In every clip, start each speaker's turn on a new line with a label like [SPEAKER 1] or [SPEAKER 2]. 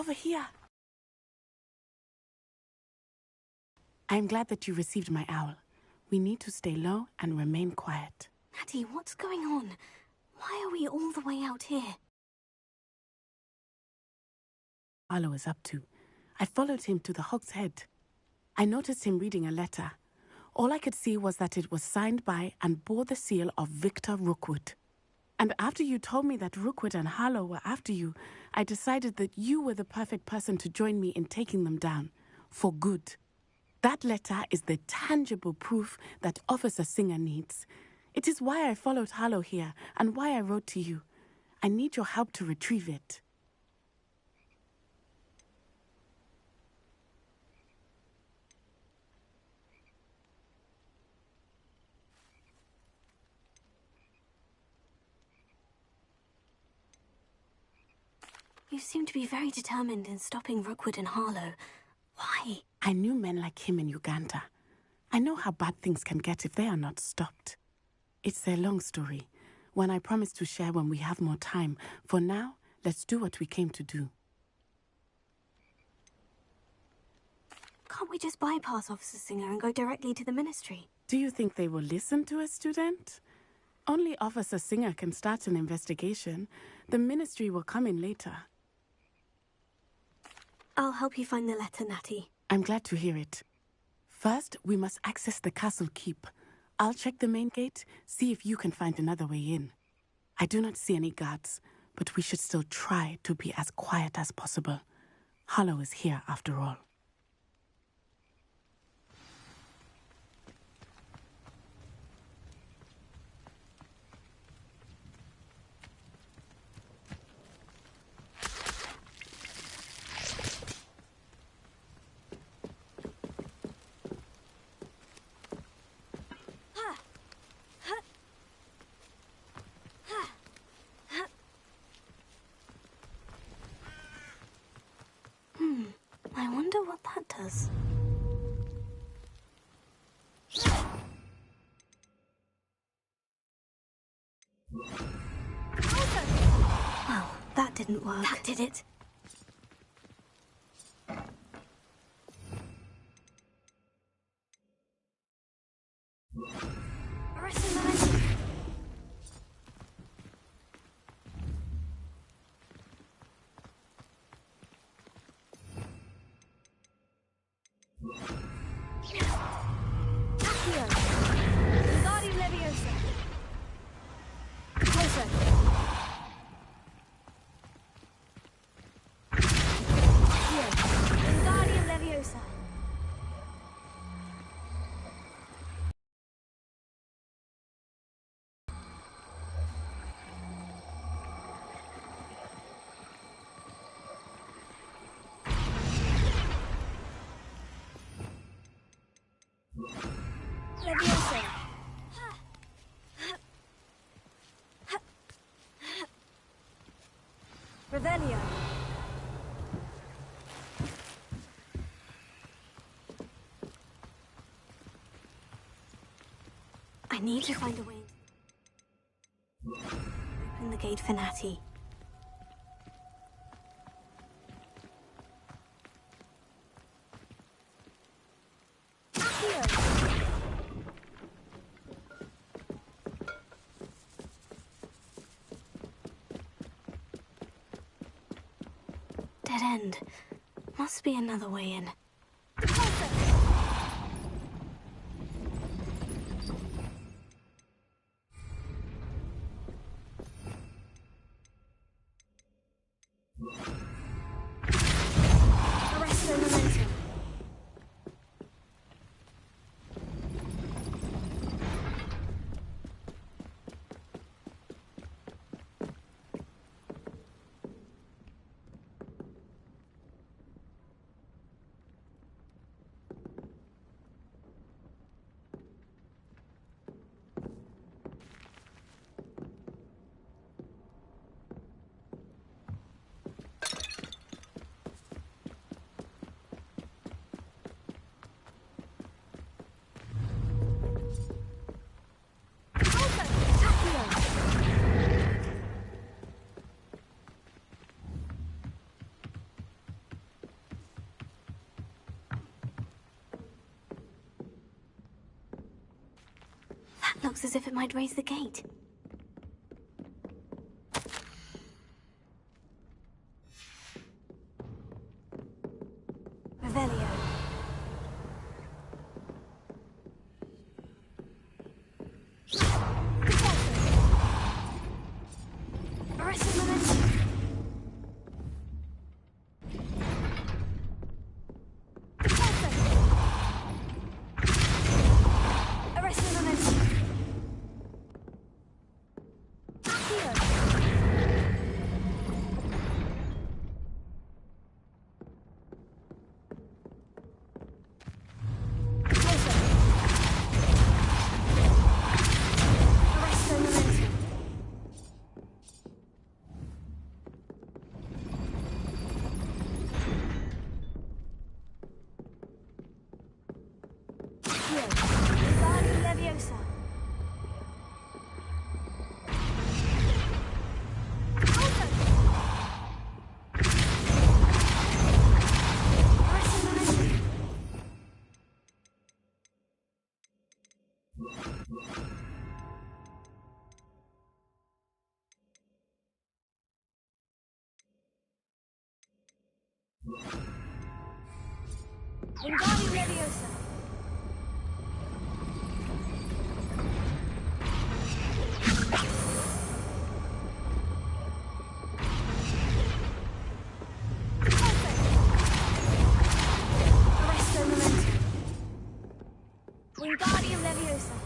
[SPEAKER 1] over here. I'm glad that you received my owl. We need to stay low and remain quiet.
[SPEAKER 2] Natty, what's going on? Why are we all the way out here?
[SPEAKER 1] Harlow is up to. I followed him to the Hog's Head. I noticed him reading a letter. All I could see was that it was signed by and bore the seal of Victor Rookwood. And after you told me that Rookwood and Harlow were after you, I decided that you were the perfect person to join me in taking them down. For good. That letter is the tangible proof that Officer Singer needs. It is why I followed Harlow here and why I wrote to you. I need your help to retrieve it.
[SPEAKER 2] You seem to be very determined in stopping Rookwood and Harlow. Why?
[SPEAKER 1] I knew men like him in Uganda. I know how bad things can get if they are not stopped. It's a long story, one I promise to share when we have more time. For now, let's do what we came to do.
[SPEAKER 2] Can't we just bypass Officer Singer and go directly to the ministry?
[SPEAKER 1] Do you think they will listen to a student? Only Officer Singer can start an investigation. The ministry will come in later.
[SPEAKER 2] I'll help you find the letter, Natty.
[SPEAKER 1] I'm glad to hear it. First, we must access the castle keep. I'll check the main gate, see if you can find another way in. I do not see any guards, but we should still try to be as quiet as possible. Harlow is here after all.
[SPEAKER 2] I wonder what that does. Well, that didn't work. That did it. Arresting the lady. Revelio. I need to find a way. Open the gate for Natty. Dead end. Must be another way in. Arrest the momentum. Looks as if it might raise the gate. Revelio. Arrested momentum. Arrested momentum. Wingardium Leviosa. Arresto momentum. Wingardium Leviosa.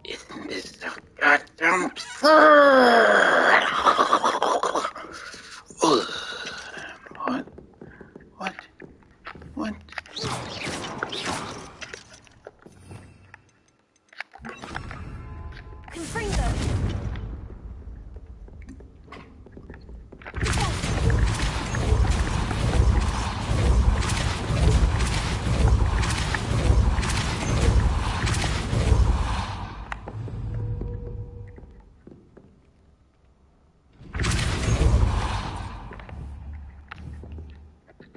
[SPEAKER 3] Isn't this so goddamn absurd? What? What? What?
[SPEAKER 2] Confringo.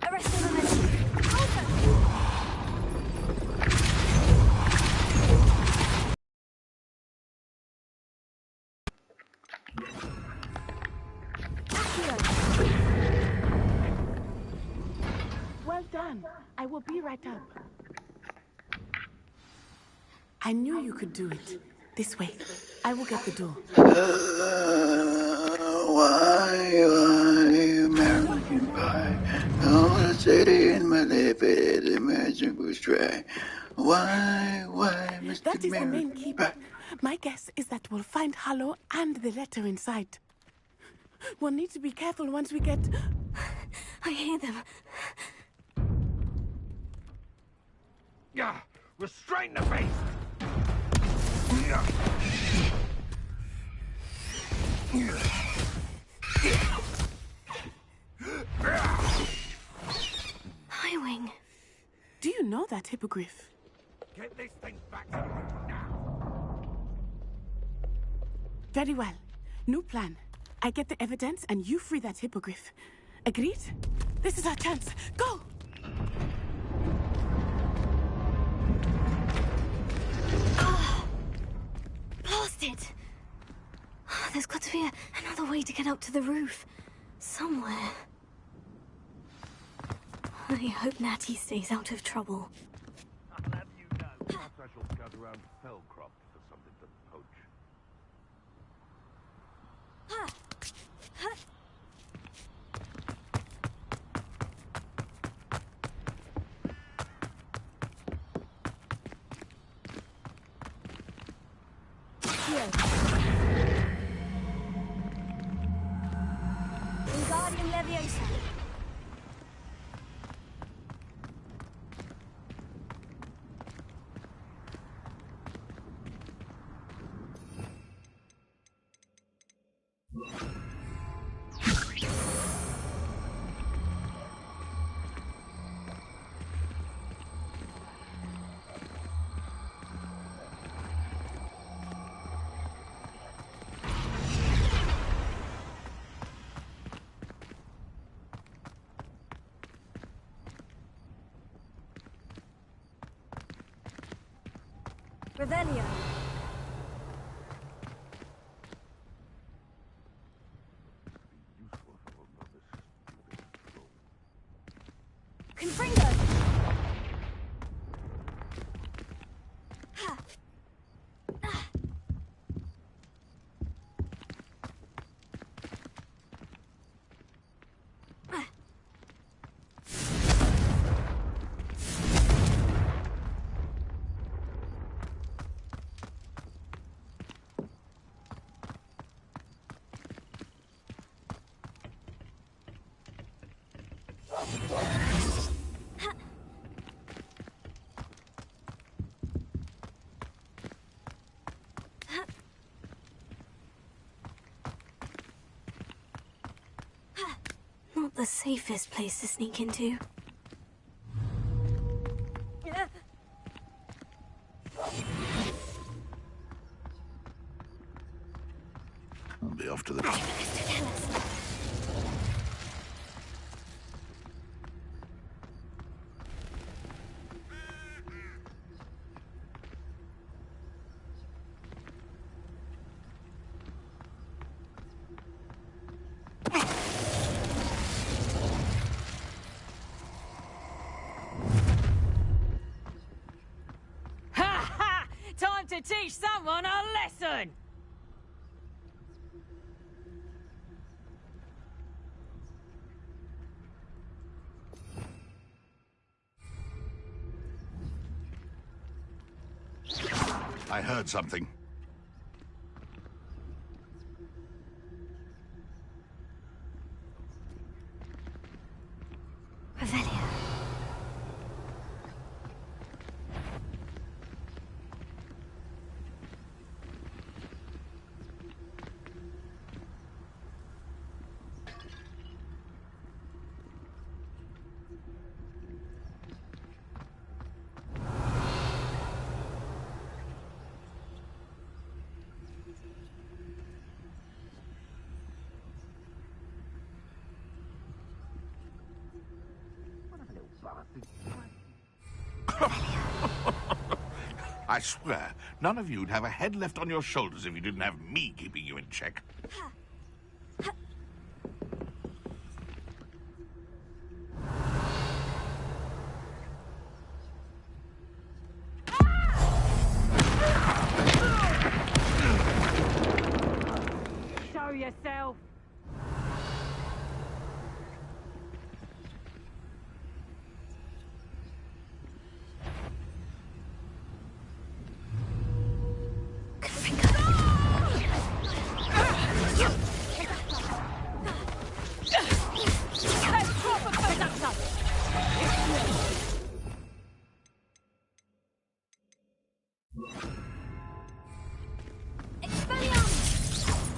[SPEAKER 2] Arrested momentum.
[SPEAKER 1] Well done. I will be right up. I knew you could do it. This way. I will get the door.
[SPEAKER 3] Why, American Pie? Oh, the city in my life, it is a magical strike. Why, Mr.
[SPEAKER 1] That is the main
[SPEAKER 3] American
[SPEAKER 1] keep.
[SPEAKER 3] Pie?
[SPEAKER 1] My guess is that we'll find Harlow and the letter inside. We'll need to be careful once we get...
[SPEAKER 2] I hear them.
[SPEAKER 4] Yeah, restrain the beast!
[SPEAKER 2] Highwing.
[SPEAKER 1] Do you know that hippogriff?
[SPEAKER 4] Get this thing back to you now!
[SPEAKER 1] Very well. New plan. I get the evidence and you free that hippogriff. Agreed? This is our chance. Go!
[SPEAKER 2] Blasted! There's got to be another way to get up to the roof. Somewhere. I hope Natty stays out of trouble.
[SPEAKER 4] I'll have you know. Perhaps I shall scout around Fellcroft for something to poach.
[SPEAKER 2] Wingardium Leviosa. Revelio. Confringo! Not the safest place to sneak into.
[SPEAKER 4] I'll be off to the...
[SPEAKER 5] Time to teach someone a lesson!
[SPEAKER 4] I heard something.
[SPEAKER 2] Revelio.
[SPEAKER 4] I swear, none of you'd have a head left on your shoulders if you didn't have me keeping you in check.
[SPEAKER 5] Show yourself!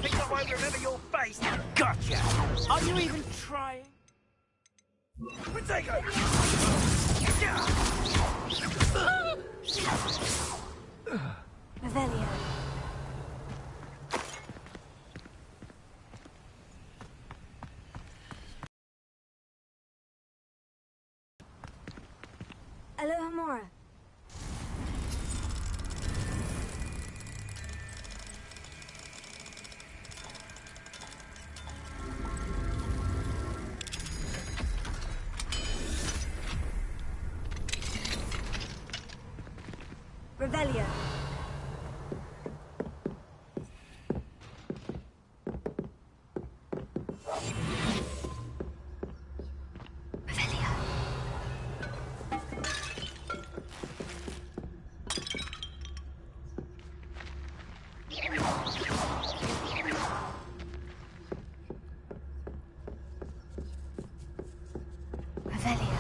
[SPEAKER 6] Think I won't remember your face? Gotcha!
[SPEAKER 5] Are you even trying?
[SPEAKER 6] Protego!
[SPEAKER 2] Revelio. Alohomora. Revelio. Revelio. Revelio.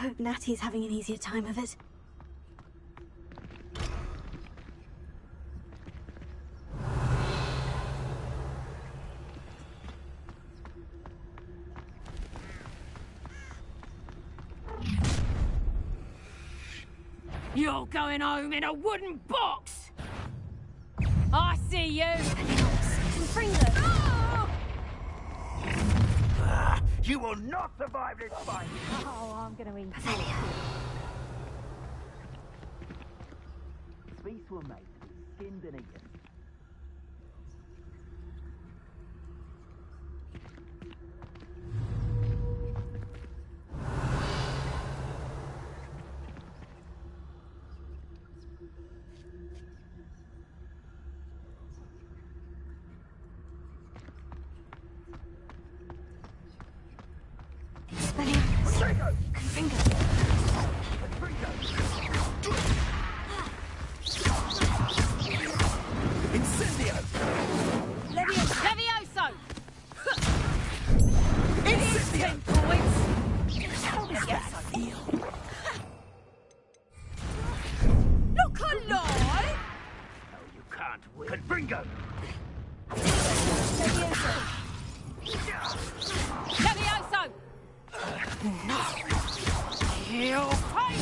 [SPEAKER 2] hope Natty's having an easier time of it.
[SPEAKER 5] You're going home in a wooden box! I see you!
[SPEAKER 6] You will not survive this fight!
[SPEAKER 5] Oh, I'm gonna eat
[SPEAKER 2] Revelia.
[SPEAKER 6] Beasts were made to be skinned and eaten.
[SPEAKER 5] Levioso! It's 10 points! How does that feel? Look alive!
[SPEAKER 6] No, you can't win. Confringo!
[SPEAKER 5] Levioso! No! He'll pay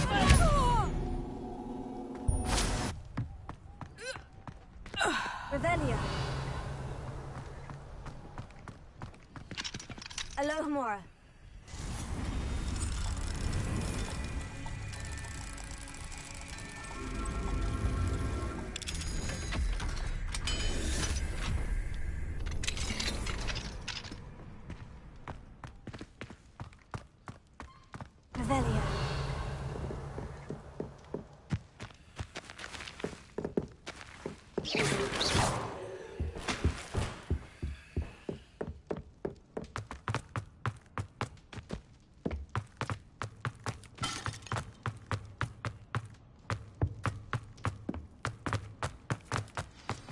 [SPEAKER 2] Revelia. Alohomora. Revelia.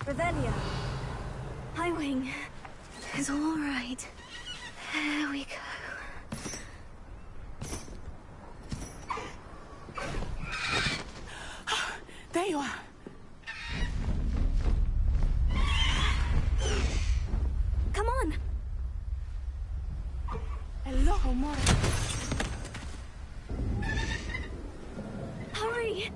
[SPEAKER 2] Revelia. Highwing is all right. There we go.
[SPEAKER 1] There you are.
[SPEAKER 2] Come on.
[SPEAKER 1] Alohomora.
[SPEAKER 2] Hurry.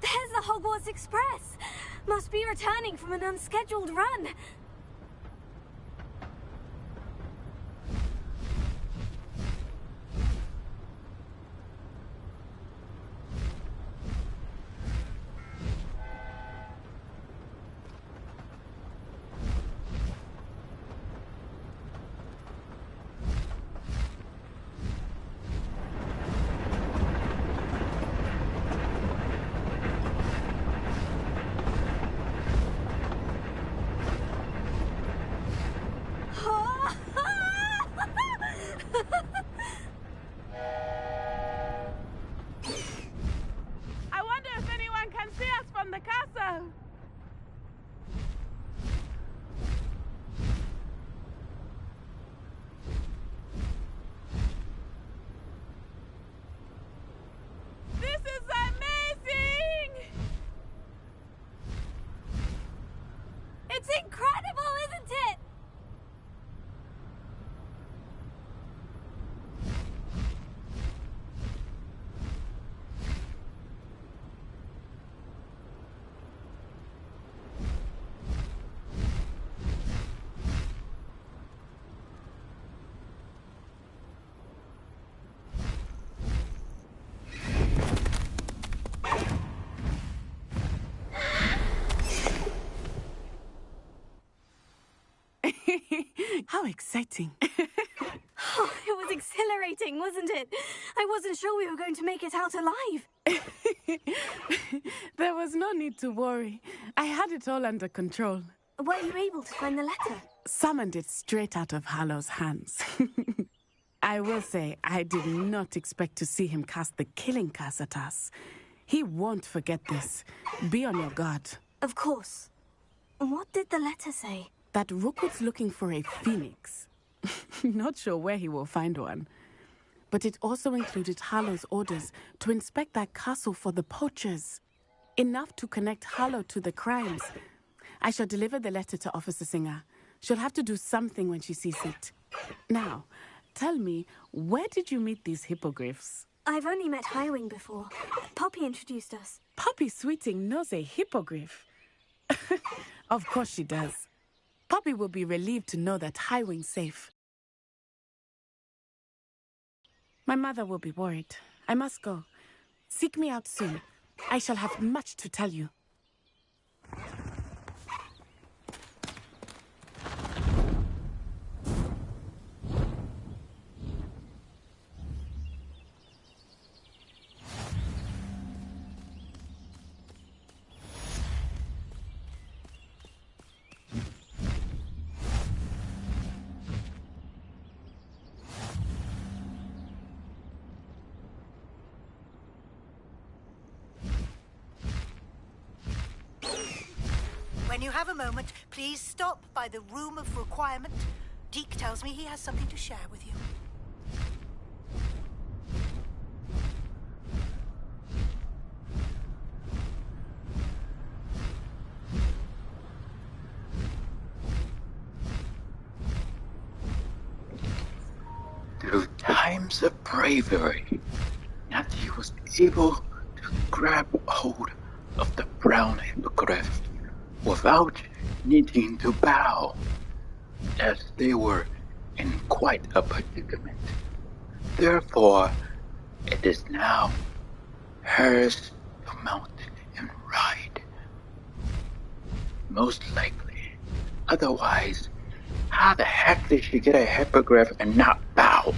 [SPEAKER 2] There's the Hogwarts Express! Must be returning from an unscheduled run.
[SPEAKER 1] How exciting.
[SPEAKER 2] Oh, it was exhilarating, wasn't it? I wasn't sure we were going to make it out alive.
[SPEAKER 1] There was no need to worry. I had it all under control.
[SPEAKER 2] Were you able to find the letter?
[SPEAKER 1] Summoned it straight out of Hallow's hands. I will say, I did not expect to see him cast the killing curse at us. He won't forget this. Be on your guard.
[SPEAKER 2] Of course. What did the letter say?
[SPEAKER 1] That Rookwood's looking for a phoenix. Not sure where he will find one. But it also included Hallow's orders to inspect that castle for the poachers. Enough to connect Hallow to the crimes. I shall deliver the letter to Officer Singer. She'll have to do something when she sees it. Now, tell me, where did you meet these hippogriffs?
[SPEAKER 2] I've only met Highwing before. Poppy introduced us.
[SPEAKER 1] Poppy Sweeting knows a hippogriff. Of course she does. Poppy will be relieved to know that Highwing's safe. My mother will be worried. I must go. Seek me out soon. I shall have much to tell you.
[SPEAKER 7] When you have a moment, please stop by the Room of Requirement. Deke tells me he has something to share with you.
[SPEAKER 3] Through times of bravery, Natty was able to grab hold of the brown hippogriff without needing to bow, as they were in quite a predicament. Therefore, it is now hers to mount and ride. Most likely. Otherwise, how the heck did she get a hippogriff and not bow?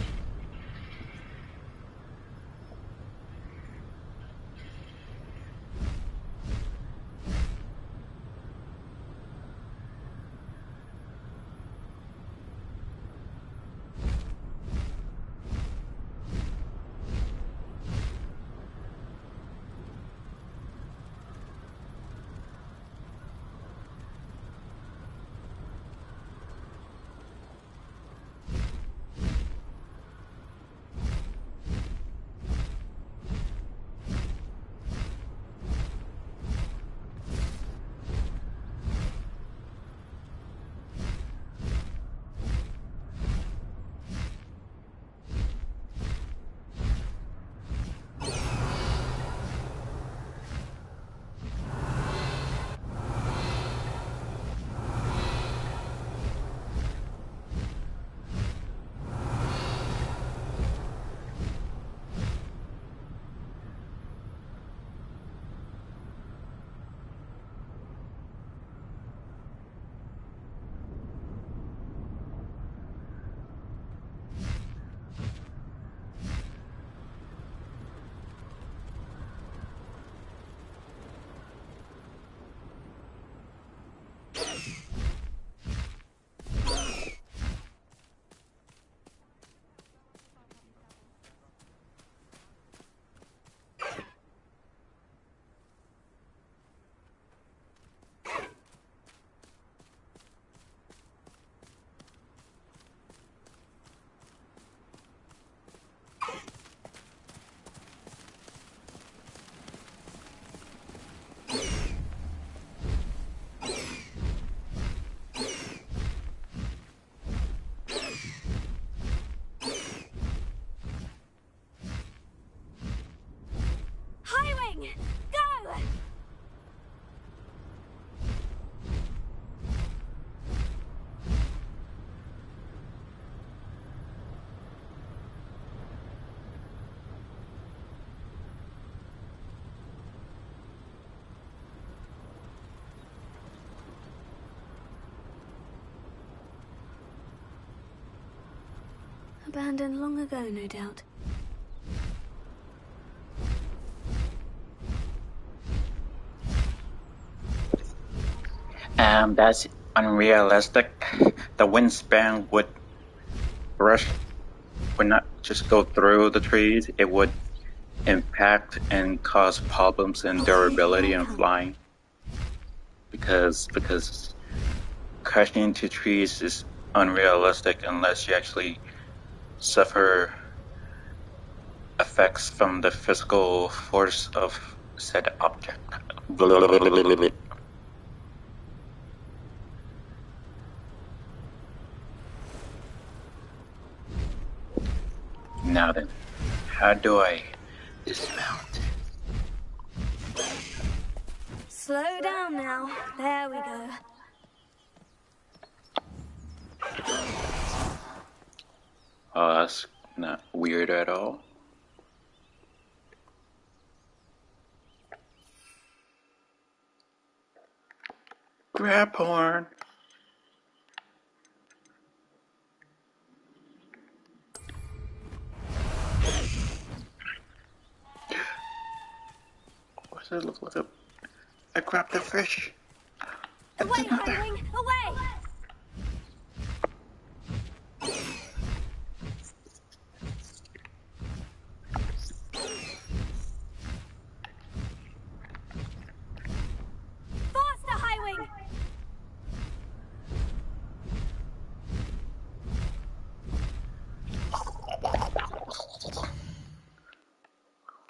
[SPEAKER 2] Abandoned long ago, no doubt.
[SPEAKER 8] That's unrealistic. The wingspan would not just go through the trees, it would impact and cause problems in durability and flying. Because crashing into trees is unrealistic unless you actually suffer effects from the physical force of said object. Now then, how do I dismount?
[SPEAKER 2] Slow down now. There we go.
[SPEAKER 8] Oh, that's not weird at all. Grab horn. What does it look like? I grabbed the fish.
[SPEAKER 2] Away, Highwing! Away! Faster, Highwing!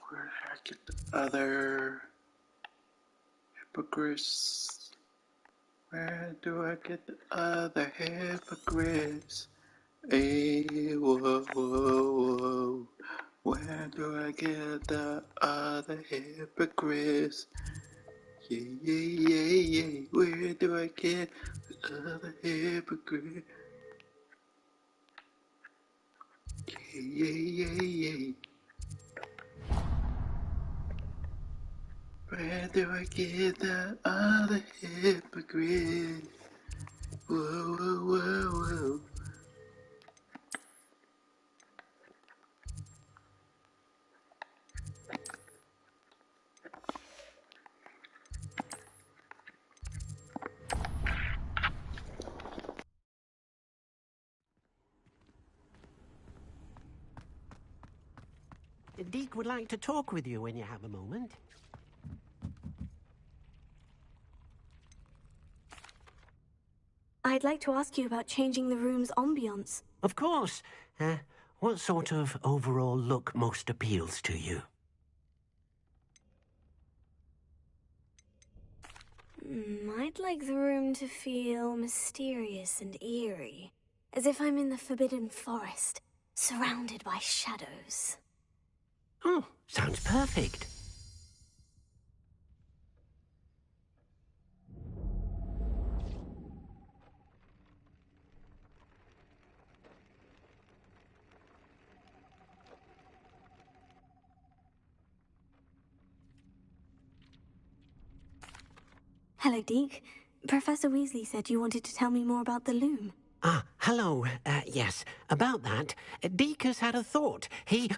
[SPEAKER 8] Where did I get the other hippogriffs? Where do I get the other hippogriffs? Hey, whoa, whoa, whoa. Where do I get the other hippogriffs? Yeah, yeah, yeah, yeah. Where do I get the other hippogriffs? Yeah, yeah, yeah, yeah. Where do I get the other hippogriff? Whoa, whoa, whoa, whoa.
[SPEAKER 9] Deke would like to talk with you when you have a moment.
[SPEAKER 2] I'd like to ask you about changing the room's ambience.
[SPEAKER 9] Of course. What sort of overall look most appeals to you?
[SPEAKER 2] I'd like the room to feel mysterious and eerie. As if I'm in the Forbidden Forest, surrounded by shadows.
[SPEAKER 9] Oh, sounds perfect.
[SPEAKER 2] Hello, Deke. Professor Weasley said you wanted to tell me more about the loom.
[SPEAKER 9] Ah, hello. Yes, about that. Deke has had a thought. He...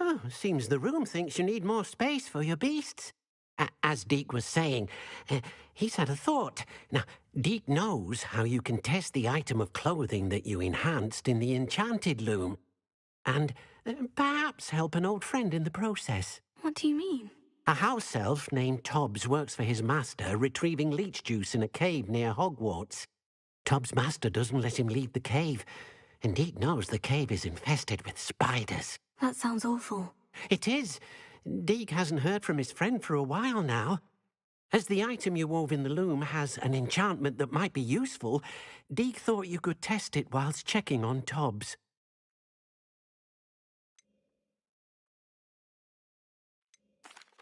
[SPEAKER 9] Oh, seems the room thinks you need more space for your beasts. As Deke was saying, he's had a thought. Now, Deke knows how you can test the item of clothing that you enhanced in the enchanted loom. And perhaps help an old friend in the process.
[SPEAKER 2] What do you mean?
[SPEAKER 9] A house elf named Tobbs works for his master, retrieving leech juice in a cave near Hogwarts. Tobbs' master doesn't let him leave the cave, and Deke knows the cave is infested with spiders.
[SPEAKER 2] That sounds awful.
[SPEAKER 9] It is. Deke hasn't heard from his friend for a while now. As the item you wove in the loom has an enchantment that might be useful, Deke thought you could test it whilst checking on Tobbs.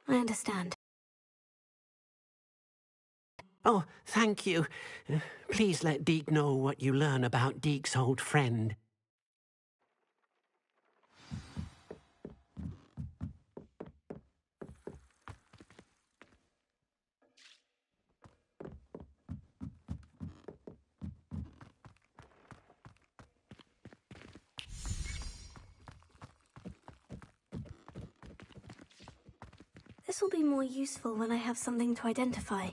[SPEAKER 2] I understand.
[SPEAKER 9] Oh, thank you. Please let Deke know what you learn about Deke's old friend.
[SPEAKER 2] This will be more useful when I have something to identify.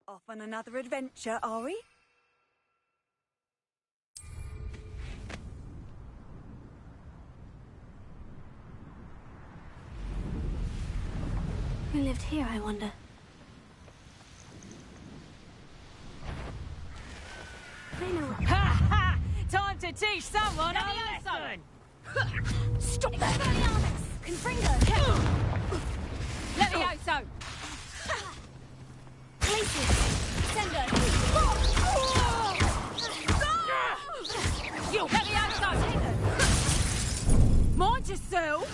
[SPEAKER 10] Off on another adventure, are we?
[SPEAKER 2] Who lived here, I wonder? I know.
[SPEAKER 5] Ha ha! Time to teach someone a lesson!
[SPEAKER 2] Stop that! Confringo!
[SPEAKER 5] Levioso!
[SPEAKER 2] Places! Sendo!
[SPEAKER 5] You Levioso! Mind yourself!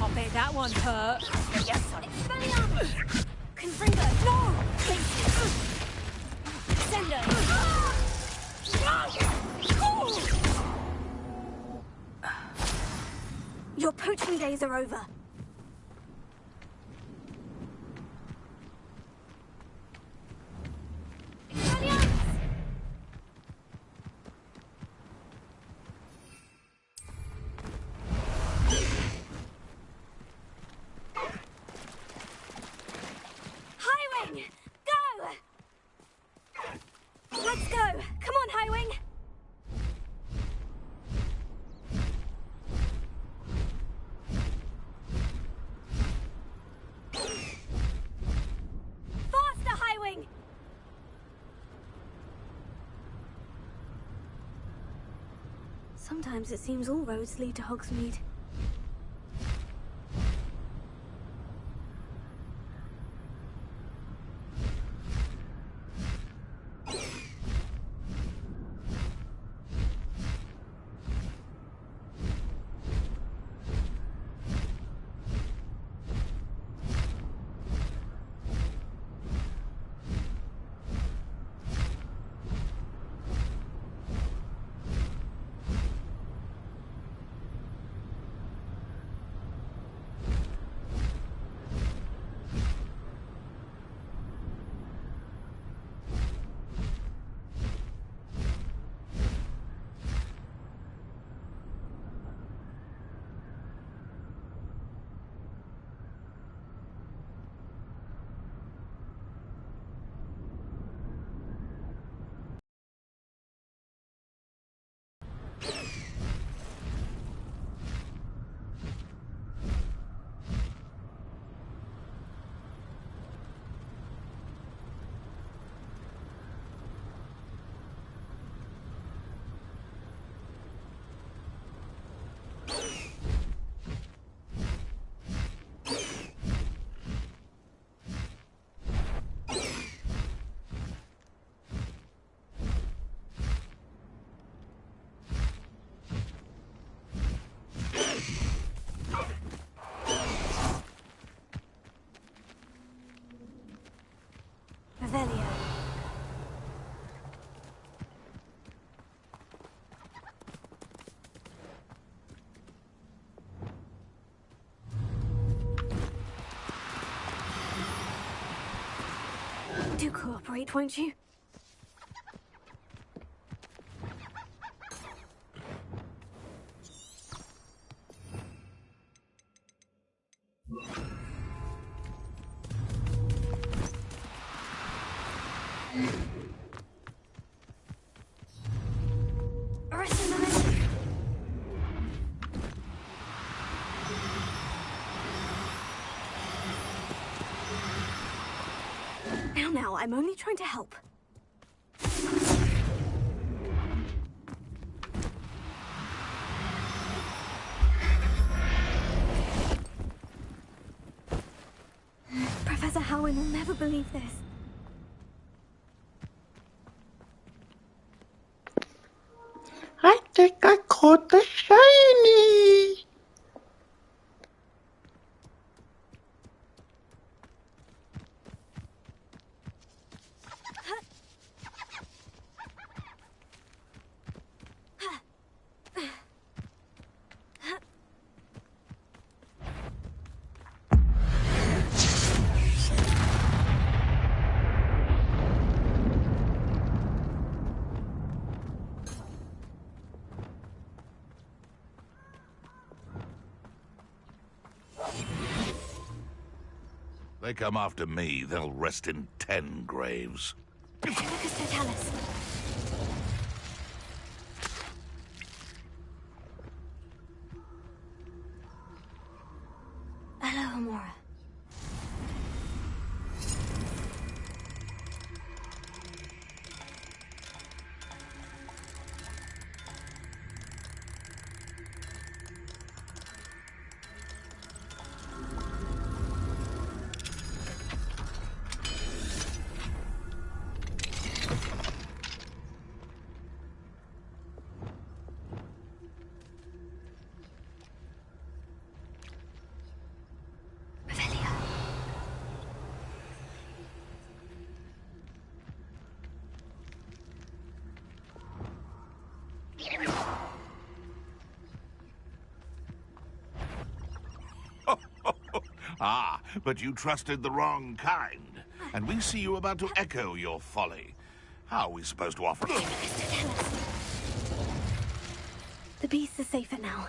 [SPEAKER 5] I bet that one hurt.
[SPEAKER 2] Yes, sir. Confringo! No! Places! Sendo! Your poaching days are over. Highwing! Go! Let's go! Come on, Highwing! Faster, Highwing! Sometimes it seems all roads lead to Hogsmeade. Revelio. Do cooperate, won't you? Now, I'm only trying to help. Professor Howin will never believe this.
[SPEAKER 3] I think I caught the shiny.
[SPEAKER 4] They come after me, they'll rest in 10 graves.
[SPEAKER 2] Focus Totalis. Hello, Amora.
[SPEAKER 4] Ah, but you trusted the wrong kind. And we see you about to echo your folly. How are we supposed to offer...
[SPEAKER 2] The beasts are safer now.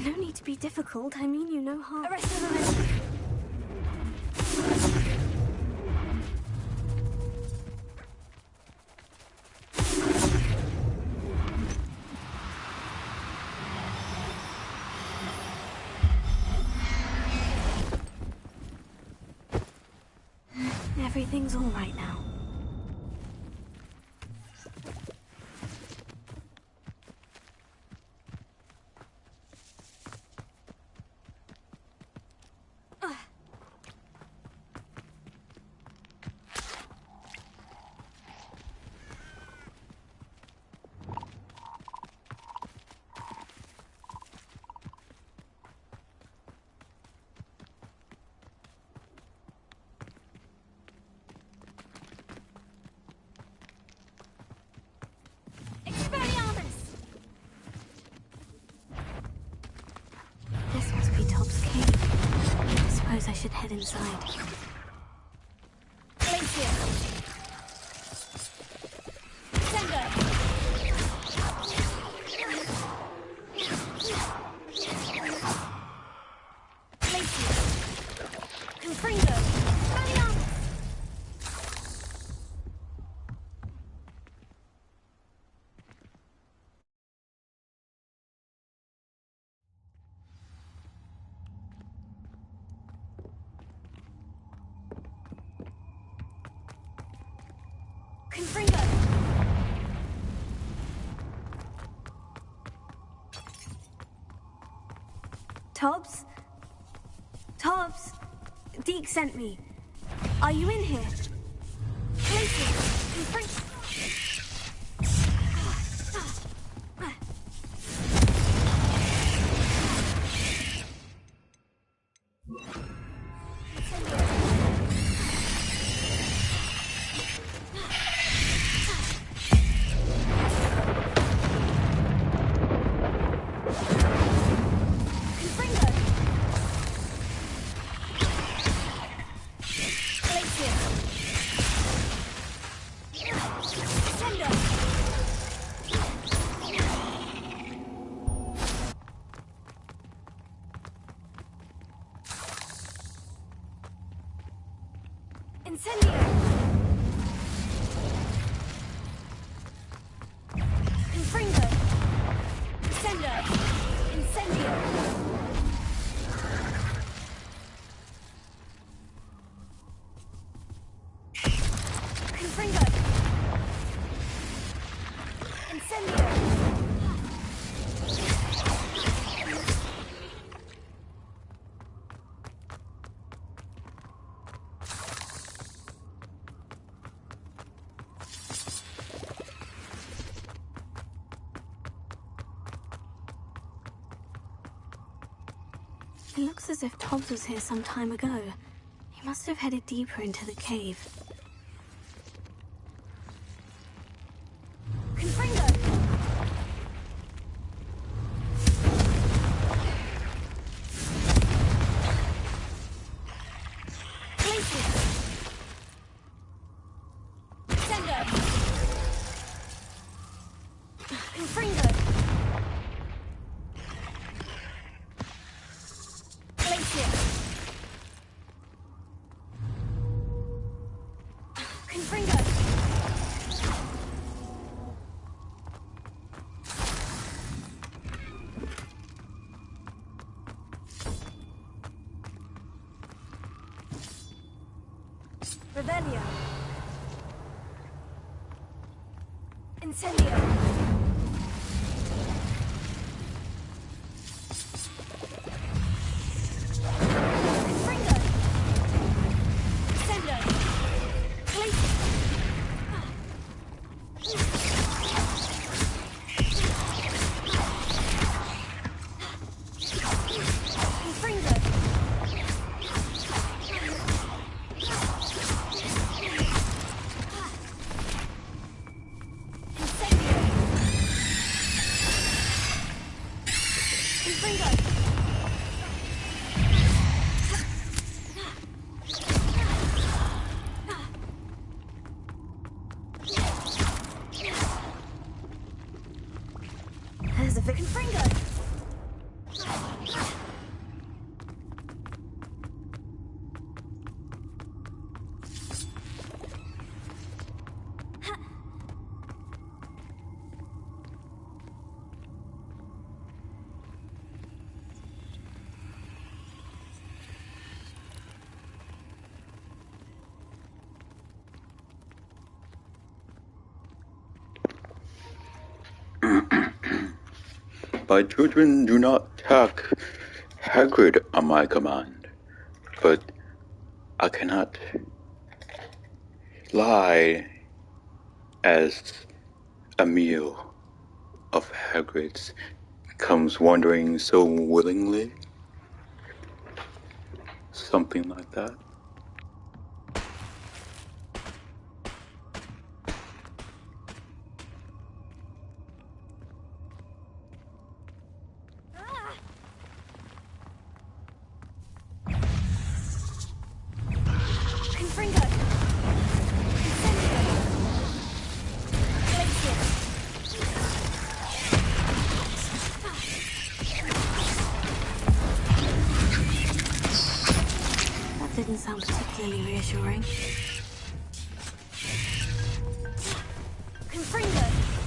[SPEAKER 2] No need to be difficult. I mean you no harm. Arrest the woman. Everything's all right now. This must be Top's cave. I suppose I should head inside. Glacier! Sender! Tobbs? Tobbs? Deke sent me. Are you in here? It looks as if Hobbs was here some time ago. He must have headed deeper into the cave. Confringo! Revelio. Incendio. Confringo. Incendio. Glacier. Confringo. There's a Confringo.
[SPEAKER 8] My children do not attack Hagrid on my command, but I cannot lie as a meal of Hagrid's comes wandering so willingly. Something like that.
[SPEAKER 2] Confringo. That didn't sound particularly reassuring. Confringo.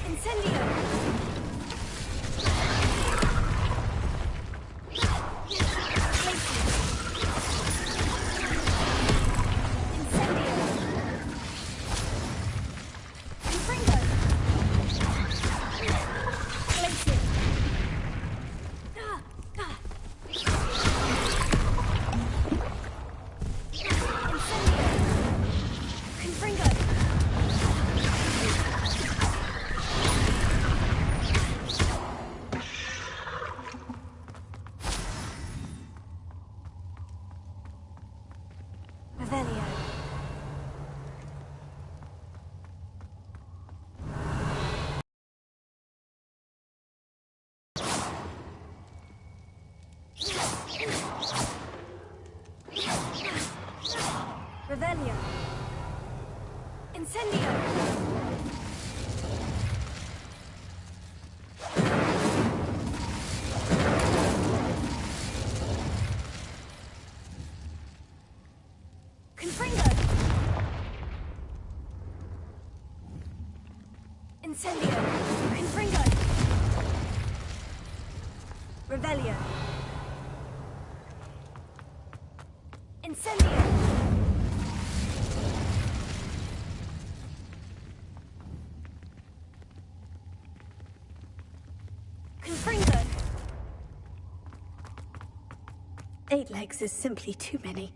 [SPEAKER 2] Incendio. Revelio. Incendio. Confringo. Incendio. Confringo.
[SPEAKER 10] Revelio.
[SPEAKER 2] Incendio. Confringo.
[SPEAKER 1] 8 legs is simply too many.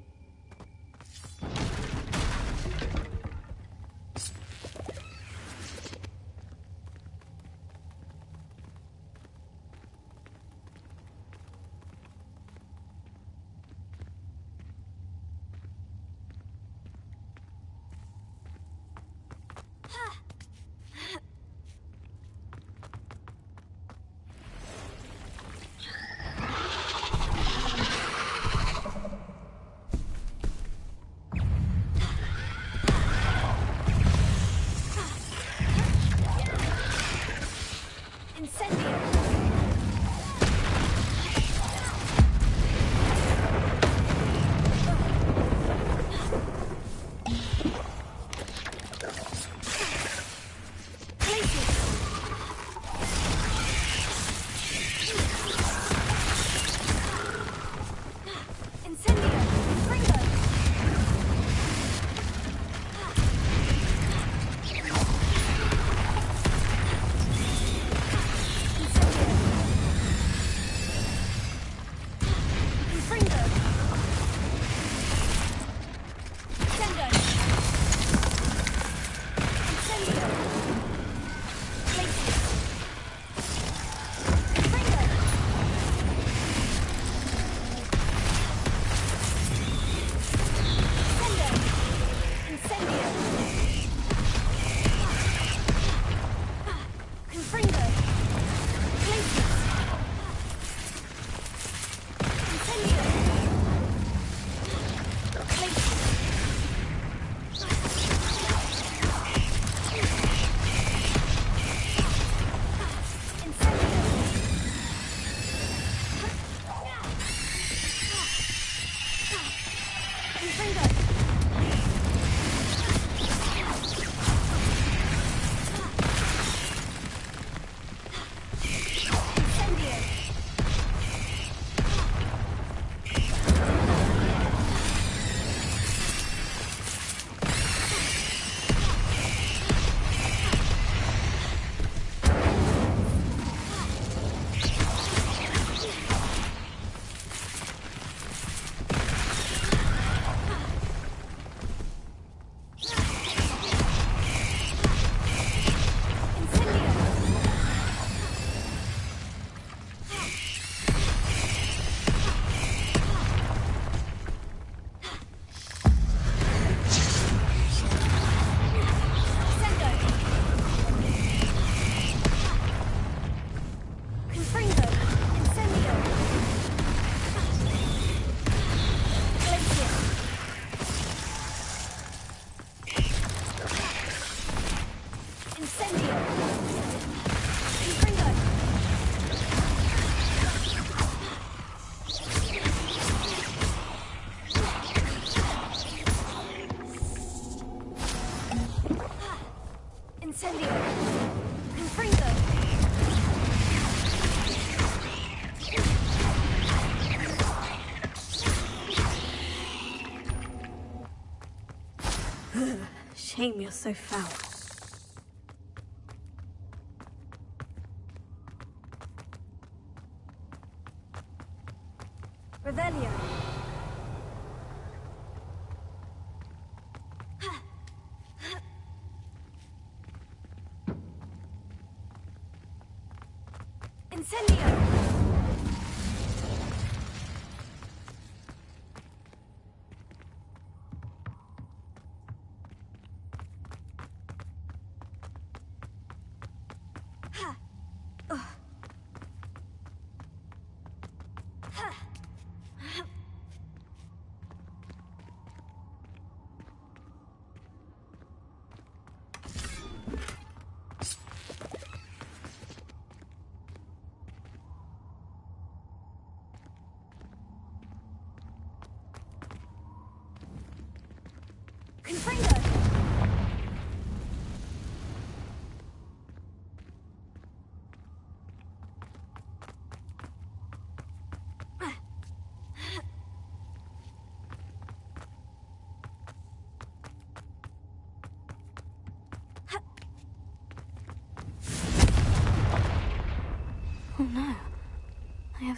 [SPEAKER 1] Shame you're so foul.
[SPEAKER 10] Revelio.
[SPEAKER 2] Incendio. Confringo.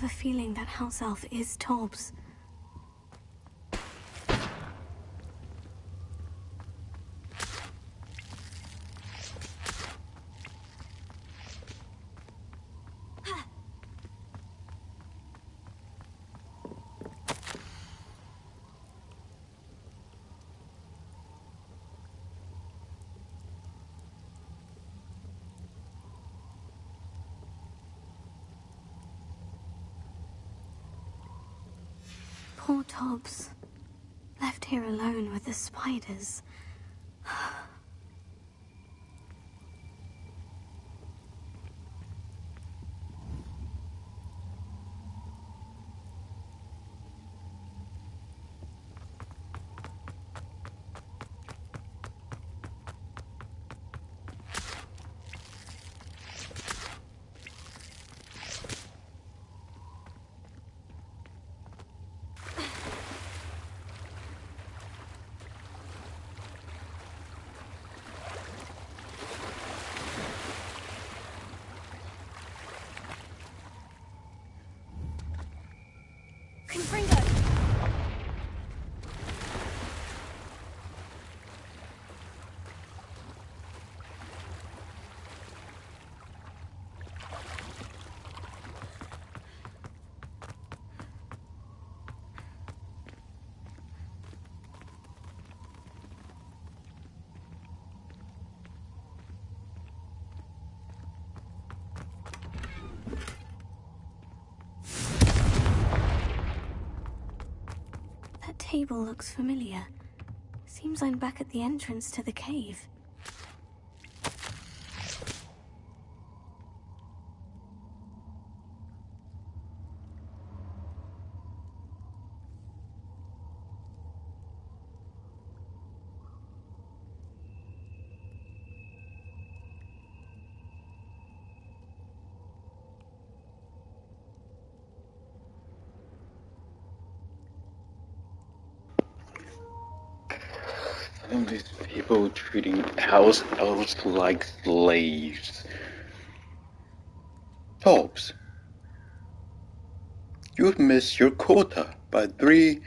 [SPEAKER 2] a feeling that house elf is Tobbs. Poor Tobbs. Left here alone with the spiders. Confringo! That table looks familiar. Seems I'm back at the entrance to the cave.
[SPEAKER 8] And these people treating house elves like slaves. Tobbs, you've missed your quota by 3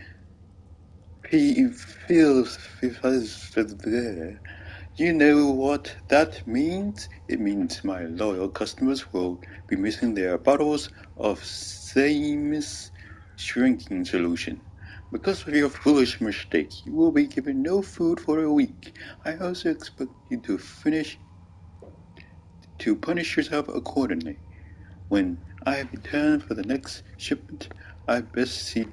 [SPEAKER 8] fields. You know what that means? It means my loyal customers will be missing their bottles of Samus shrinking solution. Because of your foolish mistake, you will be given no food for a week. I also expect you to punish yourself accordingly. When I return for the next shipment, I best see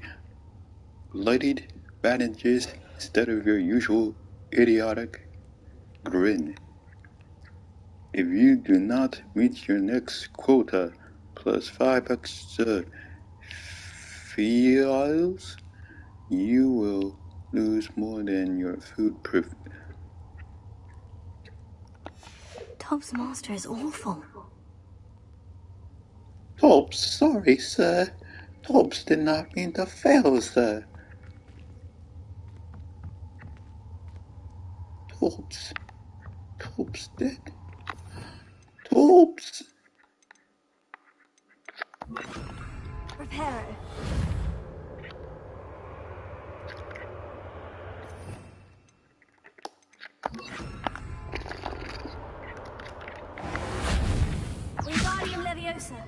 [SPEAKER 8] lighted bandages instead of your usual idiotic grin. If you do not meet your next quota plus 5 extra files, you will lose more than your food privilege.
[SPEAKER 2] Tobbs' master is awful.
[SPEAKER 8] Tobbs, sorry, sir. Tobbs did not mean to fail, sir. Tobbs did. Tobbs!
[SPEAKER 10] Reparo. Wingardium Leviosa.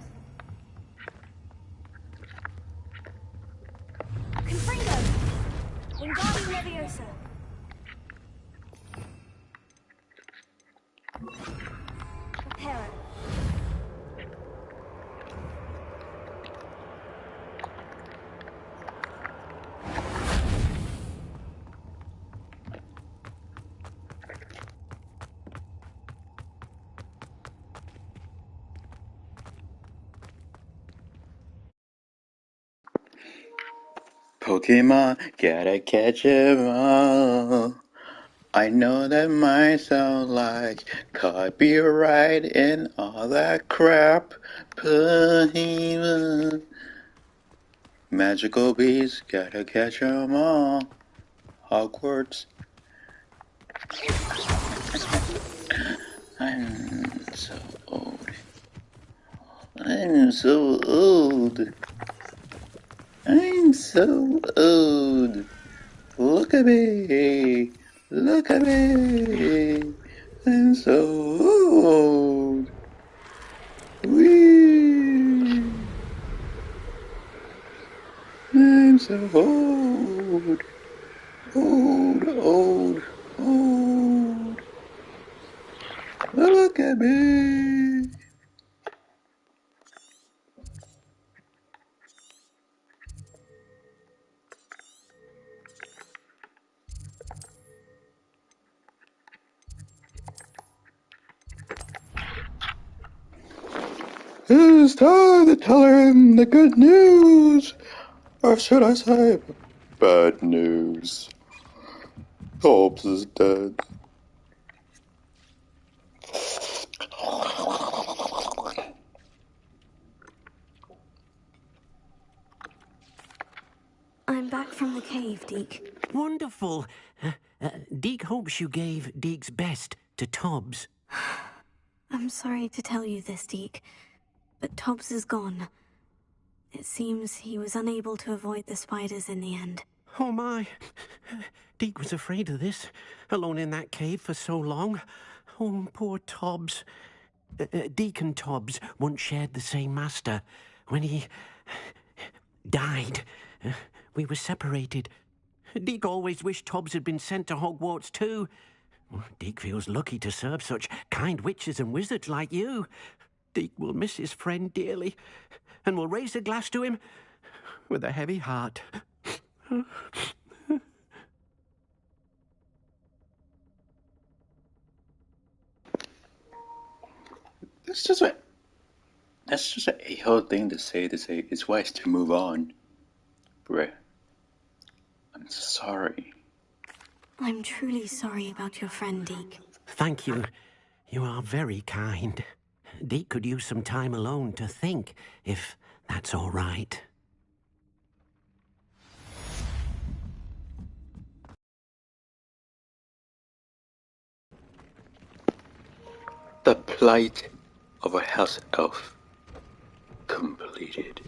[SPEAKER 10] Confringo. Wingardium Leviosa. Reparo.
[SPEAKER 8] Pokemon, gotta catch 'em all. I know that might sound like copyright and all that crap, but magical beasts, gotta catch 'em all. Hogwarts. I'm so old.
[SPEAKER 3] I'm so old. I'm so old. Look at me. Look at me. I'm so old. Wee. I'm so old. Old, old, old. Look at me. It's time to tell him the good news. Or should I say bad news? Hobbs is dead.
[SPEAKER 2] I'm back from the cave, Deke.
[SPEAKER 9] Wonderful. Deke hopes you gave Deke's best to Tobbs.
[SPEAKER 2] I'm sorry to tell you this, Deke, but Tobbs is gone. It seems he was unable to avoid the spiders in the end.
[SPEAKER 9] Oh my. Deke was afraid of this, alone in that cave for so long. Oh, poor Tobbs. Deke and Tobbs once shared the same master. When he died, we were separated. Deke always wished Tobbs had been sent to Hogwarts too. Deke feels lucky to serve such kind witches and wizards like you. Deke will miss his friend dearly, and will raise a glass to him with a heavy heart.
[SPEAKER 3] That's just a whole thing to say it's wise to move on. Bruh. I'm sorry.
[SPEAKER 2] I'm truly sorry about your friend, Deke.
[SPEAKER 9] Thank you. You are very kind. Deke could use some time alone to think, if that's all right.
[SPEAKER 3] The plight of a house elf completed.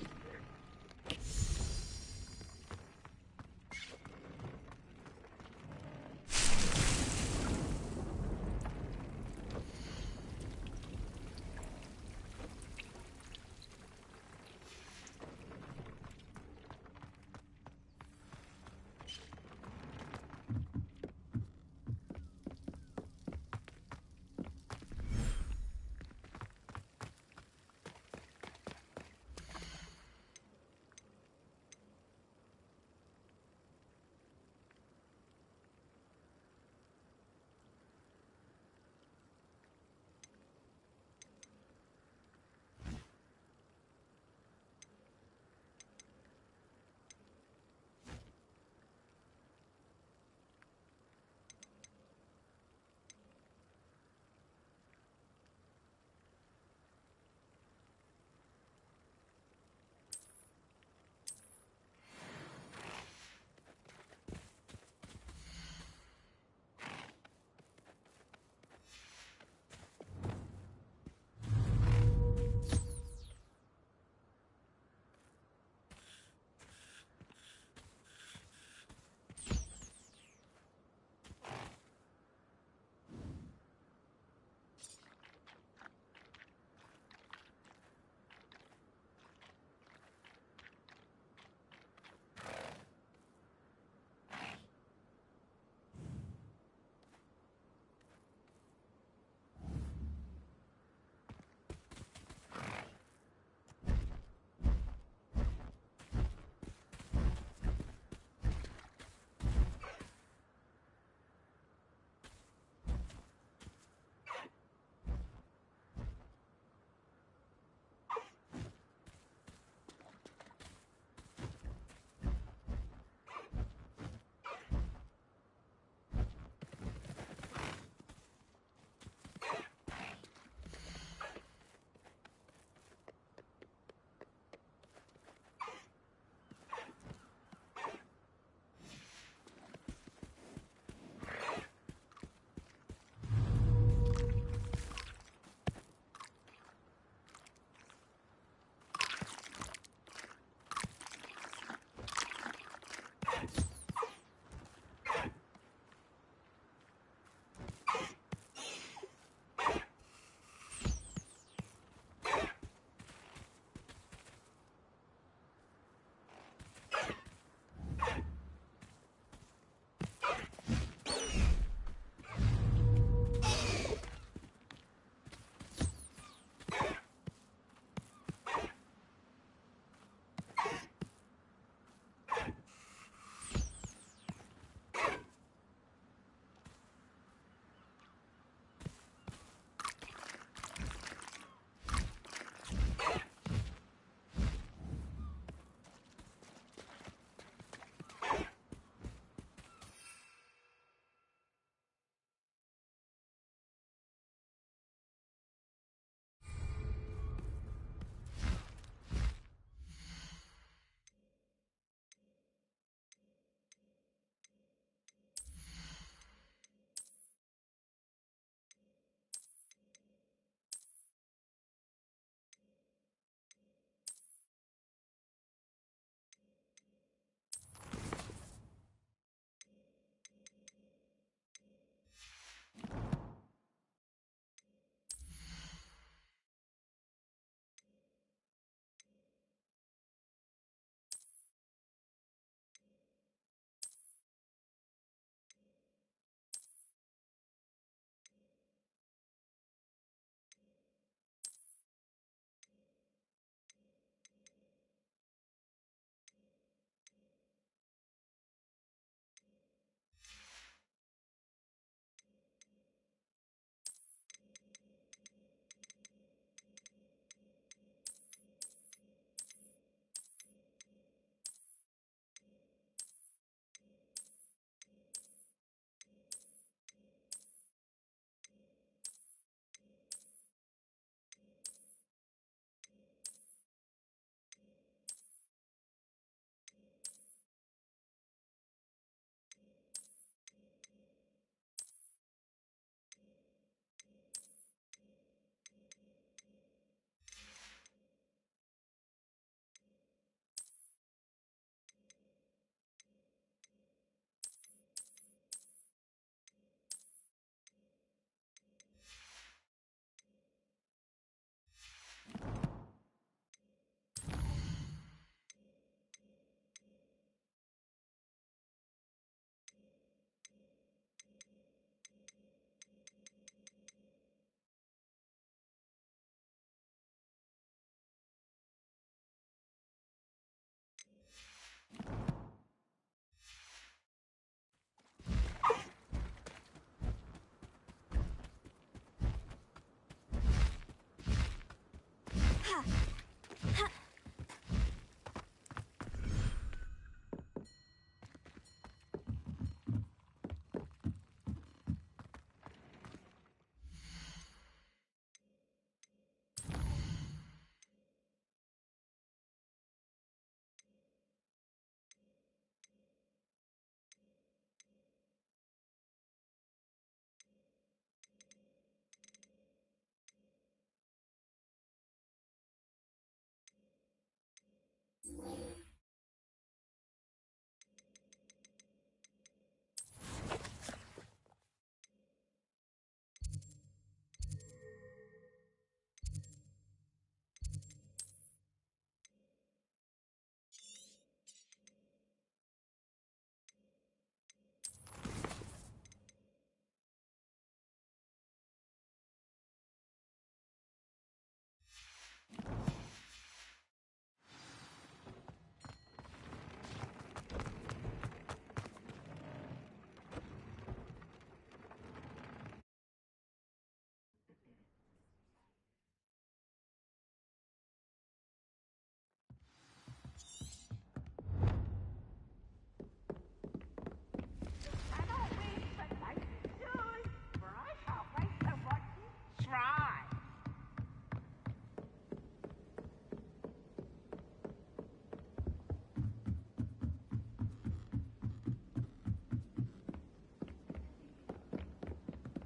[SPEAKER 5] try.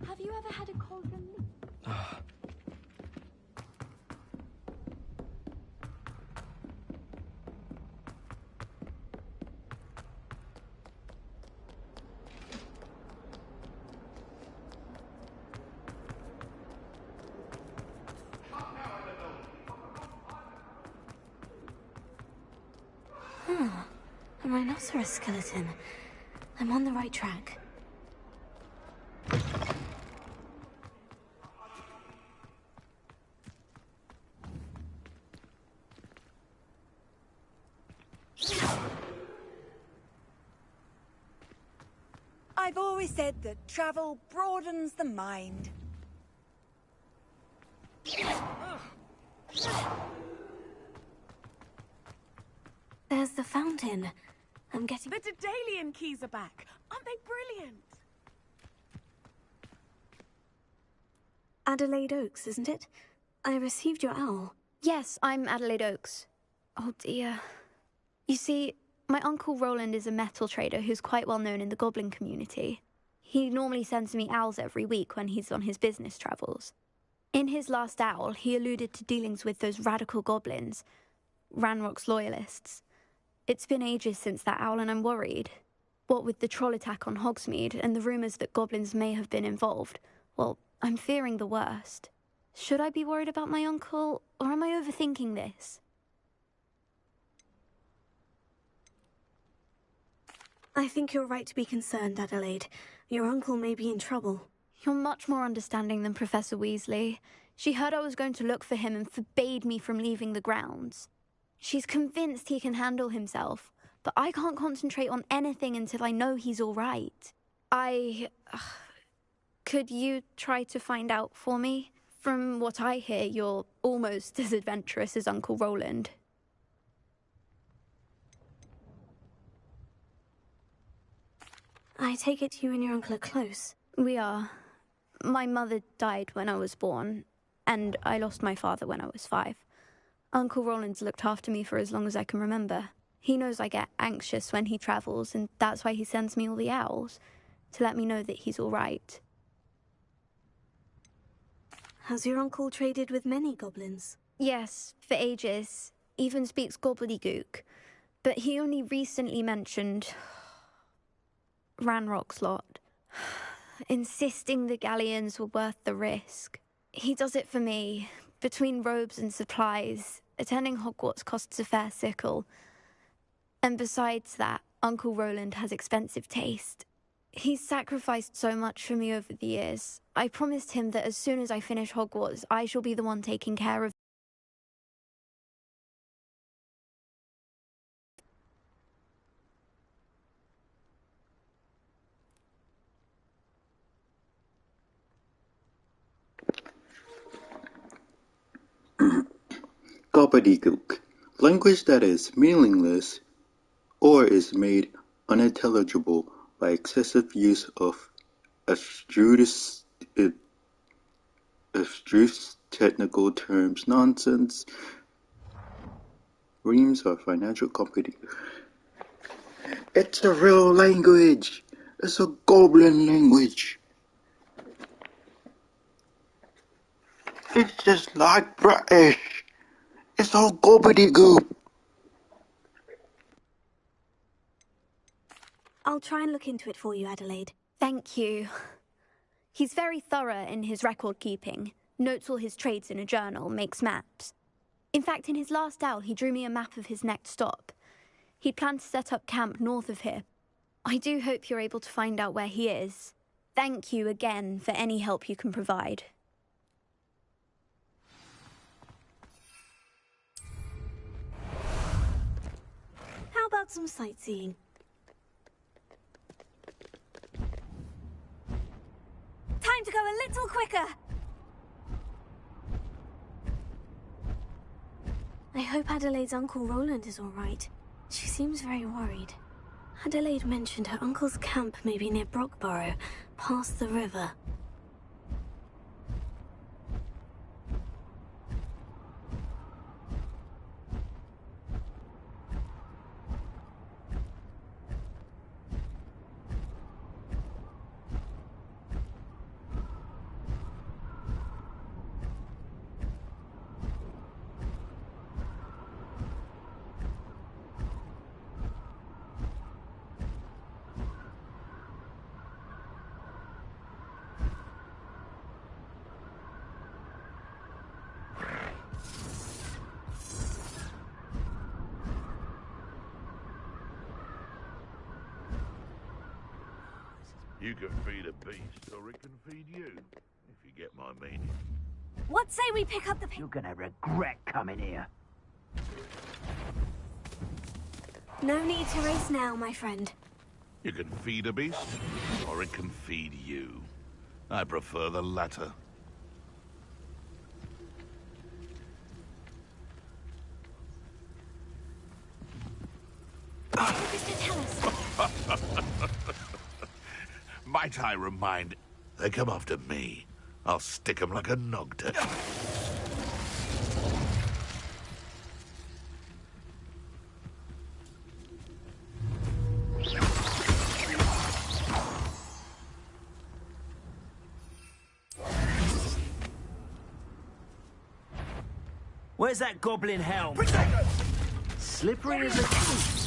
[SPEAKER 10] Have you ever had a cauldron?
[SPEAKER 2] A rhinoceros skeleton. I'm on the right track.
[SPEAKER 11] I've always said that travel broadens the mind.
[SPEAKER 2] There's the fountain. I'm getting...
[SPEAKER 1] The Daedalian keys are back. Aren't they brilliant?
[SPEAKER 2] Adelaide Oaks, isn't it? I received your owl.
[SPEAKER 10] Yes, I'm Adelaide Oaks. Oh dear. You see, my Uncle Roland is a metal trader who's quite well known in the goblin community. He normally sends me owls every week when he's on his business travels. In his last owl, he alluded to dealings with those radical goblins, Ranrock's loyalists. It's been ages since that owl and I'm worried. What with the troll attack on Hogsmeade and the rumours that goblins may have been involved, well, I'm fearing the worst. Should I be worried about my uncle, or am I overthinking this?
[SPEAKER 2] I think you're right to be concerned, Adelaide. Your uncle may be in trouble.
[SPEAKER 10] You're much more understanding than Professor Weasley. She heard I was going to look for him and forbade me from leaving the grounds. She's convinced he can handle himself, but I can't concentrate on anything until I know he's all right. Could you try to find out for me? From what I hear, you're almost as adventurous as Uncle Roland.
[SPEAKER 2] I take it you and your uncle are close.
[SPEAKER 10] We are. My mother died when I was born, and I lost my father when I was 5. Uncle Roland's looked after me for as long as I can remember. He knows I get anxious when he travels, and that's why he sends me all the owls, to let me know that he's all right.
[SPEAKER 2] Has your uncle traded with many goblins?
[SPEAKER 10] Yes, for ages. Even speaks gobbledygook. But he only recently mentioned Ranrock's lot, insisting the galleons were worth the risk. He does it for me. Between robes and supplies, attending Hogwarts costs a fair sickle. And besides that, Uncle Roland has expensive taste. He's sacrificed so much for me over the years. I promised him that as soon as I finish Hogwarts, I shall be the one taking care of...
[SPEAKER 8] Gobbledygook. Language that is meaningless or is made unintelligible by excessive use of abstruse technical terms, nonsense, reams of financial company. It's a real language. It's a goblin language. It's just like British. It's all gobbledygook.
[SPEAKER 2] I'll try and look into it for you, Adelaide.
[SPEAKER 10] Thank you. He's very thorough in his record keeping, notes all his trades in a journal, makes maps. In fact, in his last owl, he drew me a map of his next stop. He planned to set up camp north of here. I do hope you're able to find out where he is. Thank you again for any help you can provide.
[SPEAKER 2] How about some sightseeing?
[SPEAKER 10] Time to go a little quicker!
[SPEAKER 2] I hope Adelaide's Uncle Roland is all right. She seems very worried. Adelaide mentioned her uncle's camp may be near Brockborough, past the river.
[SPEAKER 4] You can feed a beast, or it can feed you, if you get my meaning.
[SPEAKER 2] What say we pick up the...
[SPEAKER 6] You're gonna regret coming here.
[SPEAKER 2] No need to race now, my friend.
[SPEAKER 4] You can feed a beast, or it can feed you. I prefer the latter.
[SPEAKER 2] What is to tell us?
[SPEAKER 4] Might I remind... They come after me. I'll stick 'em like a nog to...
[SPEAKER 6] Where's that goblin helm?
[SPEAKER 9] Slippery as a tree.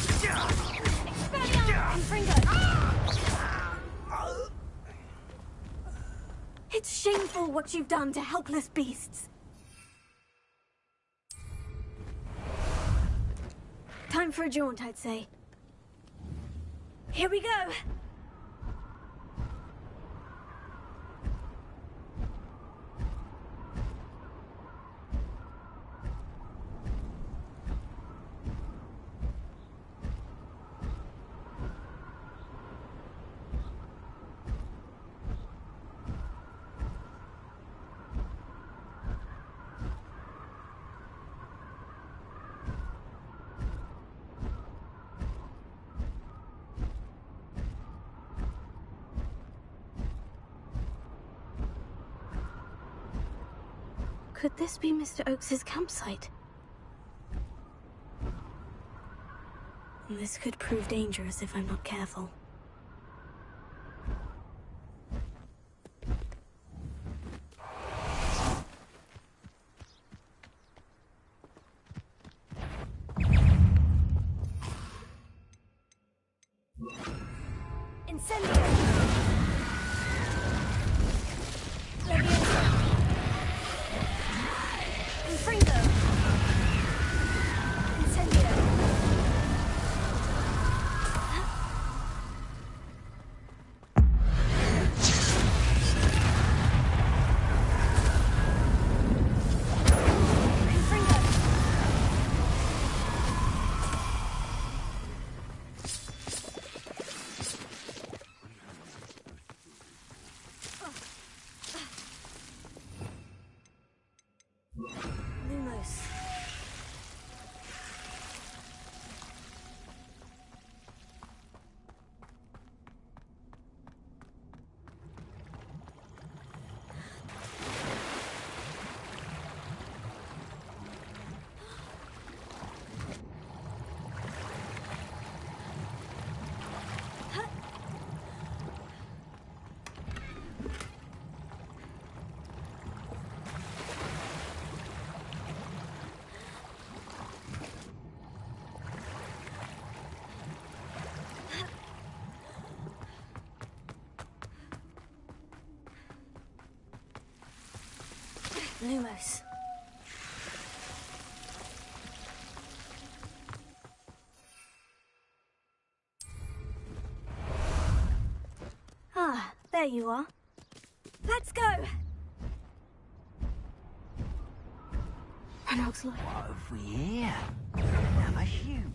[SPEAKER 2] It's shameful what you've done to helpless beasts. Time for a jaunt, I'd say. Here we go. Could this be Mr. Oakes's campsite? This could prove dangerous if I'm not careful. Lumos. Ah, there you are. Let's go! And looks like...
[SPEAKER 6] What have we here? Another human?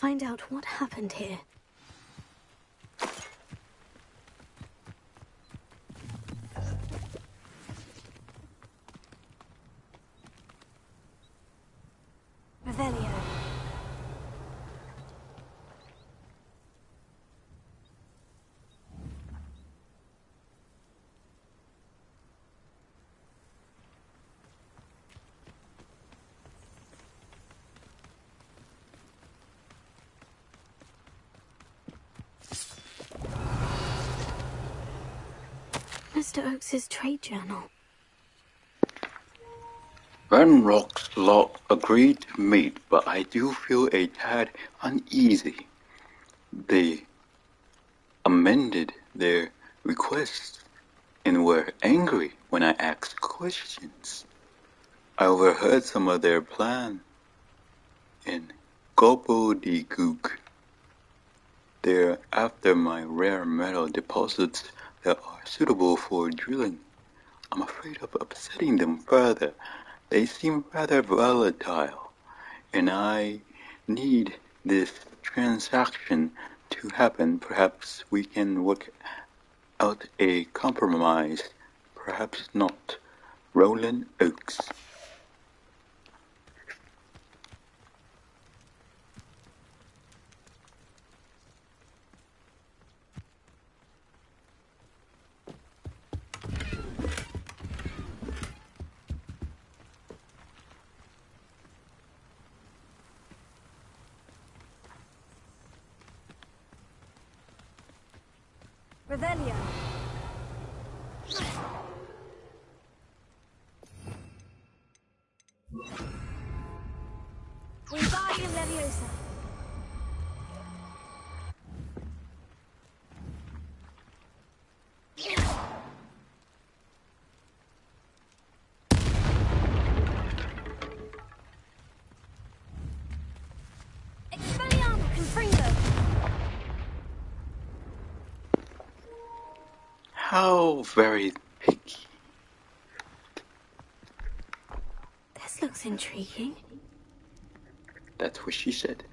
[SPEAKER 2] find out what happened here. Revelio. Mr. Oakes's trade journal.
[SPEAKER 8] Ravenclaw agreed to meet, but I do feel a tad uneasy. They amended their request and were angry when I asked questions. I overheard some of their plan in gobbledygook. They're after my rare metal deposits that are suitable for drilling. I'm afraid of upsetting them further. They seem rather volatile, and I need this transaction to happen. Perhaps we can work out a compromise. Perhaps not. Roland Oakes.
[SPEAKER 2] Revelio. Wingardium Leviosa. Expelliarmus Confringo.
[SPEAKER 8] How very picky.
[SPEAKER 2] This looks intriguing.
[SPEAKER 8] That's what she said.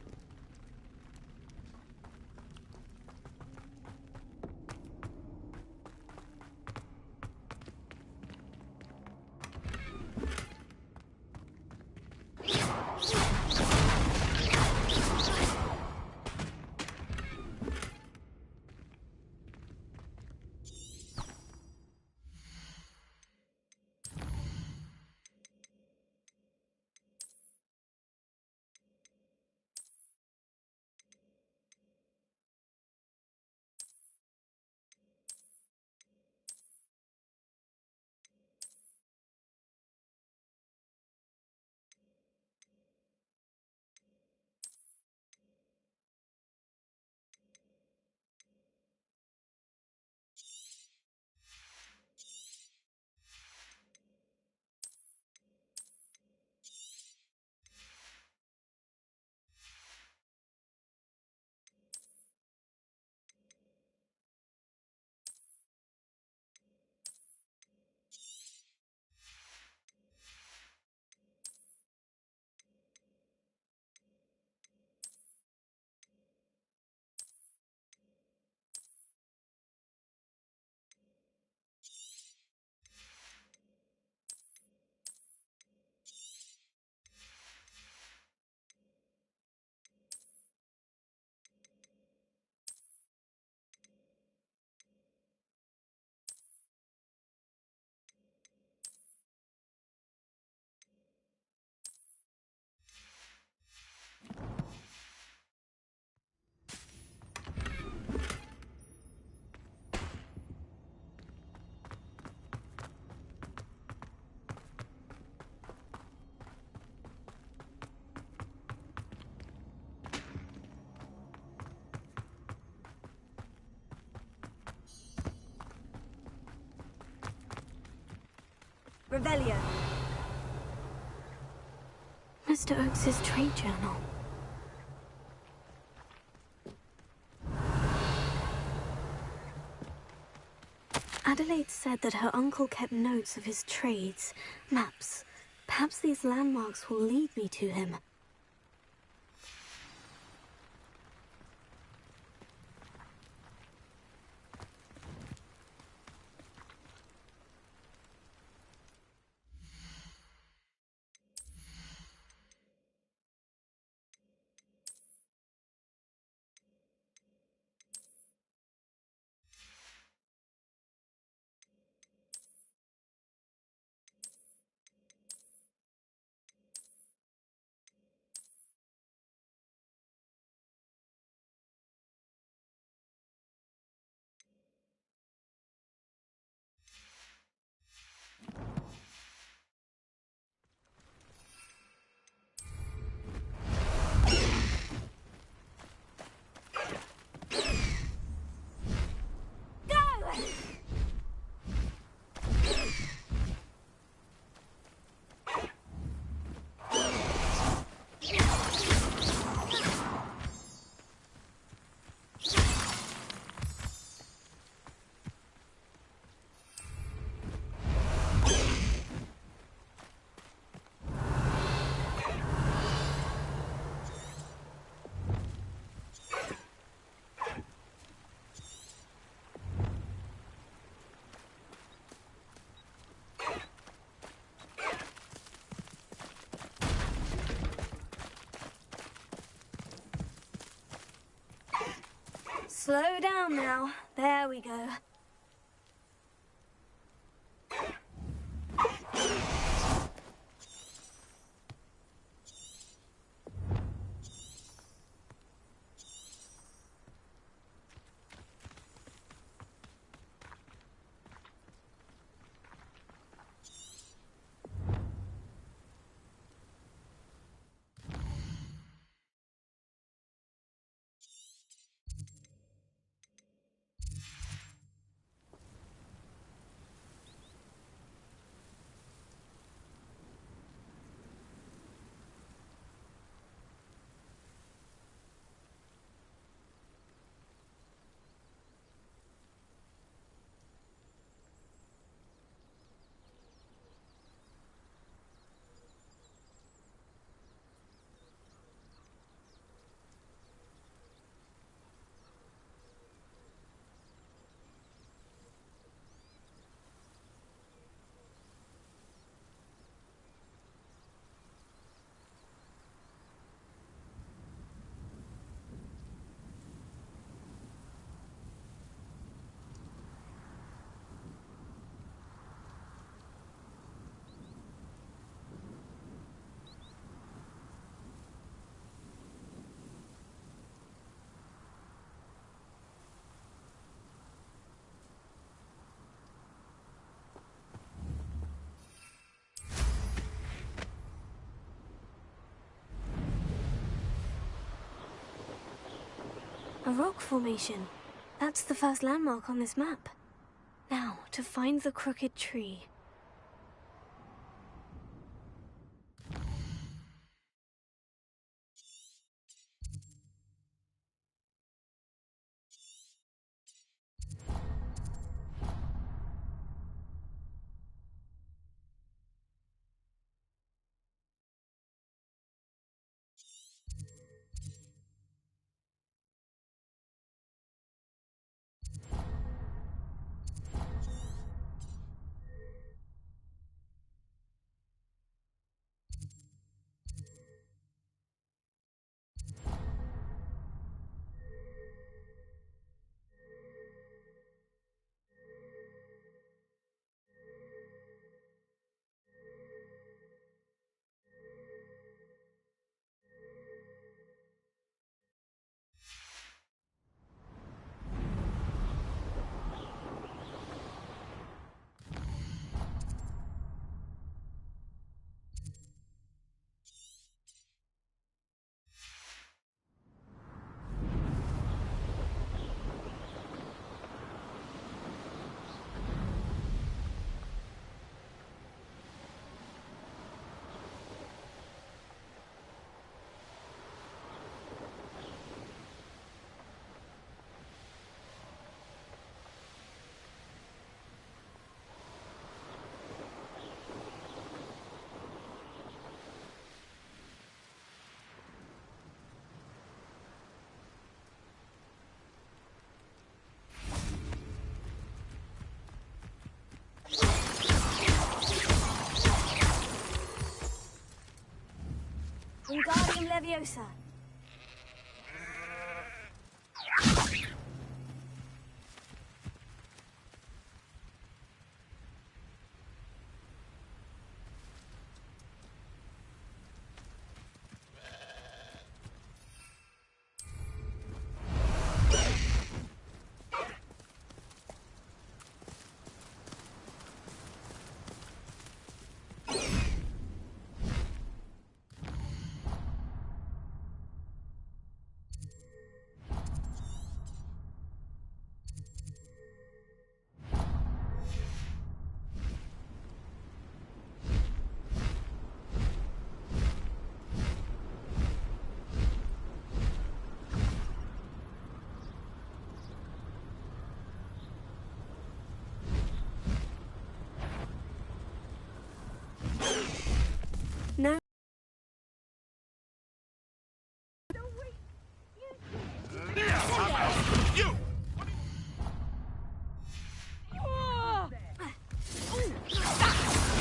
[SPEAKER 2] Revelio. Mr. Oakes's trade journal. Adelaide said that her uncle kept notes of his trades, maps. Perhaps these landmarks will lead me to him. Slow down now. There we go. A rock formation. That's the first landmark on this map. Now, to find the crooked tree. Wingardium Leviosa. No.
[SPEAKER 4] You!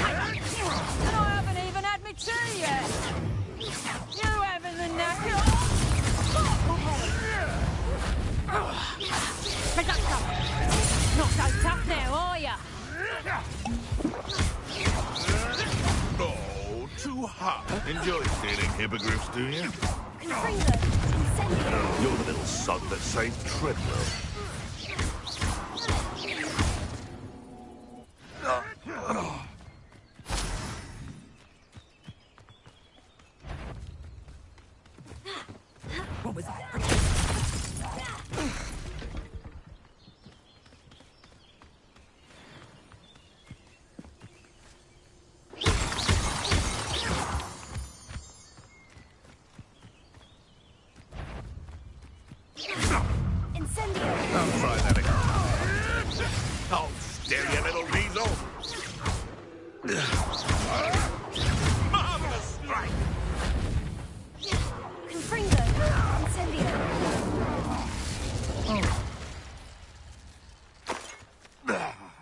[SPEAKER 5] And I haven't even had me tea yet. You having the knacker? Not so tough now, are ya?
[SPEAKER 4] Oh, too hot. Enjoy stealing hippogriffs, do you? You're the little sod that saved Treadwell.
[SPEAKER 5] What was that?
[SPEAKER 4] I'll try that again. Oh, still, you little weasel. Marvelous strike.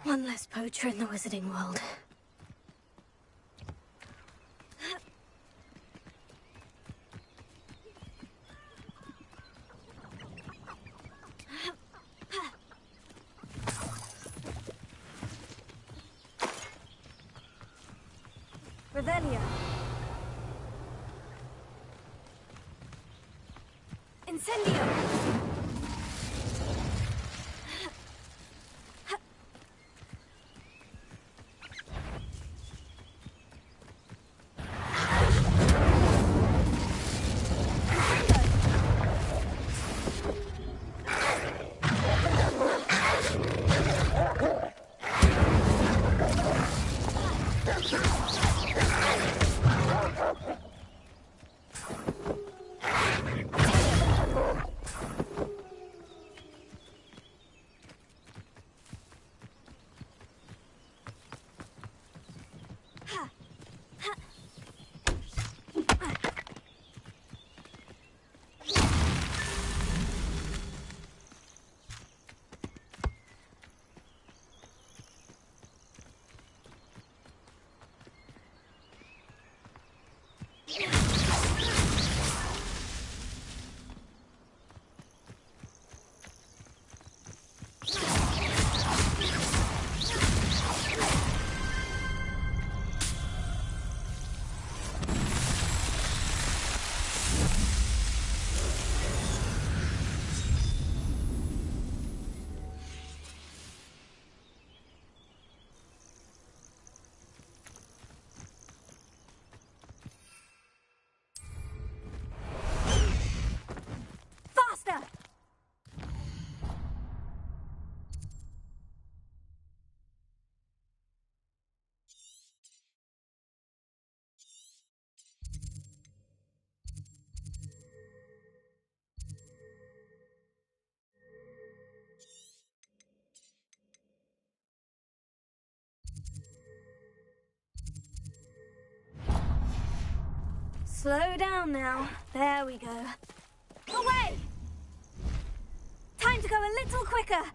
[SPEAKER 2] One less poacher in the wizarding world. Revelio. Incendio. Slow down now. There we go. Away! Time to go a little quicker.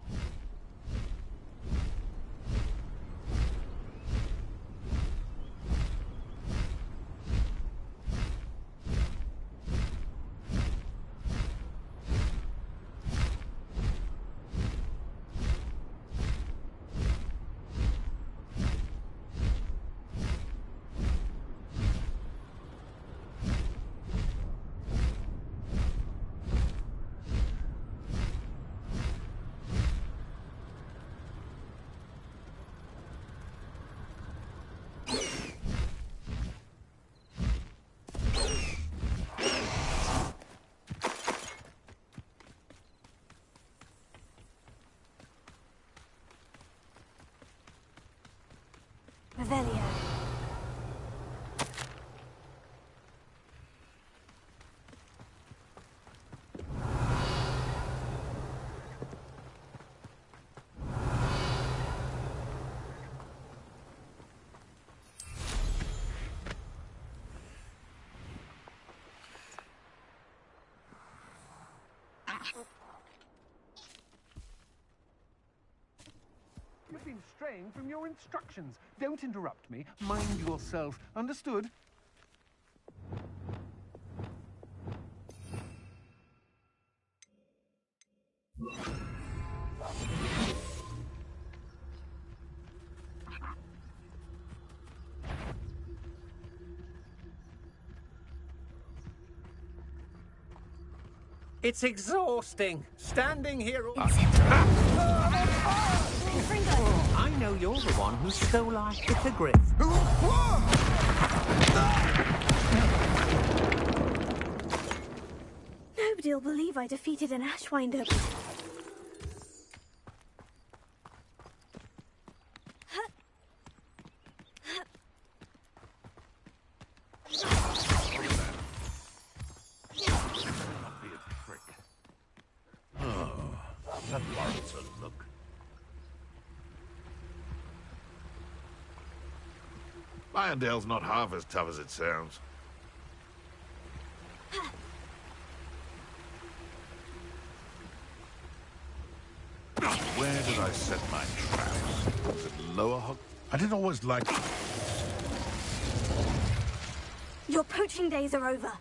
[SPEAKER 2] Revelio.
[SPEAKER 12] You've been straying from your instructions. Don't interrupt me. Mind yourself. Understood? It's exhausting, standing here all... I know you're the one who stole our hippogriff.
[SPEAKER 2] Nobody'll believe I defeated an Ashwinder.
[SPEAKER 4] That warrants a look. Liondale's not half as tough as it sounds. Where did I set my traps? Was it Lower Hog? I didn't always like...
[SPEAKER 2] Your poaching days are over.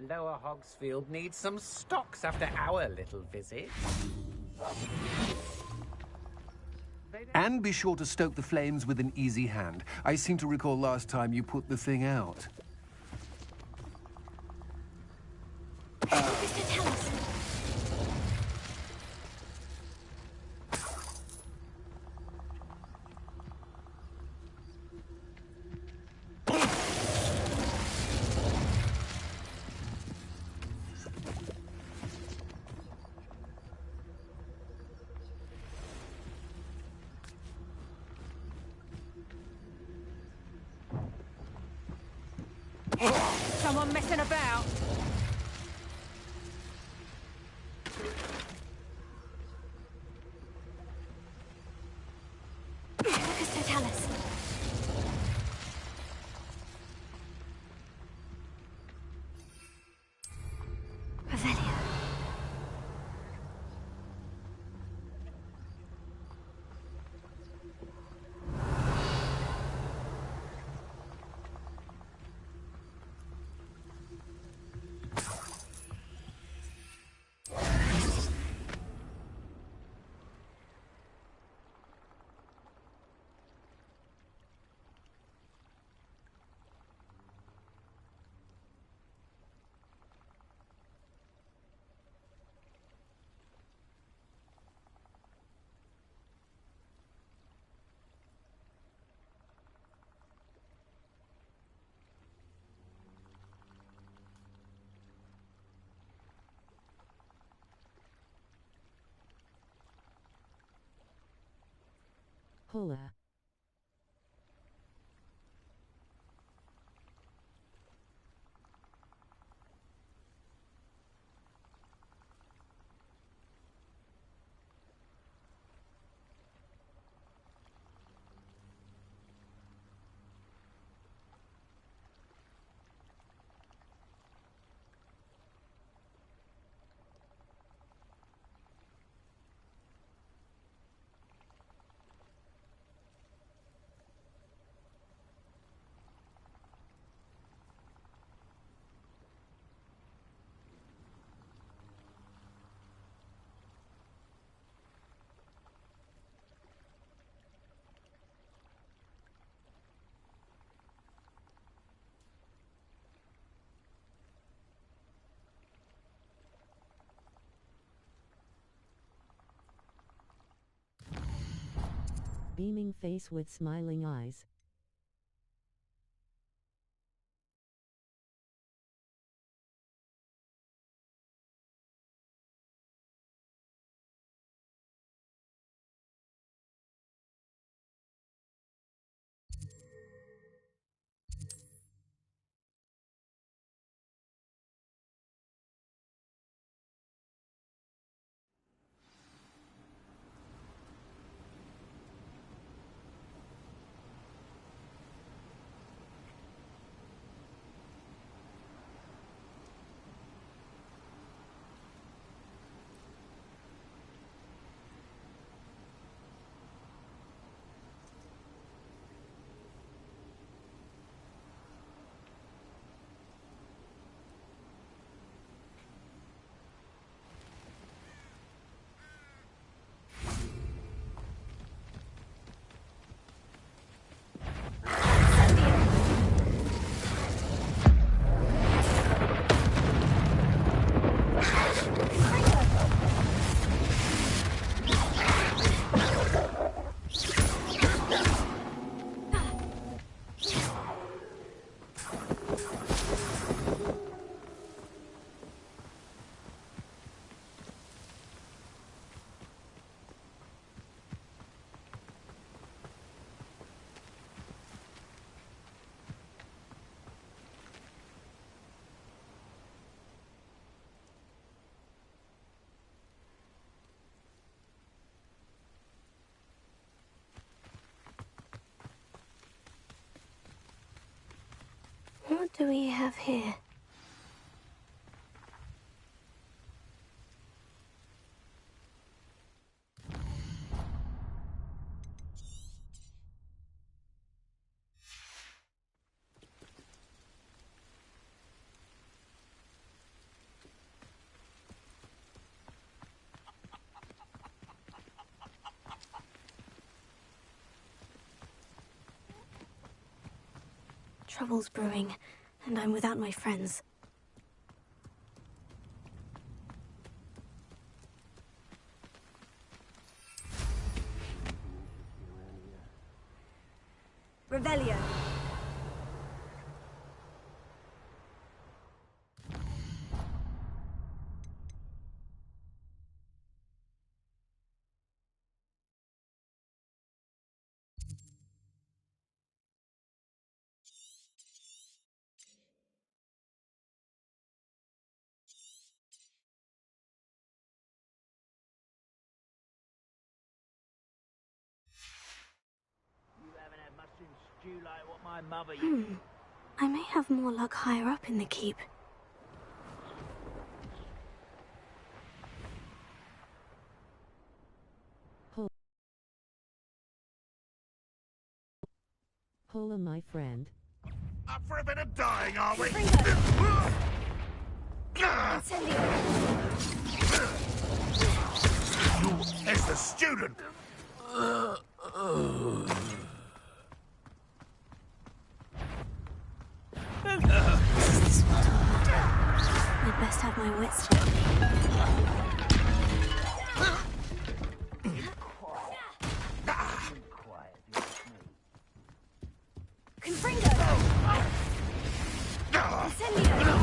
[SPEAKER 12] Lower Hogsfield needs some stocks after our little visit.
[SPEAKER 13] And be sure to stoke the flames with an easy hand. I seem to recall last time you put the thing out.
[SPEAKER 2] Mr. Tallis.
[SPEAKER 5] Someone messing about?
[SPEAKER 2] Mr. Tallis. Revelio.
[SPEAKER 14] Hola. Beaming face with smiling eyes.
[SPEAKER 2] What do we have here? Trouble's brewing, and I'm without my friends.
[SPEAKER 11] Revelio.
[SPEAKER 6] Stew like what my mother
[SPEAKER 2] I may have more luck higher up in the keep.
[SPEAKER 14] Hola, my friend.
[SPEAKER 4] Up for a bit of dying, are we? It's the student!
[SPEAKER 2] I'd best have my wits.
[SPEAKER 11] Confringo! Incendio!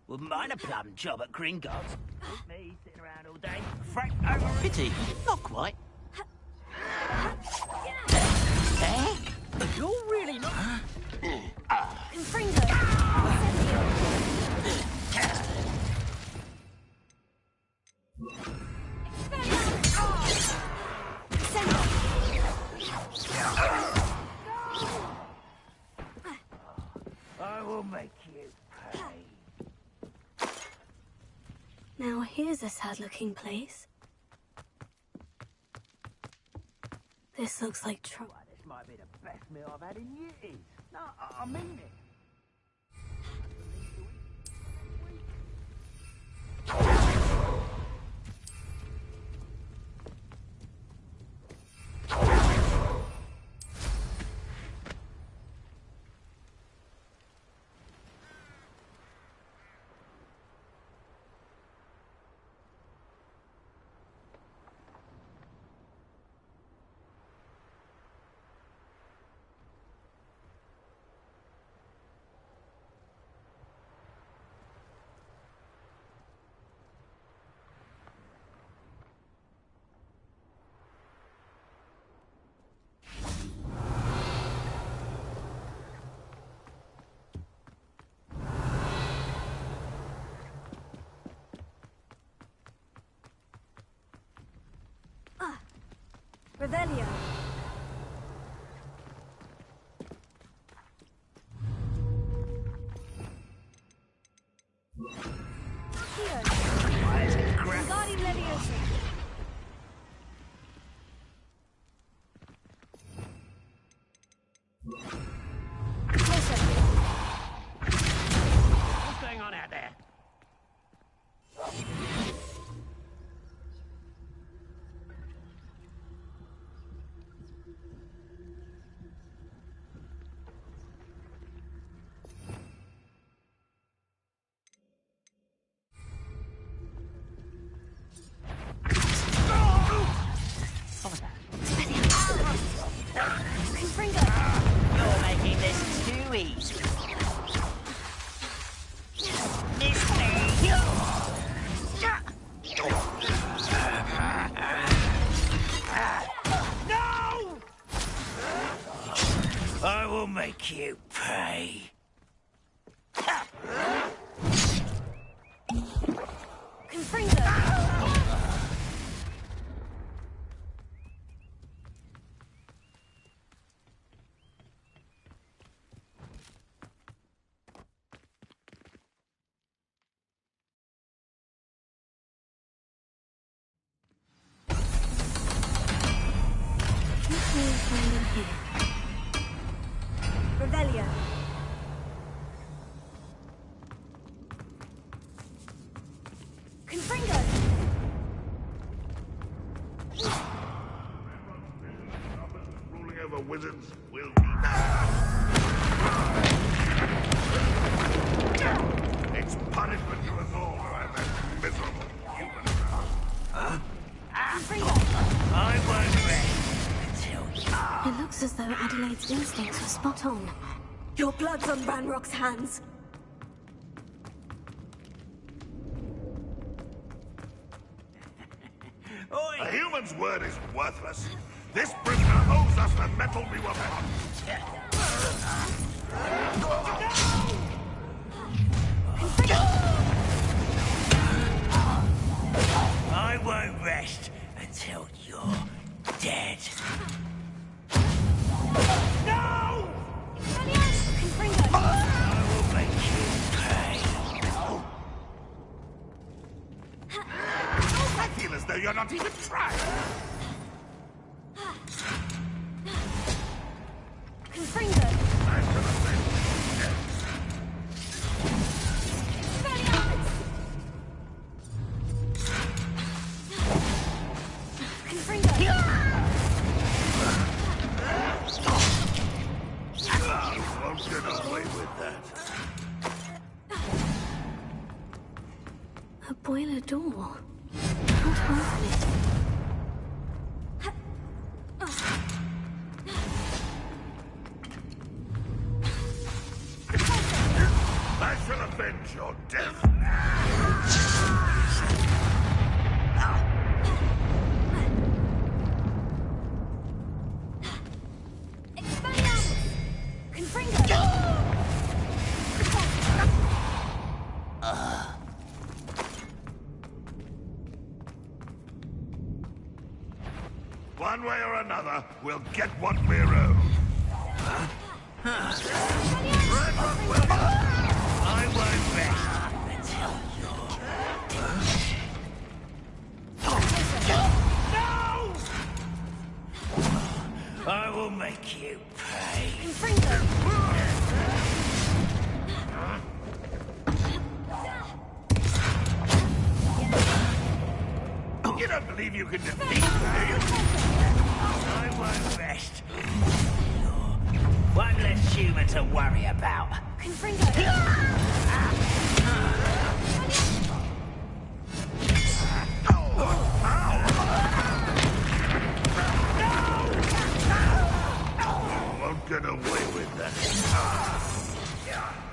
[SPEAKER 6] Wouldn't mind a plum job at Gringotts. Me sitting around all day. Frank over. Pity, not quite. Eh? You're really not.
[SPEAKER 11] Confringo!
[SPEAKER 6] I will make you pay.
[SPEAKER 2] Now here's a sad-looking place. This looks like trouble.
[SPEAKER 6] This might be the best meal I've had in years. No, I mean it.
[SPEAKER 11] Revelio.
[SPEAKER 6] Regarding Leviosa.
[SPEAKER 9] What's going on out there?
[SPEAKER 6] will make you pay.
[SPEAKER 2] Confringo!
[SPEAKER 11] Revelio.
[SPEAKER 2] Confringo!
[SPEAKER 4] Ruling over wizards will be It's punishment to us all who have that miserable human around.
[SPEAKER 6] Huh?
[SPEAKER 2] Confringo!
[SPEAKER 6] I won't rest until you...
[SPEAKER 2] It looks as though Adelaide's instincts were spot on. Your blood's on Ranrock's hands.
[SPEAKER 4] A human's word is worthless. This prisoner owes us the metal we were promised.
[SPEAKER 6] I won't rest until you're dead. No!
[SPEAKER 2] Confringo!
[SPEAKER 6] I will make you pay.
[SPEAKER 4] I feel as though you're not even trying.
[SPEAKER 2] Confringo!
[SPEAKER 4] Won't get away with that.
[SPEAKER 2] A boiler door. Can't open it.
[SPEAKER 4] I shall avenge your death. One way or another, we'll get what we're owed. Ravenclaw will...
[SPEAKER 6] I won't rest until you're dead. No! I will make you pay.
[SPEAKER 4] You don't believe you can defeat me?
[SPEAKER 6] I won't rest. One less human to worry about.
[SPEAKER 4] Won't get away with that.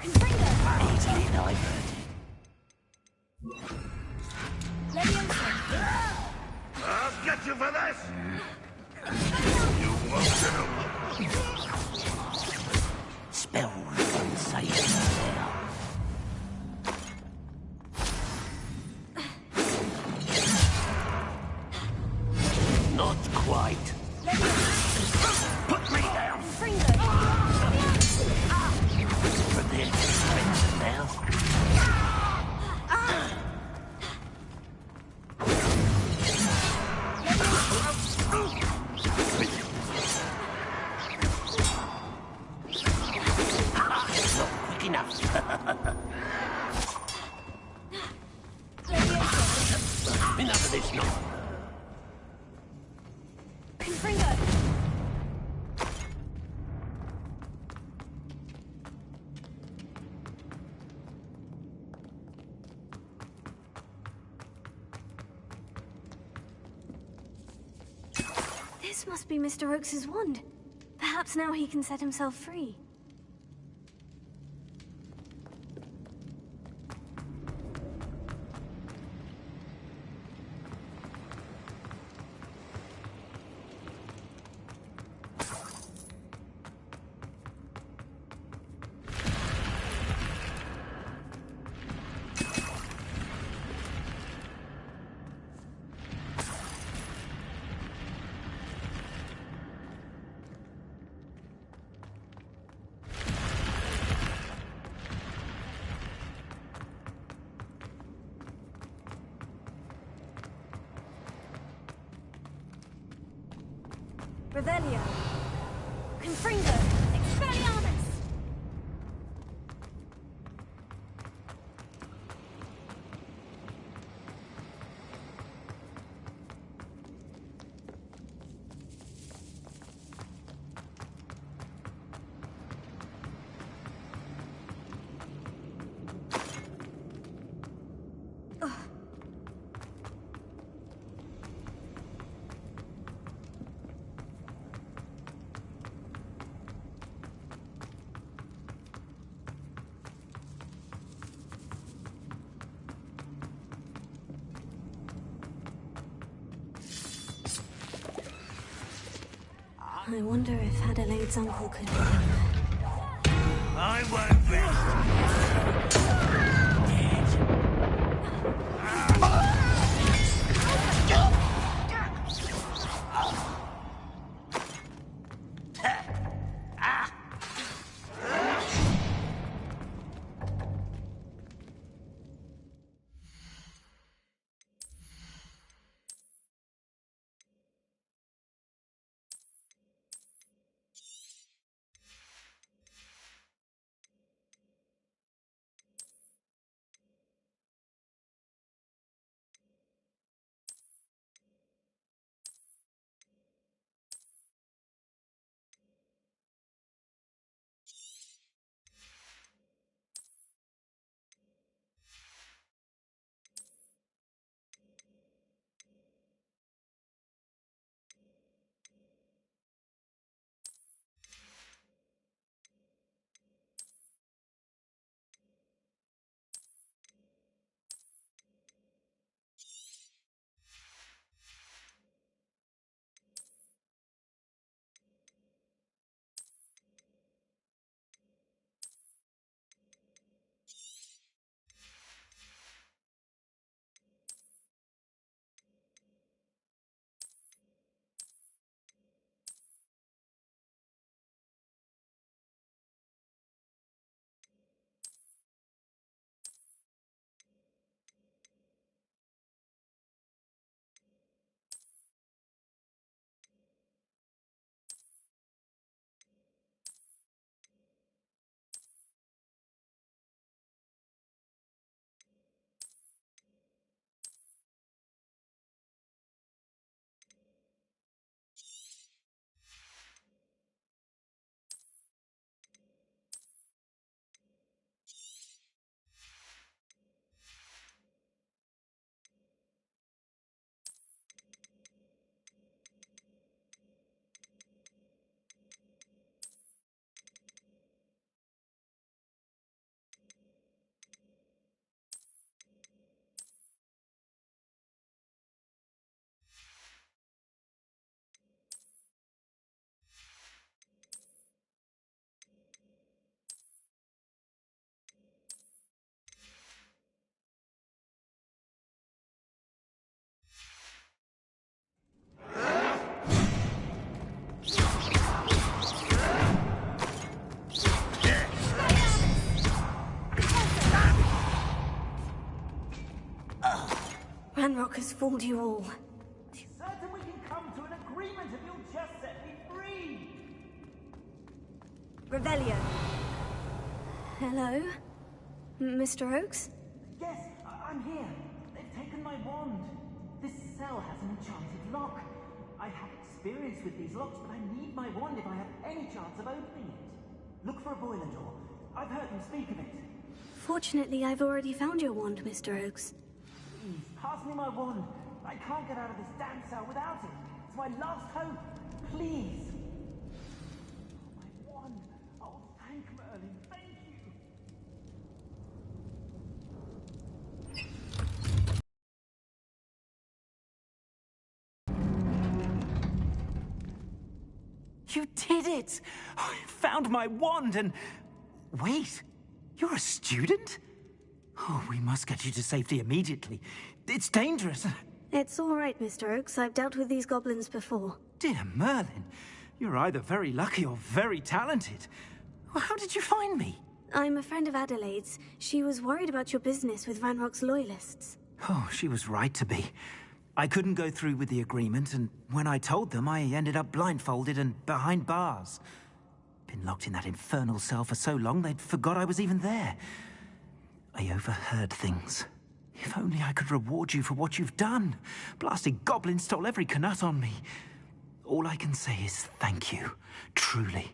[SPEAKER 6] Easily diverted.
[SPEAKER 4] I'll get you for this! You won't get away.
[SPEAKER 6] Spells unsafe. Not quite. Put me down. Prepare to strengthen now. Enough of this noise.
[SPEAKER 2] This must be Mr. Oakes's wand. Perhaps now he can set himself free. Revelio. Confringo. Expelliarmus. I wonder if Adelaide's uncle could be in there.
[SPEAKER 6] I won't rest.
[SPEAKER 2] Ranrock has fooled you all.
[SPEAKER 6] Certain we can come to an agreement if you'll just set me free.
[SPEAKER 2] Revelio. Hello? Mr. Oakes?
[SPEAKER 6] Yes, I'm here. They've taken my wand. This cell has an enchanted lock. I have experience with these locks, but I need my wand if I have any chance of opening it. Look for a boiler door. I've heard them speak of it.
[SPEAKER 2] Fortunately, I've already found your wand, Mr. Oakes.
[SPEAKER 6] Please, pass me my wand. I can't get out of this damn cell without it. It's my last hope. Please. My wand. Oh, thank Merlin. Thank you. You did it! I found my wand and... Wait, you're a student? Oh, we must get you to safety immediately. It's dangerous.
[SPEAKER 2] It's all right, Mr. Oakes. I've dealt with these goblins before.
[SPEAKER 6] Dear Merlin, you're either very lucky or very talented. Well, how did you find me?
[SPEAKER 2] I'm a friend of Adelaide's. She was worried about your business with Ranrock's loyalists.
[SPEAKER 6] Oh, she was right to be. I couldn't go through with the agreement, and when I told them, I ended up blindfolded and behind bars. Been locked in that infernal cell for so long, they'd forgot I was even there. I overheard things. If only I could reward you for what you've done. Blasted goblins stole every knut on me. All I can say is thank you, truly.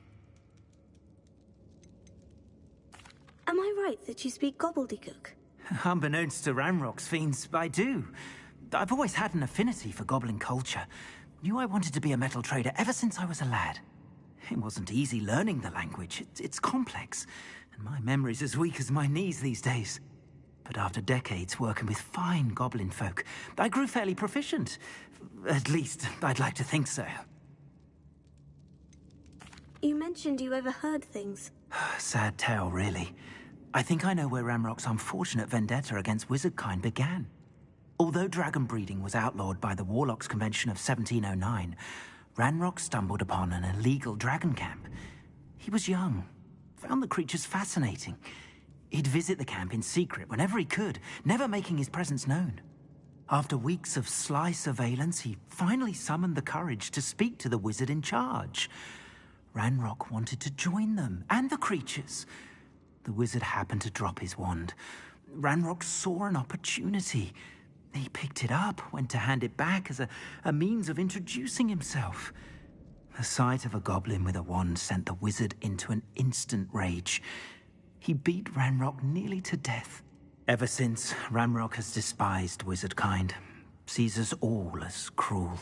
[SPEAKER 2] Am I right that you speak gobbledygook?
[SPEAKER 6] Unbeknownst to Ranrock's fiends, I do. I've always had an affinity for goblin culture. Knew I wanted to be a metal trader ever since I was a lad. It wasn't easy learning the language. It's complex, and my memory's as weak as my knees these days. But after decades working with fine goblin folk, I grew fairly proficient. At least, I'd like to think so.
[SPEAKER 2] You mentioned you overheard things.
[SPEAKER 6] Sad tale, really. I think I know where Ranrock's unfortunate vendetta against wizardkind began. Although dragon breeding was outlawed by the Warlocks Convention of 1709, Ranrock stumbled upon an illegal dragon camp. He was young, found the creatures fascinating. He'd visit the camp in secret whenever he could, never making his presence known. After weeks of sly surveillance, he finally summoned the courage to speak to the wizard in charge. Ranrock wanted to join them, and the creatures. The wizard happened to drop his wand. Ranrock saw an opportunity. He picked it up, went to hand it back as a means of introducing himself. The sight of a goblin with a wand sent the wizard into an instant rage. He beat Ranrock nearly to death. Ever since, Ranrock has despised wizardkind, sees us all as cruel.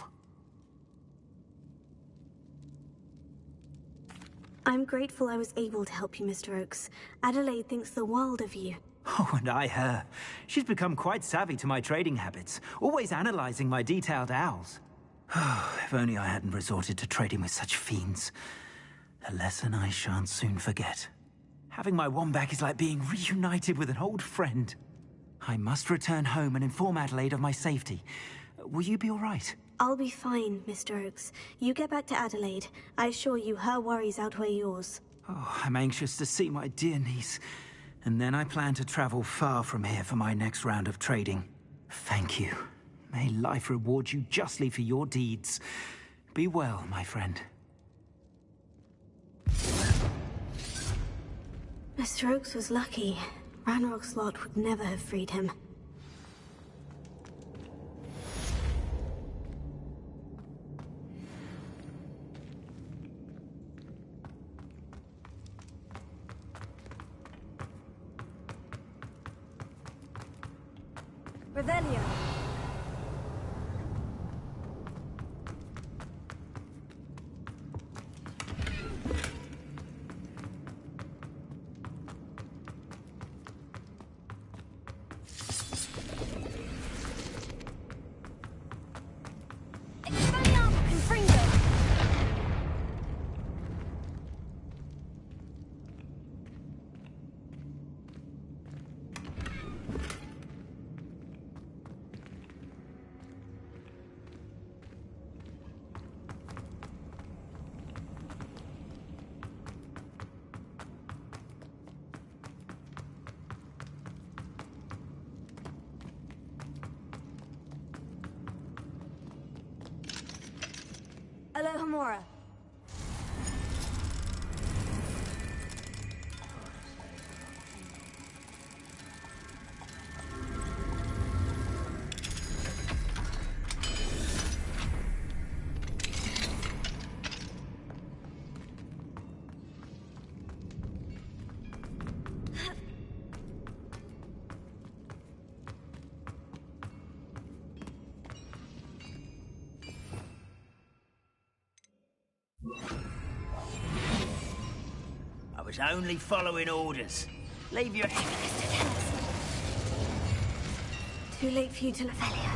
[SPEAKER 2] I'm grateful I was able to help you, Mr. Oakes. Adelaide thinks the world of you.
[SPEAKER 6] Oh, and I her. She's become quite savvy to my trading habits, always analyzing my detailed owls. If only I hadn't resorted to trading with such fiends. A lesson I shan't soon forget. Having my wand back is like being reunited with an old friend. I must return home and inform Adelaide of my safety. Will you be all right?
[SPEAKER 2] I'll be fine, Mr. Oakes. You get back to Adelaide. I assure you her worries outweigh yours.
[SPEAKER 6] Oh, I'm anxious to see my dear niece. And then I plan to travel far from here for my next round of trading. Thank you. May life reward you justly for your deeds. Be well, my friend.
[SPEAKER 2] Mr. Oakes was lucky. Ranrock's lot would never have freed him.
[SPEAKER 11] Revelio. Alohomora.
[SPEAKER 15] I was only following orders. Leave your evidence to tell us.
[SPEAKER 2] Too late for you to Levelia.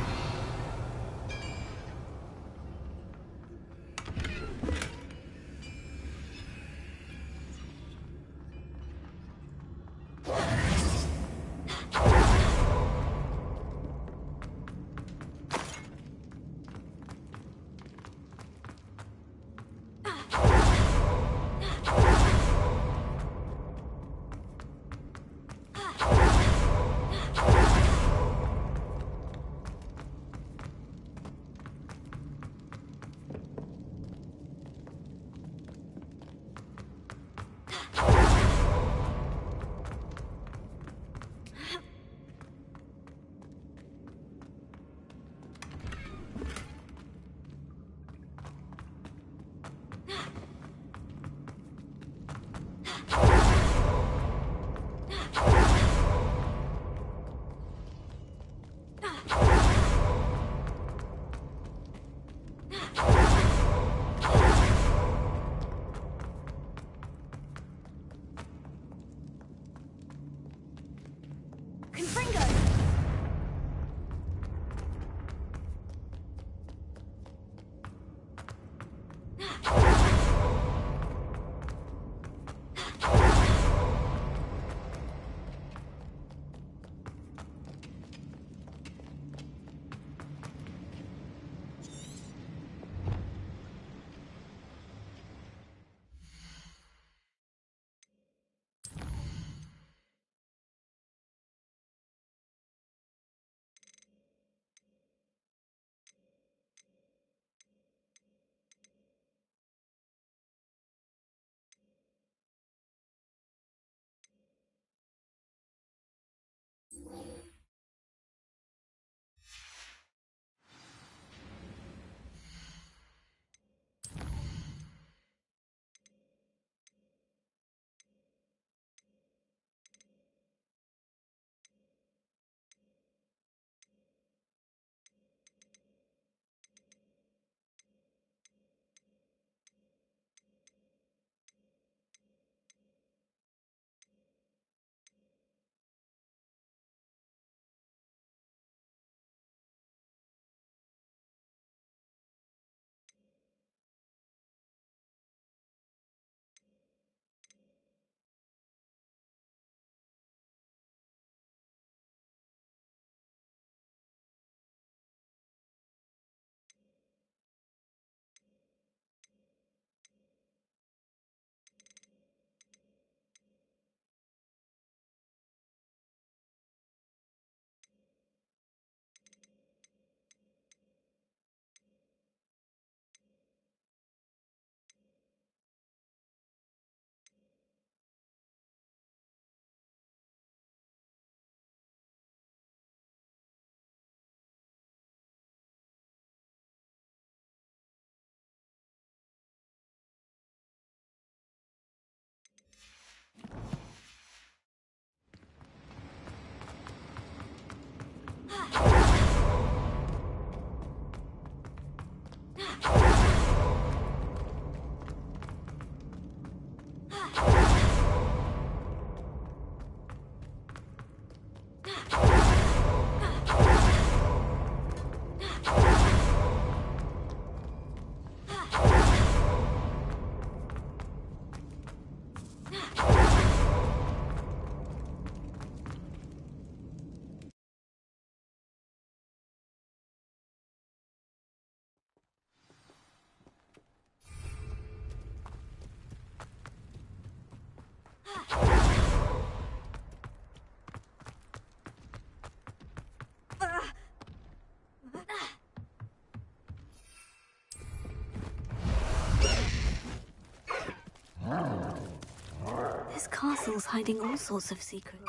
[SPEAKER 2] This castle's hiding all sorts of secrets.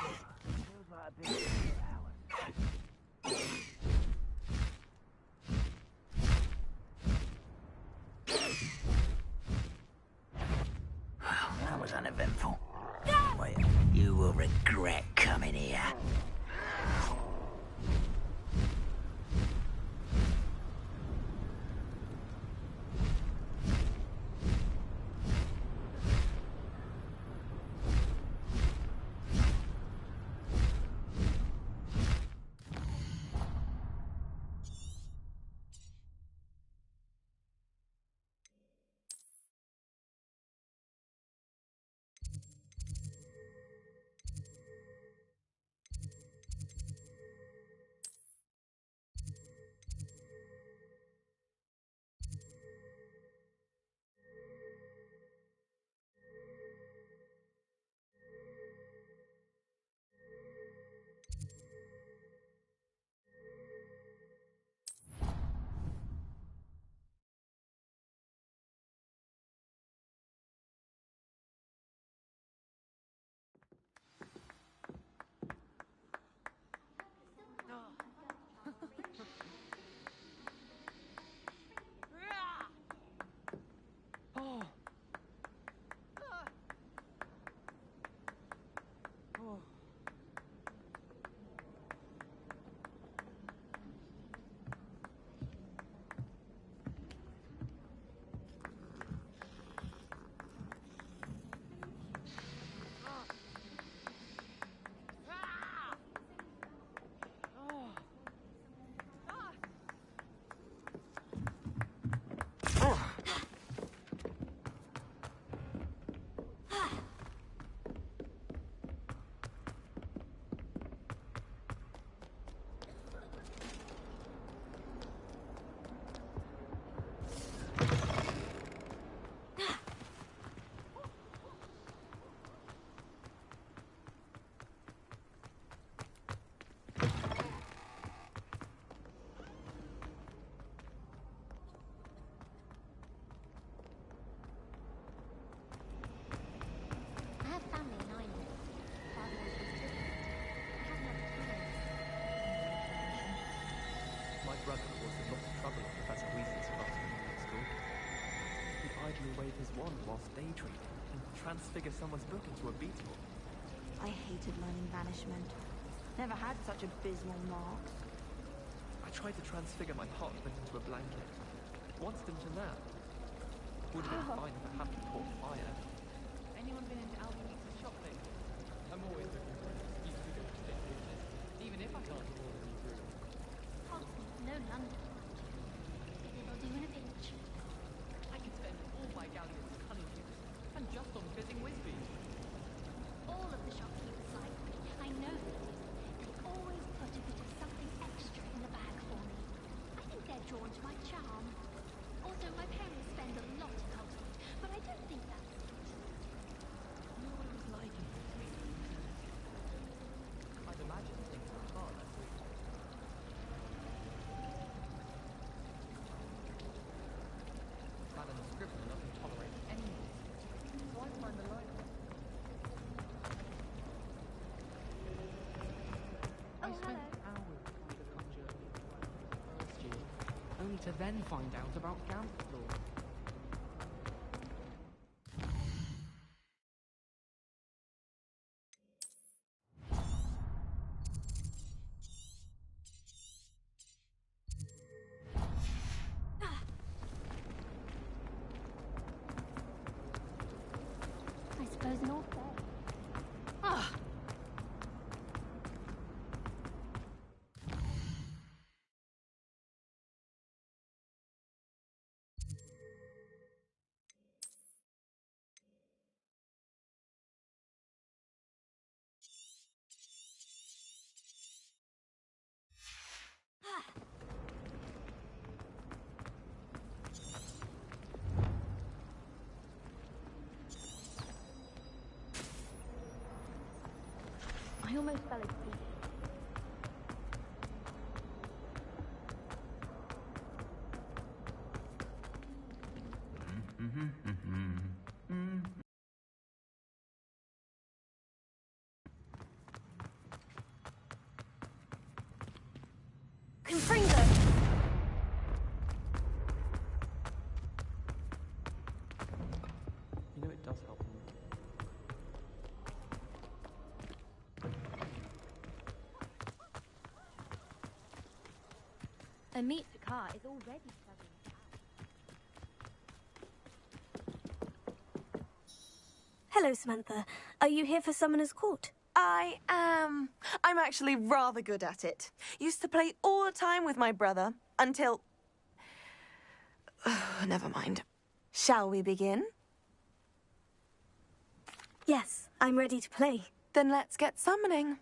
[SPEAKER 15] That was uneventful. Wait, you will regret coming here.
[SPEAKER 16] wand whilst daydreaming and transfigure someone's book into a beetle.
[SPEAKER 17] I hated learning banishment. Never had such abysmal marks.
[SPEAKER 16] I tried to transfigure my parchment into a blanket. Once into that. Would have been fine if it hadn't caught fire. Anyone been into Alchemist's shop lately? I'm always looking for an excuse to go to take pictures, even if I can't afford a new room.
[SPEAKER 18] Hogsmeade's no London. It'll do in a pinch.
[SPEAKER 16] I could spend all my galleons of honeydews and just on fizzing whizbees.
[SPEAKER 18] All of the shopkeepers like me. I know them. They always put a bit of something extra in the bag for me. I think they're drawn to my charm. Also, my parents spend a lot in Hogsmeade, but I don't think that's it.
[SPEAKER 16] You know what it was like in Hogsmeade? I'd imagine things were harder. Madame Scrivener doesn't tolerate any nonsense, so I find the line. I spent hours trying to conjure first year, only to then find out about Gampflaw.
[SPEAKER 18] I suppose not there.
[SPEAKER 5] Ah!
[SPEAKER 10] I almost fell asleep.
[SPEAKER 2] Confringo!
[SPEAKER 16] You know it does help me.
[SPEAKER 10] Amit Picard is already studying it out.
[SPEAKER 2] Hello, Samantha. Are you here for Summoner's Court?
[SPEAKER 19] I am. I'm actually rather good at it. Used to play all the time with my brother until... Never mind. Shall we begin?
[SPEAKER 2] Yes, I'm ready to play.
[SPEAKER 19] Then let's get summoning.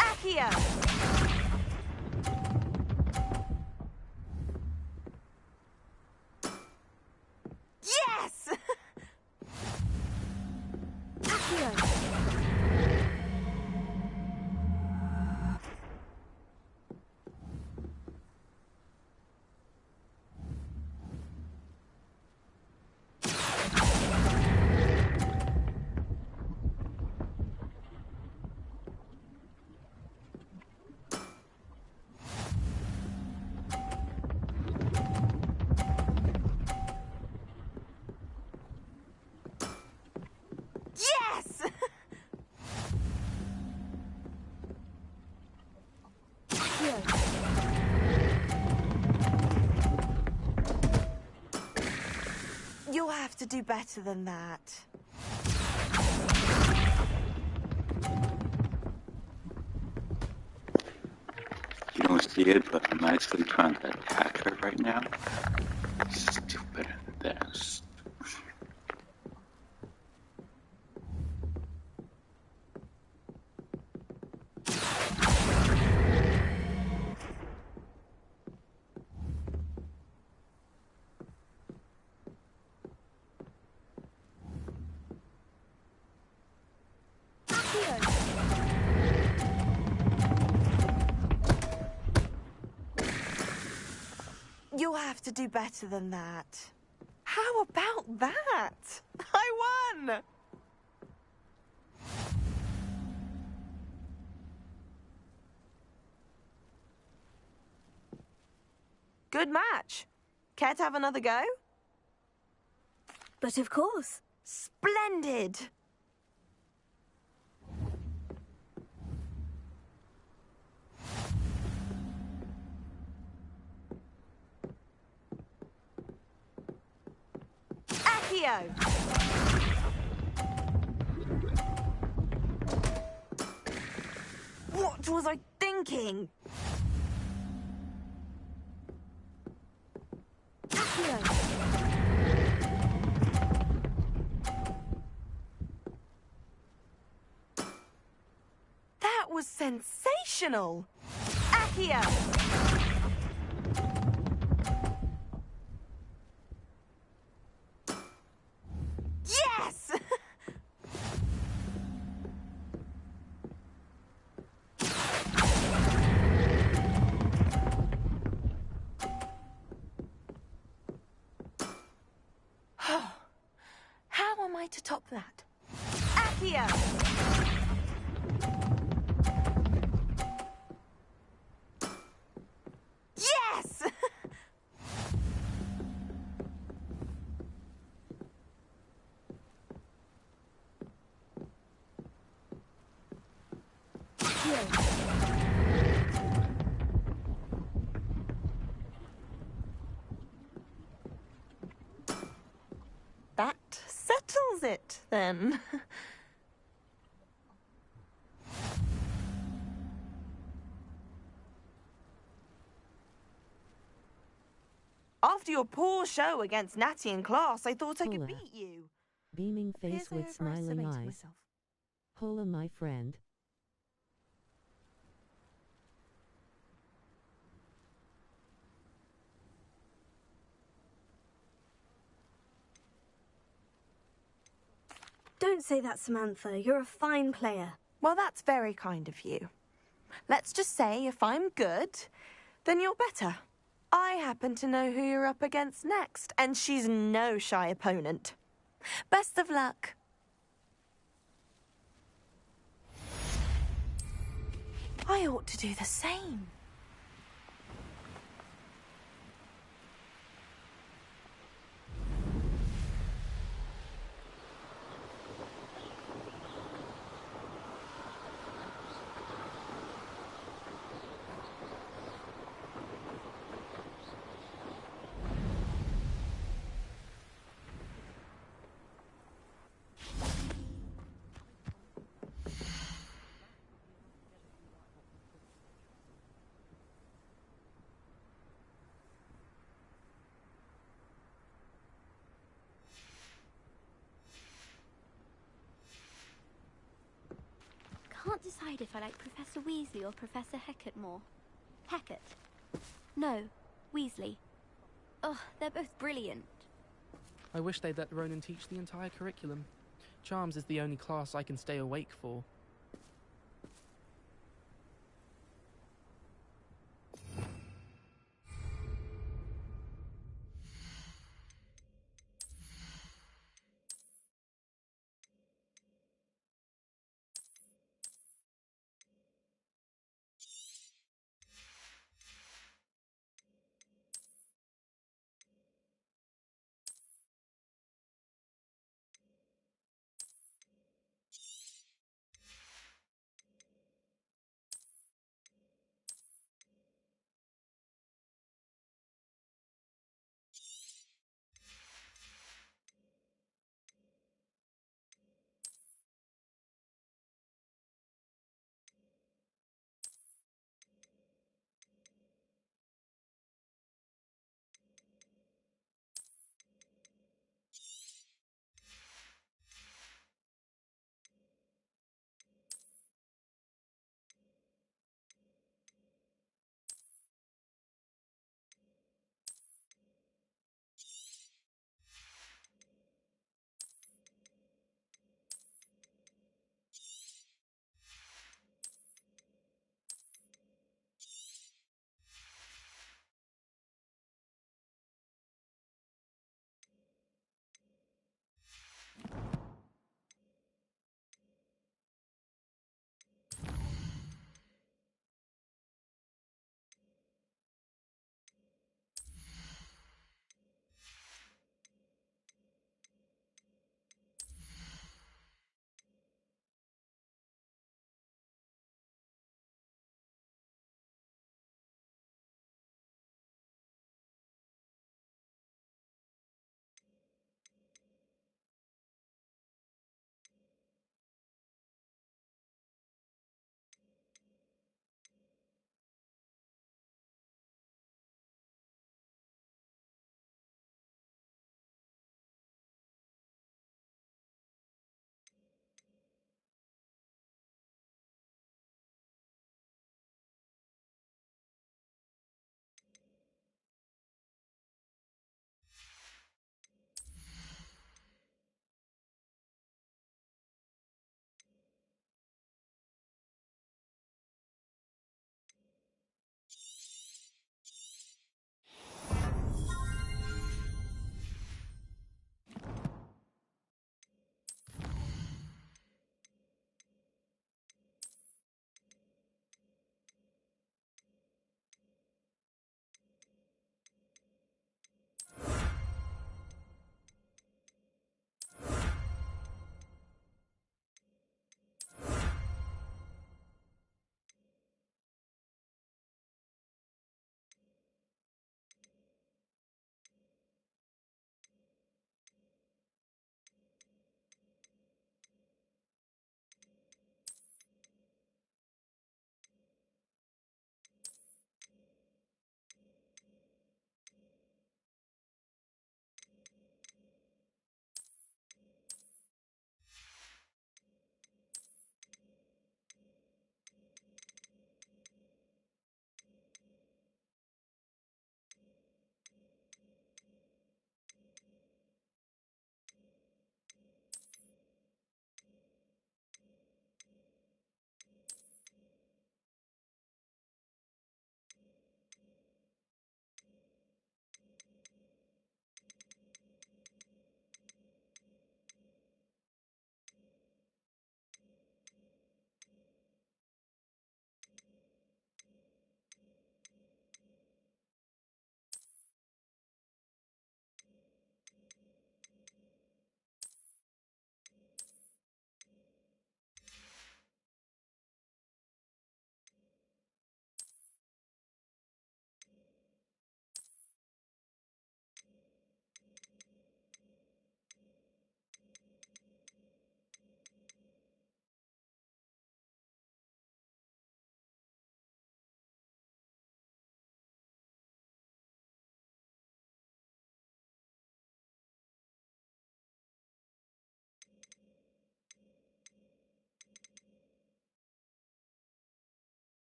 [SPEAKER 19] Accio! Yes!
[SPEAKER 2] Accio!
[SPEAKER 19] Yes! You'll have to do better than that.
[SPEAKER 8] You don't see it, but I'm actually trying to attack her right now. Stupid this.
[SPEAKER 19] You'll have to do better than that. How about that? I won! Good match. Care to have another go?
[SPEAKER 2] But of course.
[SPEAKER 19] Splendid! Accio! What was I thinking? That was sensational! Accio! Yes! How am I to top that? Accio! Yes! That settles it, then. After your poor show against Natty in class, I thought I could beat you.
[SPEAKER 14] Beaming face with smiling eyes. Hola, my friend.
[SPEAKER 2] Don't say that, Samantha. You're a fine player.
[SPEAKER 19] Well, that's very kind of you. Let's just say if I'm good, then you're better. I happen to know who you're up against next, and she's no shy opponent. Best of luck. I ought to do the same.
[SPEAKER 10] Can't decide if I like Professor Weasley or Professor Hecat more. Hecat. No, Weasley. Ugh, they're both brilliant.
[SPEAKER 16] I wish they'd let Ronan teach the entire curriculum. Charms is the only class I can stay awake for.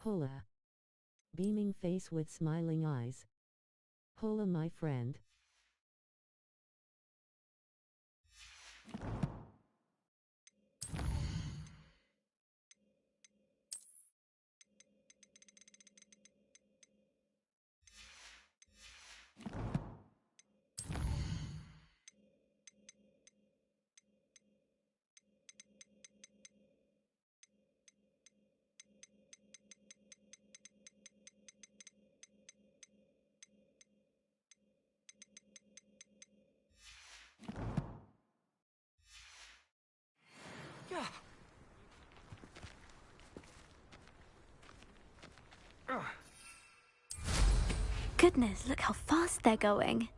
[SPEAKER 14] Hola. Beaming face with smiling eyes. Hola, my friend.
[SPEAKER 10] Goodness, look how fast they're going.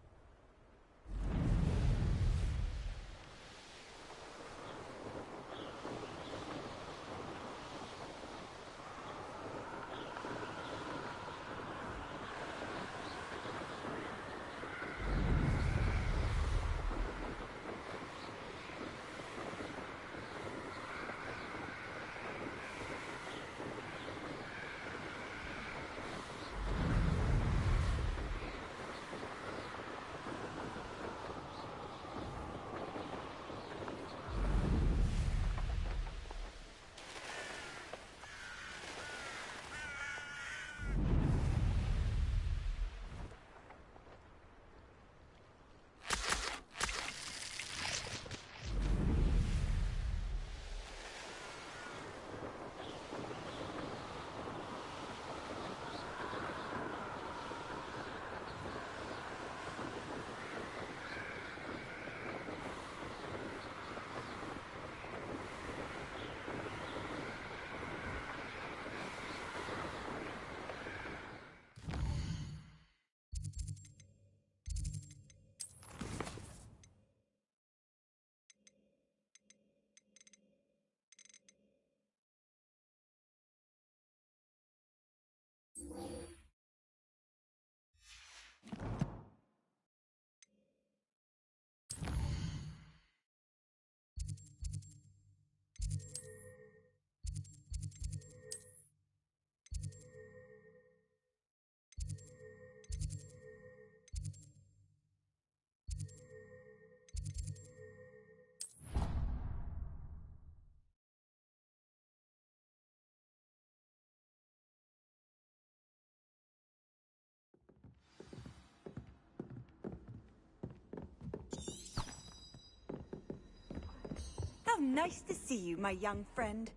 [SPEAKER 11] How nice to see you, my young friend.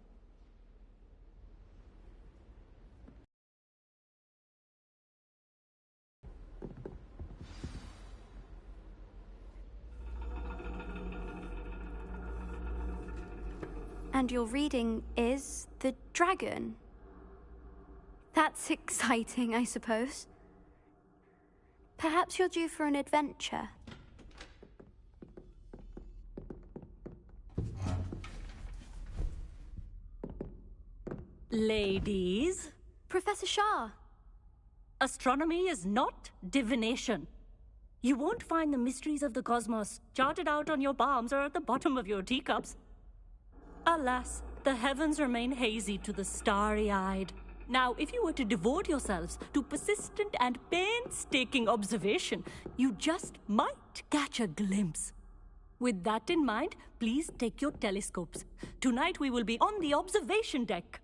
[SPEAKER 10] And your reading is The Dragon. That's exciting, I suppose. Perhaps you're due for an adventure.
[SPEAKER 5] Ladies.
[SPEAKER 10] Professor Shah.
[SPEAKER 5] Astronomy is not divination. You won't find the mysteries of the cosmos charted out on your palms or at the bottom of your teacups. Alas, the heavens remain hazy to the starry-eyed. Now, if you were to devote yourselves to persistent and painstaking observation, you just might catch a glimpse. With that in mind, please take your telescopes. Tonight we will be on the observation deck.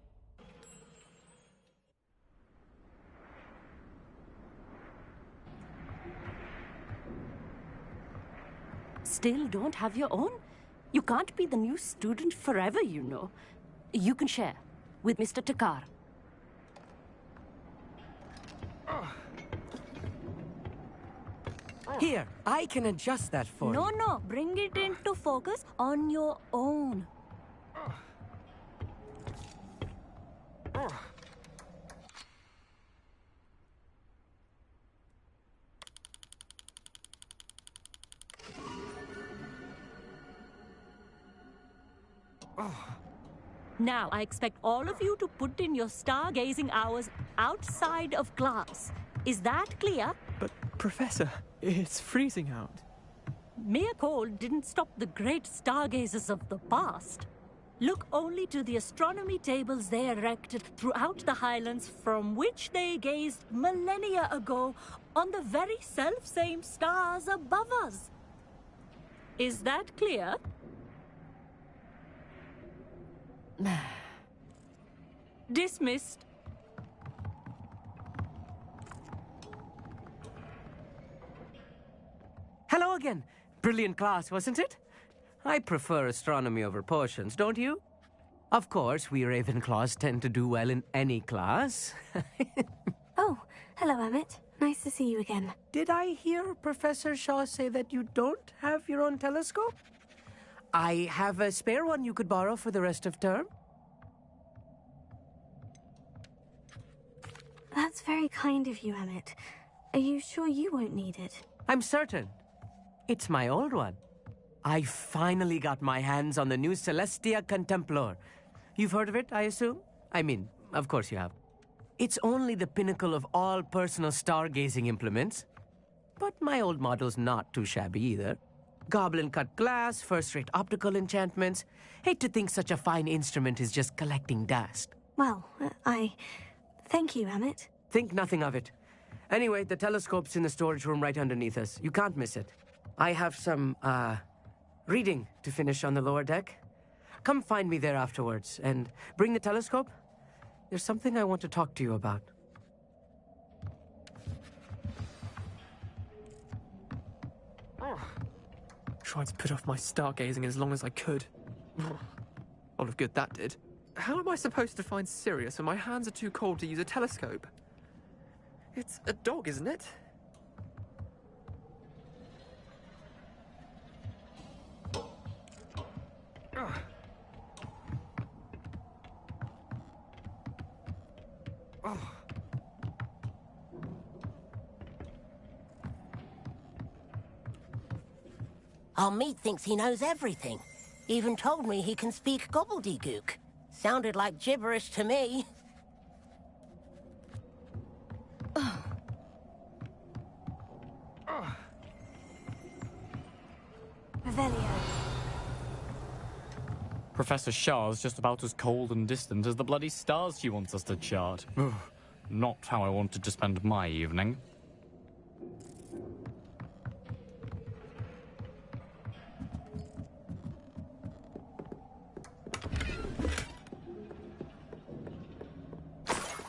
[SPEAKER 5] Still don't have your own? You can't be the new student forever, you know. You can share with Mr. Takar.
[SPEAKER 20] Here, I can adjust that for you.
[SPEAKER 5] No, bring it into focus on your own. Now, I expect all of you to put in your stargazing hours outside of class. Is that clear?
[SPEAKER 16] But, Professor, it's freezing out.
[SPEAKER 5] Mere cold didn't stop the great stargazers of the past. Look only to the astronomy tables they erected throughout the Highlands, from which they gazed millennia ago on the very self-same stars above us. Is that clear? Dismissed.
[SPEAKER 20] Hello again. Brilliant class, wasn't it? I prefer astronomy over potions, don't you? Of course, we Ravenclaws tend to do well in any class.
[SPEAKER 2] Oh, hello, Emmett. Nice to see you again.
[SPEAKER 20] Did I hear Professor Shaw say that you don't have your own telescope? I have a spare one you could borrow for the rest of term.
[SPEAKER 2] That's very kind of you, Emmett. Are you sure you won't need it?
[SPEAKER 20] I'm certain. It's my old one. I finally got my hands on the new Celestia Contemplar. You've heard of it, I assume? I mean, of course you have. It's only the pinnacle of all personal stargazing implements. But my old model's not too shabby either. Goblin-cut glass, first-rate optical enchantments. Hate to think such a fine instrument is just collecting dust.
[SPEAKER 2] Well, thank you, Emmett.
[SPEAKER 20] Think nothing of it. Anyway, the telescope's in the storage room right underneath us. You can't miss it. I have some, reading to finish on the lower deck. Come find me there afterwards, and bring the telescope. There's something I want to talk to you about.
[SPEAKER 16] Tried to put off my stargazing as long as I could. Lot of good that did. How am I supposed to find Sirius when my hands are too cold to use a telescope? It's a dog, isn't it? Ugh. Oh.
[SPEAKER 21] Our meat thinks he knows everything. Even told me he can speak gobbledygook. Sounded like gibberish to me.
[SPEAKER 2] Revelio.
[SPEAKER 22] Professor Shah's just about as cold and distant as the bloody stars she wants us to chart. Ugh, not how I wanted to spend my evening.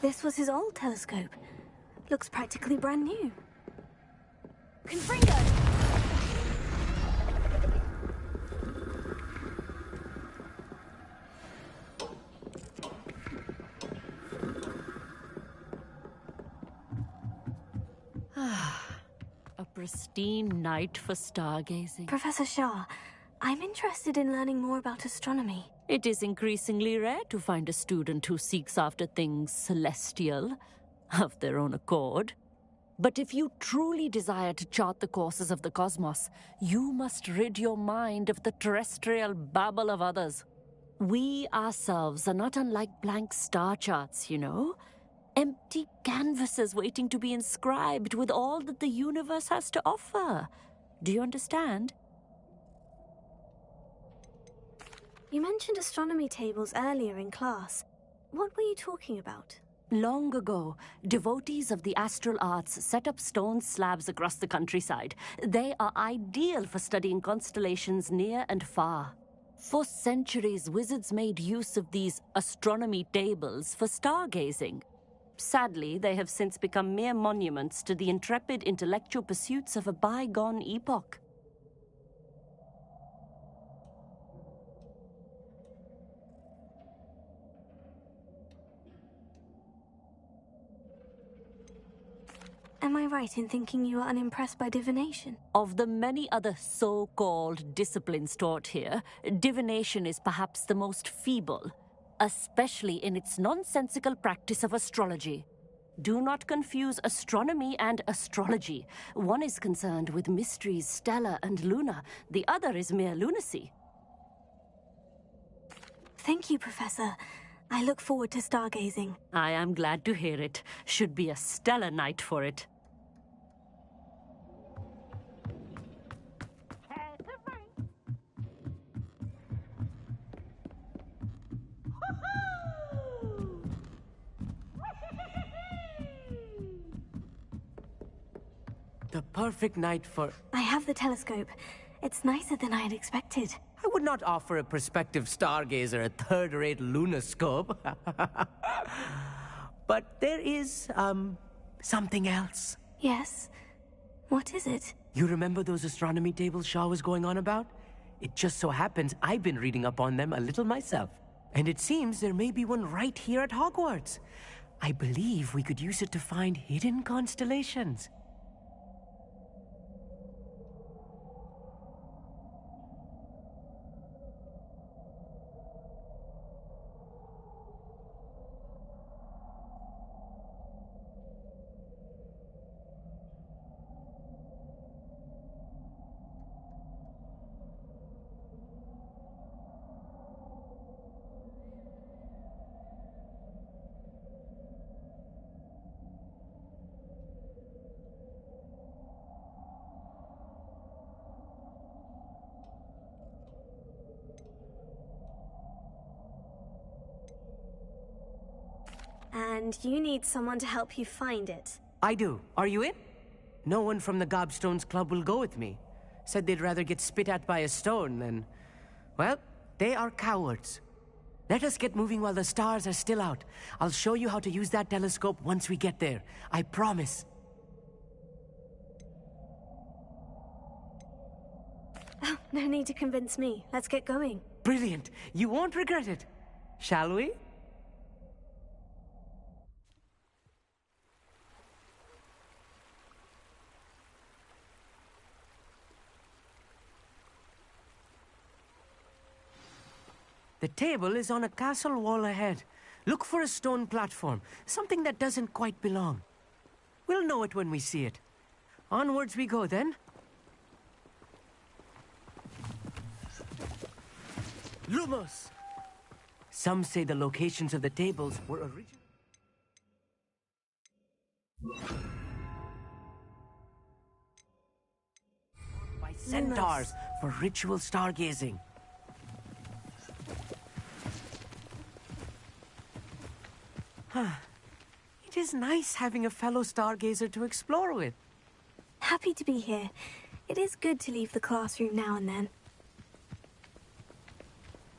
[SPEAKER 2] This was his old telescope. Looks practically brand new. Confringo!
[SPEAKER 5] A pristine night for stargazing.
[SPEAKER 2] Professor Shah, I'm interested in learning more about astronomy.
[SPEAKER 5] It is increasingly rare to find a student who seeks after things celestial, of their own accord. But if you truly desire to chart the courses of the cosmos, you must rid your mind of the terrestrial babble of others. We ourselves are not unlike blank star charts, you know. Empty canvases waiting to be inscribed with all that the universe has to offer. Do you understand?
[SPEAKER 2] You mentioned astronomy tables earlier in class. What were you talking about?
[SPEAKER 5] Long ago, devotees of the astral arts set up stone slabs across the countryside. They are ideal for studying constellations near and far. For centuries, wizards made use of these astronomy tables for stargazing. Sadly, they have since become mere monuments to the intrepid intellectual pursuits of a bygone epoch.
[SPEAKER 2] Am I right in thinking you are unimpressed by divination?
[SPEAKER 5] Of the many other so-called disciplines taught here, divination is perhaps the most feeble, especially in its nonsensical practice of astrology. Do not confuse astronomy and astrology. One is concerned with mysteries stellar and lunar. The other is mere lunacy.
[SPEAKER 2] Thank you, Professor. I look forward to stargazing.
[SPEAKER 5] I am glad to hear it. Should be a stellar night for it.
[SPEAKER 20] perfect night for...
[SPEAKER 2] I have the telescope. It's nicer than I had expected.
[SPEAKER 20] I would not offer a prospective stargazer a third-rate lunoscope. But there is, something else.
[SPEAKER 2] Yes? What is it?
[SPEAKER 20] You remember those astronomy tables Shaw was going on about? It just so happens I've been reading up on them a little myself. And it seems there may be one right here at Hogwarts. I believe we could use it to find hidden constellations.
[SPEAKER 2] And you need someone to help you find it.
[SPEAKER 20] I do. Are you in? No one from the Gobstones Club will go with me. Said they'd rather get spit at by a stone than... Well, they are cowards. Let us get moving while the stars are still out. I'll show you how to use that telescope once we get there. I promise.
[SPEAKER 2] Oh, no need to convince me. Let's get going.
[SPEAKER 20] Brilliant. You won't regret it. Shall we? The table is on a castle wall ahead. Look for a stone platform, something that doesn't quite belong. We'll know it when we see it. Onwards we go, then. Lumos! Some say the locations of the tables were original. By centaurs for ritual stargazing. It is nice having a fellow stargazer to explore with.
[SPEAKER 2] Happy to be here. It is good to leave the classroom now and then.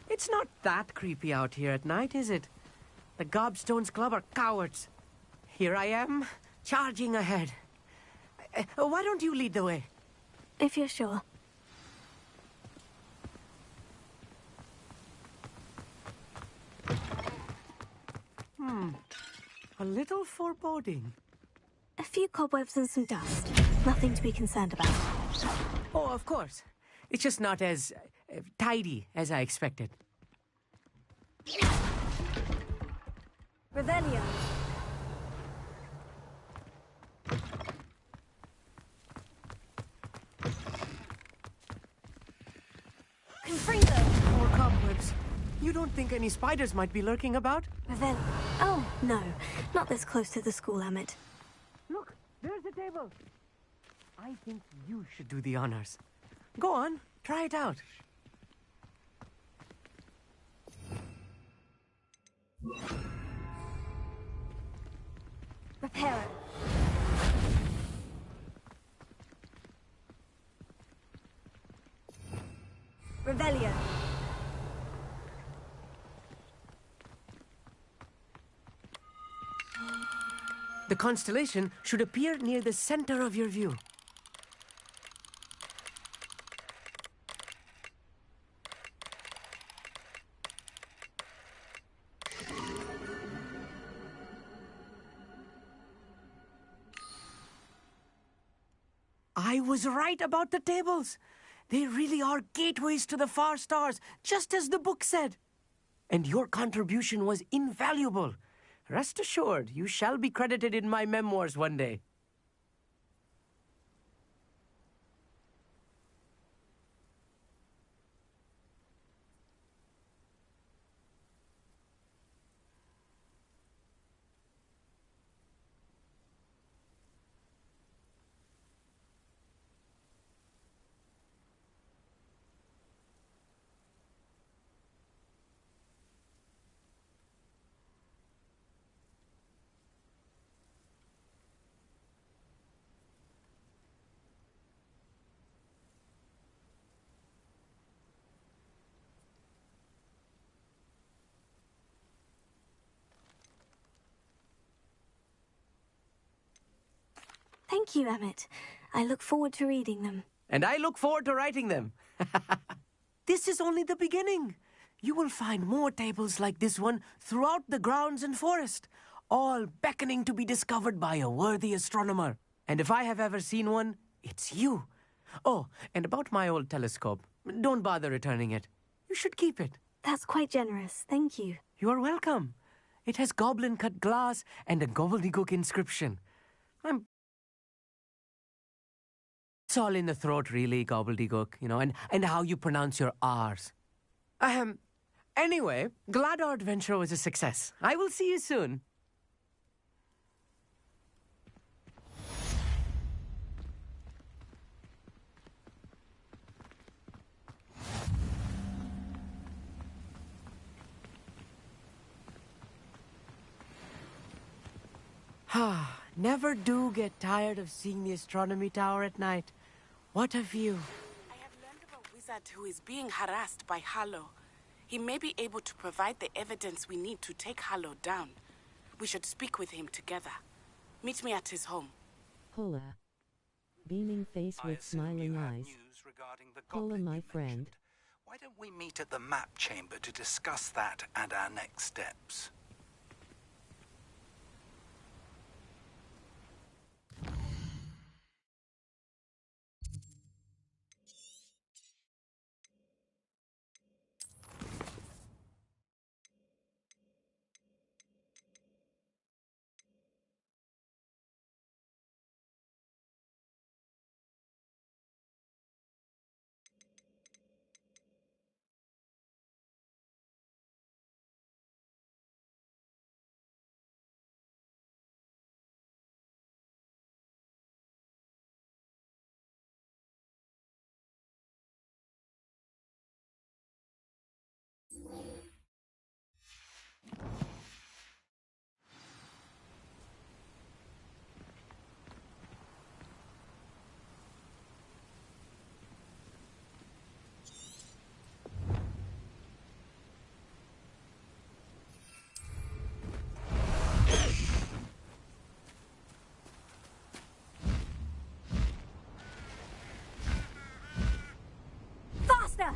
[SPEAKER 20] It's not that creepy out here at night, is it? The Gobstones Club are cowards. Here I am, charging ahead. Why don't you lead the way?
[SPEAKER 2] If you're sure.
[SPEAKER 20] A little foreboding.
[SPEAKER 2] A few cobwebs and some dust. Nothing to be concerned about.
[SPEAKER 20] Oh, of course. It's just not as tidy as I expected.
[SPEAKER 2] Revelio. Confringo.
[SPEAKER 20] More cobwebs. You don't think any spiders might be lurking about?
[SPEAKER 2] Revelio. Oh, no. Not this close to the school, Emmett.
[SPEAKER 20] Look, there's the table. I think you should do the honors. Go on, try it out.
[SPEAKER 2] Reparo. Revelio.
[SPEAKER 20] The constellation should appear near the center of your view. I was right about the tables. They really are gateways to the far stars, just as the book said. And your contribution was invaluable. Rest assured, you shall be credited in my memoirs one day.
[SPEAKER 2] Thank you, Emmett. I look forward to reading them.
[SPEAKER 20] And I look forward to writing them. This is only the beginning. You will find more tables like this one throughout the grounds and forest, all beckoning to be discovered by a worthy astronomer. And if I have ever seen one, it's you. Oh, and about my old telescope, don't bother returning it. You should keep it.
[SPEAKER 2] That's quite generous. Thank you.
[SPEAKER 20] You are welcome. It has goblin-cut glass and a gobbledygook inscription. It's all in the throat, really, gobbledygook, you know, and how you pronounce your R's. Anyway, glad our adventure was a success. I will see you soon. Never do get tired of seeing the astronomy tower at night. What a view.
[SPEAKER 1] I have learned of a wizard who is being harassed by Harlow. He may be able to provide the evidence we need to take Harlow down. We should speak with him together. Meet me at his home.
[SPEAKER 14] Hola. Beaming face with smiling eyes. Hola, my friend.
[SPEAKER 3] Why don't we meet at the map chamber to discuss that and our next steps?
[SPEAKER 2] Faster!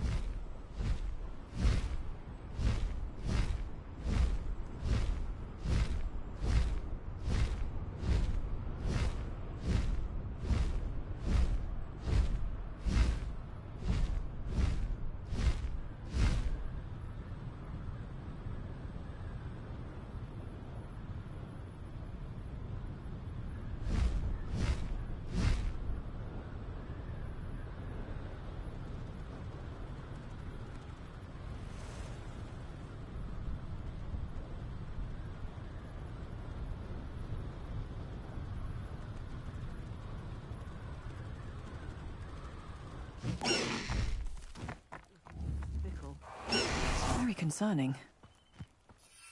[SPEAKER 7] Very concerning.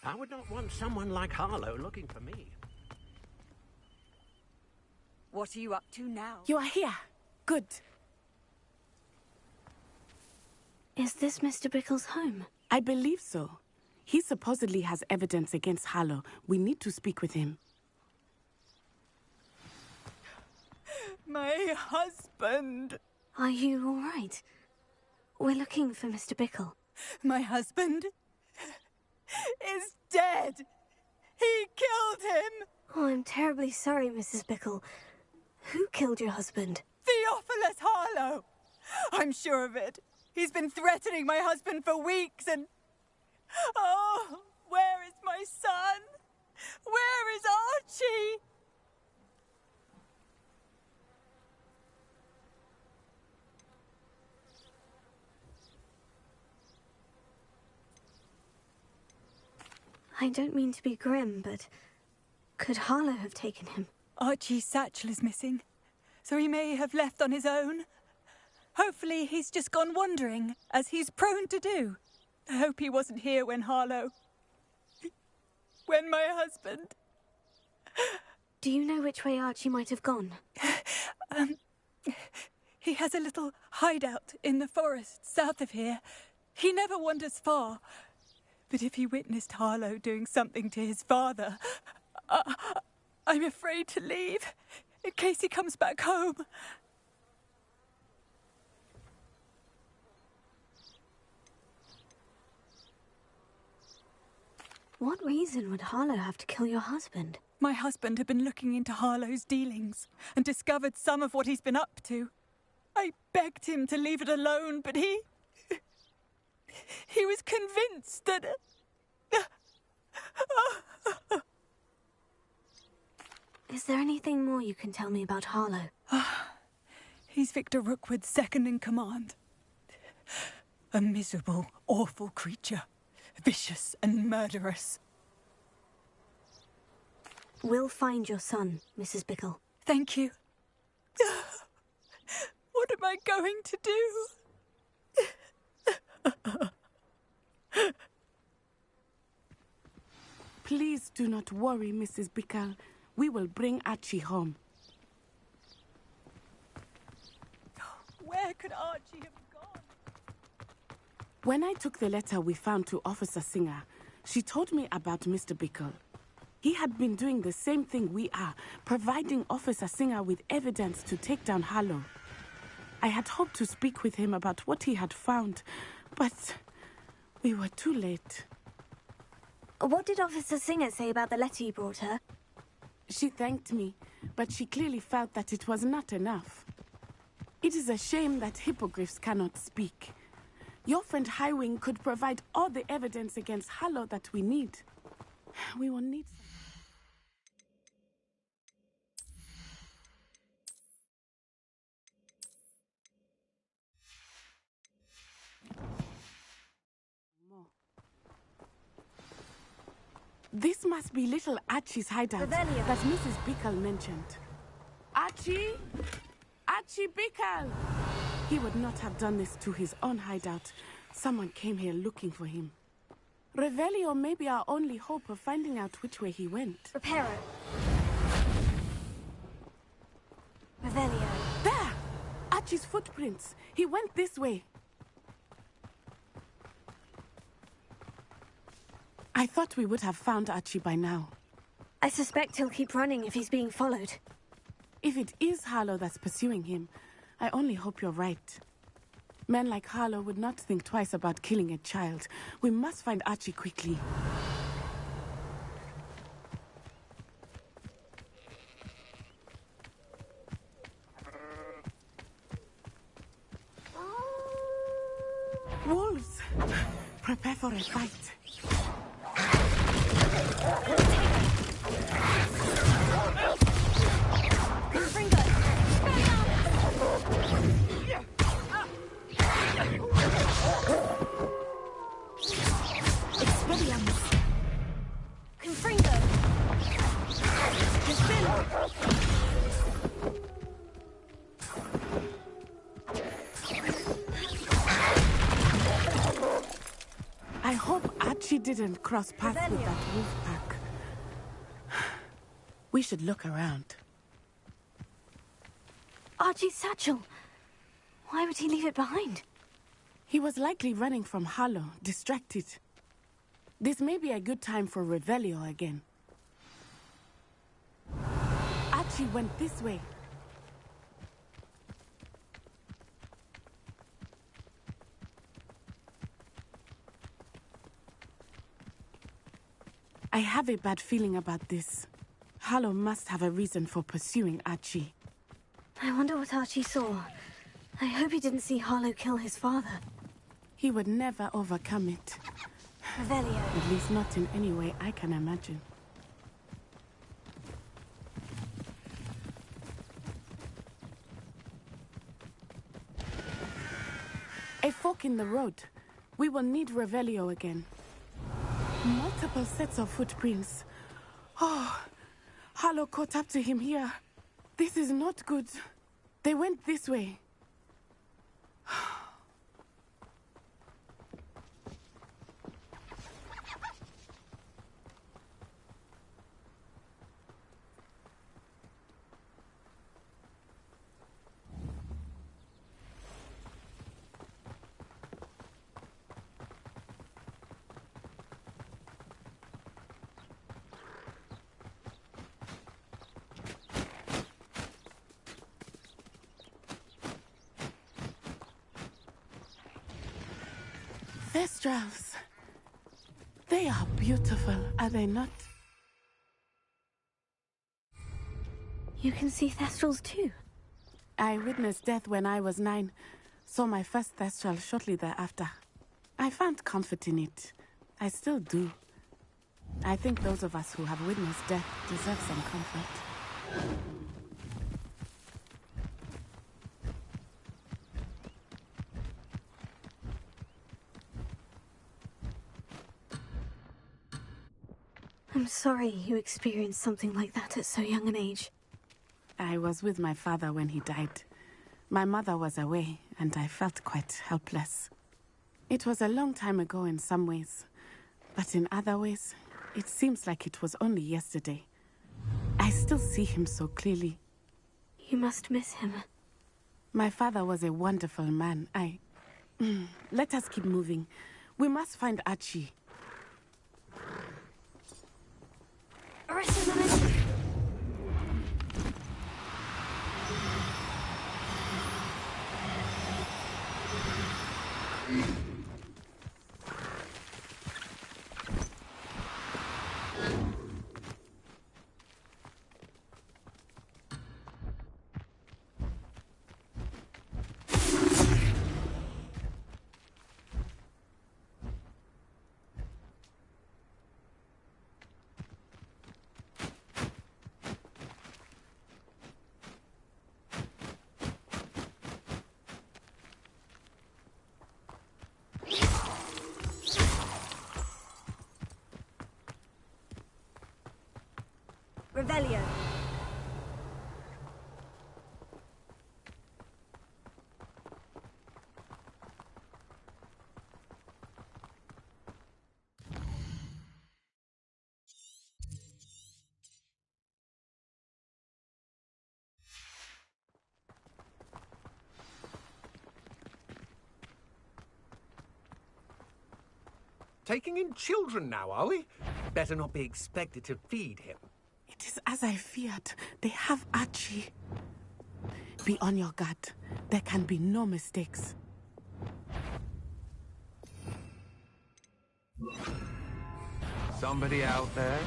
[SPEAKER 9] I would not want someone like Harlow looking for me.
[SPEAKER 11] What are you up to now?
[SPEAKER 1] You are here. Good.
[SPEAKER 2] Is this Mr. Bickle's home?
[SPEAKER 1] I believe so. He supposedly has evidence against Harlow. We need to speak with him.
[SPEAKER 11] My husband.
[SPEAKER 2] Are you all right? We're looking for Mr. Bickle.
[SPEAKER 11] My husband is dead. He killed him.
[SPEAKER 2] Oh, I'm terribly sorry, Mrs. Bickle. Who killed your husband?
[SPEAKER 11] Theophilus Harlow. I'm sure of it. He's been threatening my husband for weeks and... Oh, where is my son? Where is Archie?
[SPEAKER 2] I don't mean to be grim, but could Harlow have taken him?
[SPEAKER 11] Archie's satchel is missing, so he may have left on his own. Hopefully he's just gone wandering, as he's prone to do. I hope he wasn't here when Harlow... when my husband...
[SPEAKER 2] Do you know which way Archie might have gone?
[SPEAKER 11] He has a little hideout in the forest south of here. He never wanders far. But if he witnessed Harlow doing something to his father, I'm afraid to leave. in case he comes back home.
[SPEAKER 2] What reason would Harlow have to kill your husband?
[SPEAKER 11] My husband had been looking into Harlow's dealings and discovered some of what he's been up to. I begged him to leave it alone, but he was convinced that...
[SPEAKER 2] Is there anything more you can tell me about Harlow?
[SPEAKER 11] He's Victor Rookwood's second in command. A miserable, awful creature. Vicious and murderous.
[SPEAKER 2] We'll find your son, Mrs. Bickle.
[SPEAKER 11] Thank you. What am I going to do?
[SPEAKER 1] Please do not worry, Mrs. Bickle. We will bring Archie home.
[SPEAKER 11] Where could Archie have gone?
[SPEAKER 1] When I took the letter we found to Officer Singer, she told me about Mr. Bickle. He had been doing the same thing we are, providing Officer Singer with evidence to take down Harlow. I had hoped to speak with him about what he had found, but we were too late.
[SPEAKER 2] What did Officer Singer say about the letter you brought her?
[SPEAKER 1] She thanked me, but she clearly felt that it was not enough. It is a shame that hippogriffs cannot speak. Your friend Highwing could provide all the evidence against Harlow that we need. We will need... more. This must be little Archie's hideout that Mrs. Bickle mentioned. Archie? Archie Bickle! He would not have done this to his own hideout. Someone came here looking for him. Revelio may be our only hope of finding out which way he went.
[SPEAKER 2] Reparo. Revelio.
[SPEAKER 1] There! Archie's footprints. He went this way. I thought we would have found Archie by now.
[SPEAKER 2] I suspect he'll keep running if he's being followed.
[SPEAKER 1] If it is Harlow that's pursuing him, I only hope you're right. Men like Harlow would not think twice about killing a child. We must find Archie quickly. Wolves! Prepare for a fight. I hope Archie didn't cross paths with that wolf pack. We should look around.
[SPEAKER 2] Archie's satchel. Why would he leave it behind?
[SPEAKER 1] He was likely running from Harlow, distracted. This may be a good time for Revelio again. Archie went this way. I have a bad feeling about this. Harlow must have a reason for pursuing Archie.
[SPEAKER 2] I wonder what Archie saw. I hope he didn't see Harlow kill his father.
[SPEAKER 1] He would never overcome it.
[SPEAKER 2] Revelio.
[SPEAKER 1] At least not in any way I can imagine. A fork in the road. We will need Revelio again. Multiple sets of footprints. Oh, Harlow caught up to him here. This is not good. They went this way. Thestrals. They are beautiful, are they not?
[SPEAKER 2] You can see Thestrals too?
[SPEAKER 1] I witnessed death when I was 9. Saw my first Thestral shortly thereafter. I found comfort in it. I still do. I think those of us who have witnessed death deserve some comfort.
[SPEAKER 2] I'm sorry you experienced something like that at so young an age.
[SPEAKER 1] I was with my father when he died. My mother was away, and I felt quite helpless. It was a long time ago in some ways, but in other ways, it seems like it was only yesterday. I still see him so clearly.
[SPEAKER 2] You must miss him.
[SPEAKER 1] My father was a wonderful man. Let us keep moving. We must find Archie.
[SPEAKER 2] Revelio.
[SPEAKER 12] Taking in children now, are we? Better not be expected to feed him.
[SPEAKER 1] It is as I feared. They have Archie. Be on your guard. There can be no mistakes.
[SPEAKER 12] Somebody out there?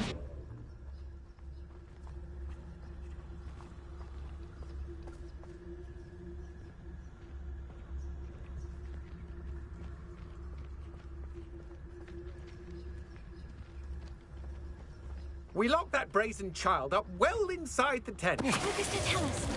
[SPEAKER 12] We locked that brazen child up well inside the tent.
[SPEAKER 2] Focus to tell us.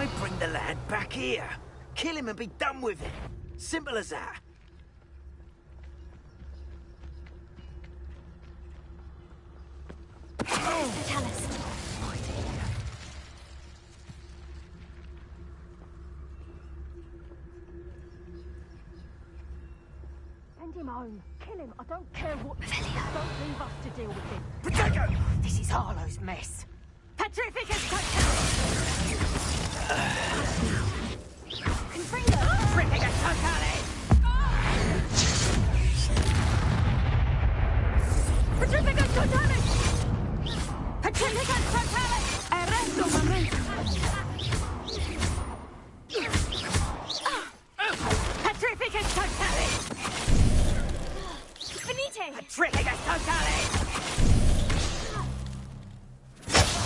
[SPEAKER 15] I bring the lad back here. Kill him and be done with it. Simple as that.
[SPEAKER 2] Tell us.
[SPEAKER 5] Send him home. Kill him. I don't care what. Don't leave us to deal with him.
[SPEAKER 15] Protego!
[SPEAKER 5] This is Harlow's mess. Petrificus
[SPEAKER 2] Confringo!
[SPEAKER 5] Petrificus Totalis! Petrificus Totalis! Petrificus Totalis! Arresto momento! Petrificus Totalis!
[SPEAKER 2] Finite!
[SPEAKER 5] Petrificus Totalis!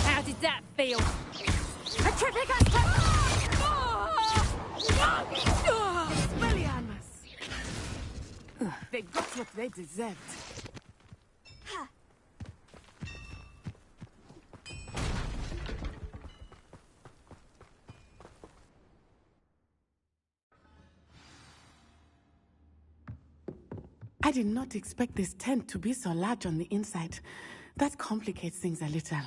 [SPEAKER 5] How did that feel? Petrificus
[SPEAKER 1] Expelliarmus! They got what they deserved. I did not expect this tent to be so large on the inside. That complicates things a little.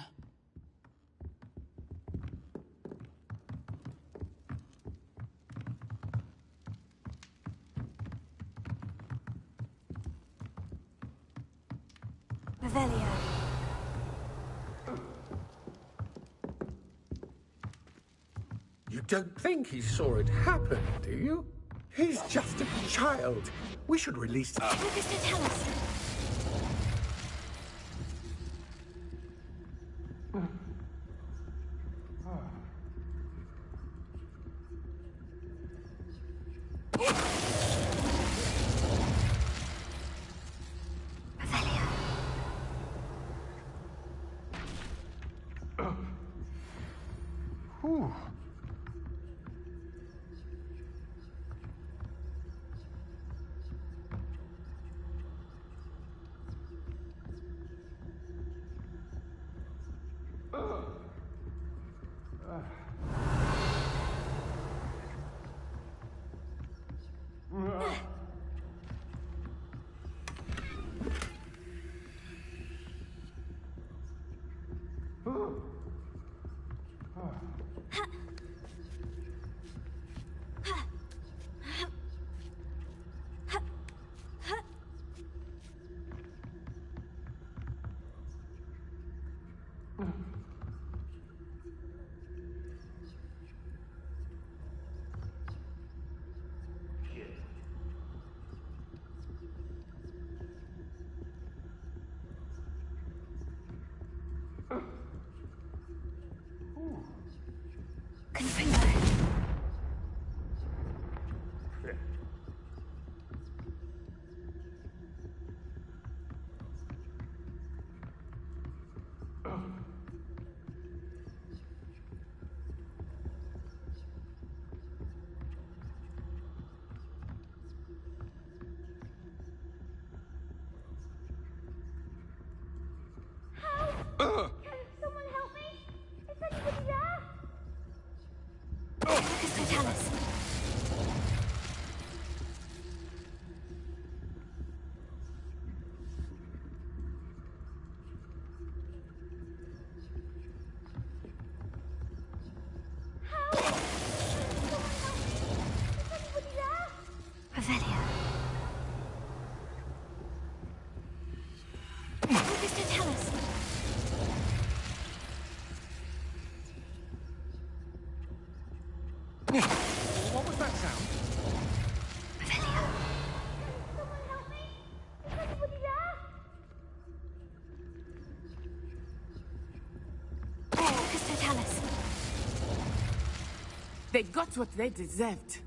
[SPEAKER 2] Revelio.
[SPEAKER 12] You don't think he saw it happen, do you? He's just a child. We should release him.
[SPEAKER 2] Augusta, tell us.
[SPEAKER 12] Whew.
[SPEAKER 2] Can someone help me? Is anybody there? Augusta, tell us. Revelio. Augusta, tell us.
[SPEAKER 12] What was that sound?
[SPEAKER 2] Revelio. Someone help me? Is anybody there? Augusta, tell us.
[SPEAKER 1] They got what they deserved.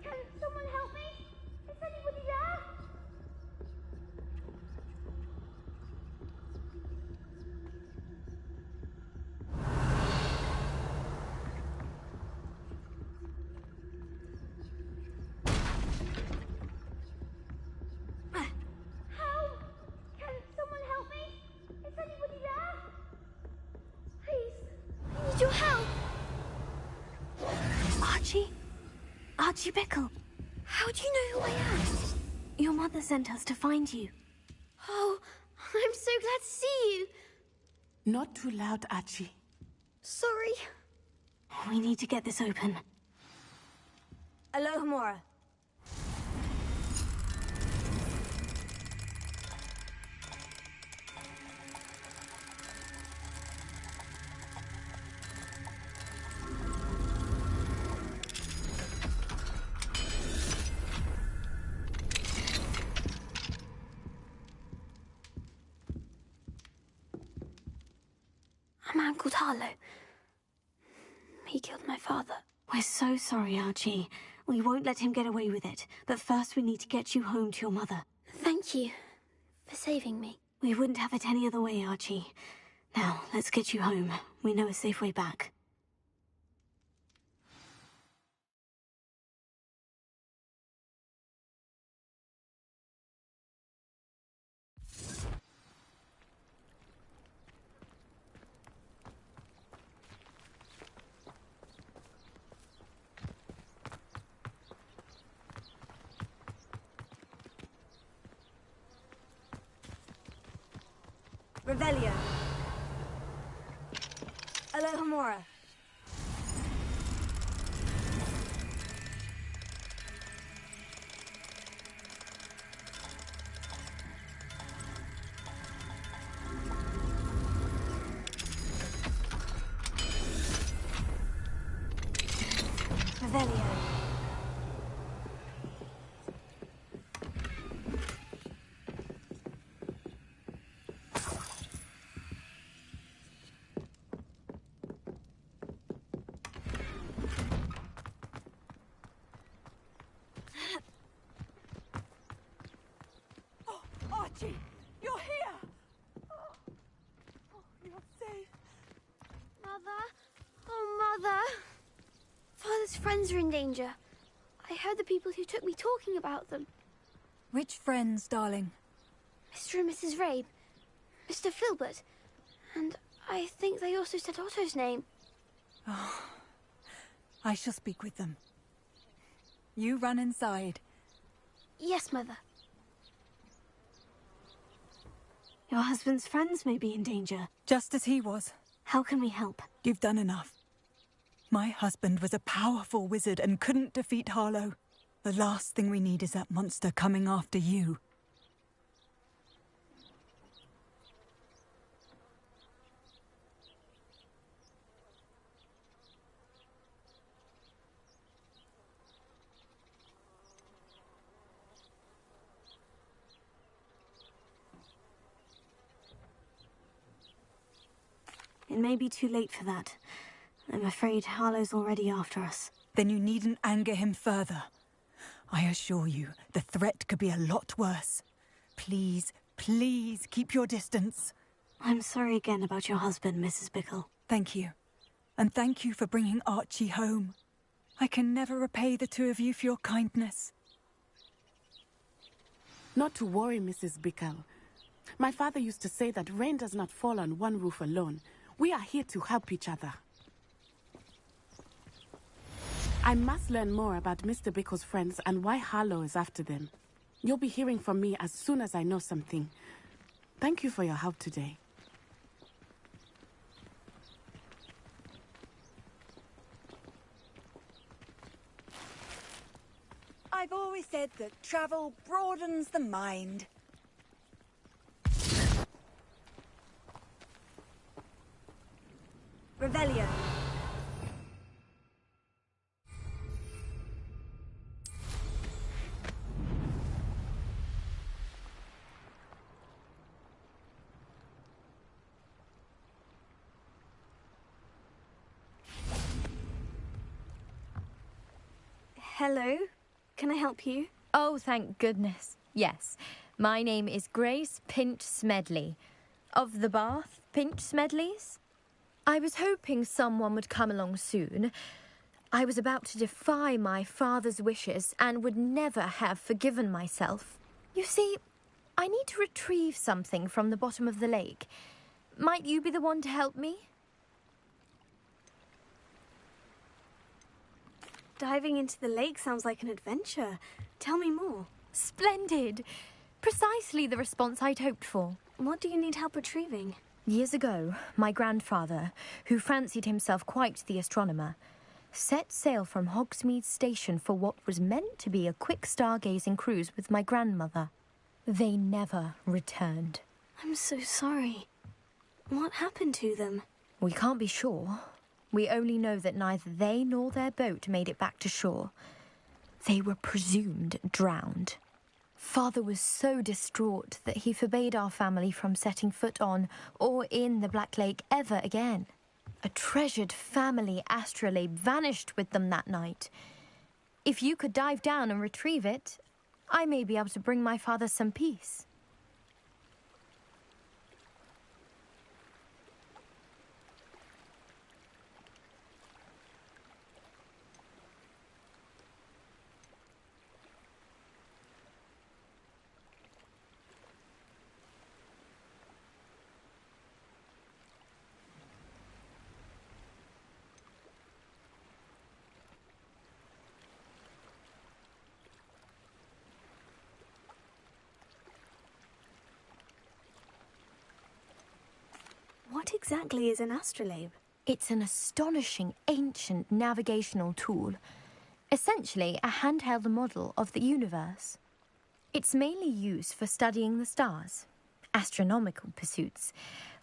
[SPEAKER 2] Can someone help me? Is anybody there? Can someone help me? Is anybody there? Please, I need your help. Archie Bickle. How do you know who I am? Your mother sent us to find you. Oh, I'm so glad to see you.
[SPEAKER 1] Not too loud, Archie.
[SPEAKER 2] Sorry. We need to get this open. Alohomora. A man called Harlow. He killed my father. We're so sorry, Archie. We won't let him get away with it. But first we need to get you home to your mother. Thank you for saving me. We wouldn't have it any other way, Archie. Now, let's get you home. We know a safe way back. Revelio. Alohomora. Revelio.
[SPEAKER 11] Archie, you're here! Oh, you're safe.
[SPEAKER 10] Mother? Oh, Mother! Father's friends are in danger. I heard the people who took me talking about them.
[SPEAKER 11] Which friends, darling?
[SPEAKER 10] Mr. and Mrs. Rabe, Mr. Filbert, and I think they also said Otto's name.
[SPEAKER 11] Oh, I shall speak with them. You run inside.
[SPEAKER 10] Yes, Mother.
[SPEAKER 2] Your husband's friends may be in danger.
[SPEAKER 11] Just as he was.
[SPEAKER 2] How can we help?
[SPEAKER 11] You've done enough. My husband was a powerful wizard and couldn't defeat Harlow. The last thing we need is that monster coming after you.
[SPEAKER 2] It may be too late for that. I'm afraid Harlow's already after us.
[SPEAKER 11] Then you needn't anger him further. I assure you, the threat could be a lot worse. Please, please keep your distance.
[SPEAKER 2] I'm sorry again about your husband, Mrs. Bickle.
[SPEAKER 11] Thank you. And thank you for bringing Archie home. I can never repay the two of you for your kindness.
[SPEAKER 1] Not to worry, Mrs. Bickle. My father used to say that rain does not fall on one roof alone. We are here to help each other. I must learn more about Mr. Bickle's friends and why Harlow is after them. You'll be hearing from me as soon as I know something. Thank you for your help today.
[SPEAKER 11] I've always said that travel broadens the mind.
[SPEAKER 2] Revelio. Hello, can I help you?
[SPEAKER 4] Oh, thank goodness. Yes, my name is Grace Pinch Smedley. Of the Bath Pinch Smedleys? I was hoping someone would come along soon. I was about to defy my father's wishes and would never have forgiven myself. You see, I need to retrieve something from the bottom of the lake. Might you be the one to help me?
[SPEAKER 2] Diving into the lake sounds like an adventure. Tell me more.
[SPEAKER 4] Splendid! Precisely the response I'd hoped for.
[SPEAKER 2] What do you need help retrieving?
[SPEAKER 4] Years ago, my grandfather, who fancied himself quite the astronomer, set sail from Hogsmeade Station for what was meant to be a quick stargazing cruise with my grandmother. They never returned.
[SPEAKER 2] I'm so sorry. What happened to them?
[SPEAKER 4] We can't be sure. We only know that neither they nor their boat made it back to shore. They were presumed drowned. Father was so distraught that he forbade our family from setting foot on or in the Black Lake ever again. A treasured family astrolabe vanished with them that night. If you could dive down and retrieve it, I may be able to bring my father some peace.
[SPEAKER 2] What exactly is an astrolabe?
[SPEAKER 4] It's an astonishing ancient navigational tool. Essentially a handheld model of the universe. It's mainly used for studying the stars, astronomical pursuits,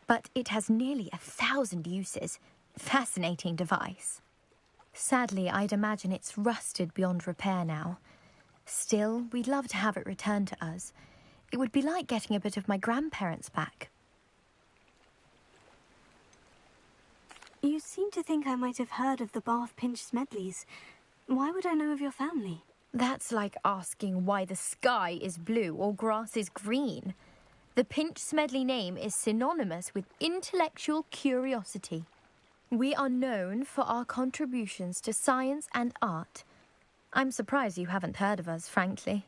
[SPEAKER 4] but it has nearly 1,000 uses. Fascinating device. Sadly, I'd imagine it's rusted beyond repair now. Still, we'd love to have it returned to us. It would be like getting a bit of my grandparents back.
[SPEAKER 2] You seem to think I might have heard of the Bath Pinch Smedleys. Why would I know of your family?
[SPEAKER 4] That's like asking why the sky is blue or grass is green. The Pinch Smedley name is synonymous with intellectual curiosity. We are known for our contributions to science and art. I'm surprised you haven't heard of us, frankly.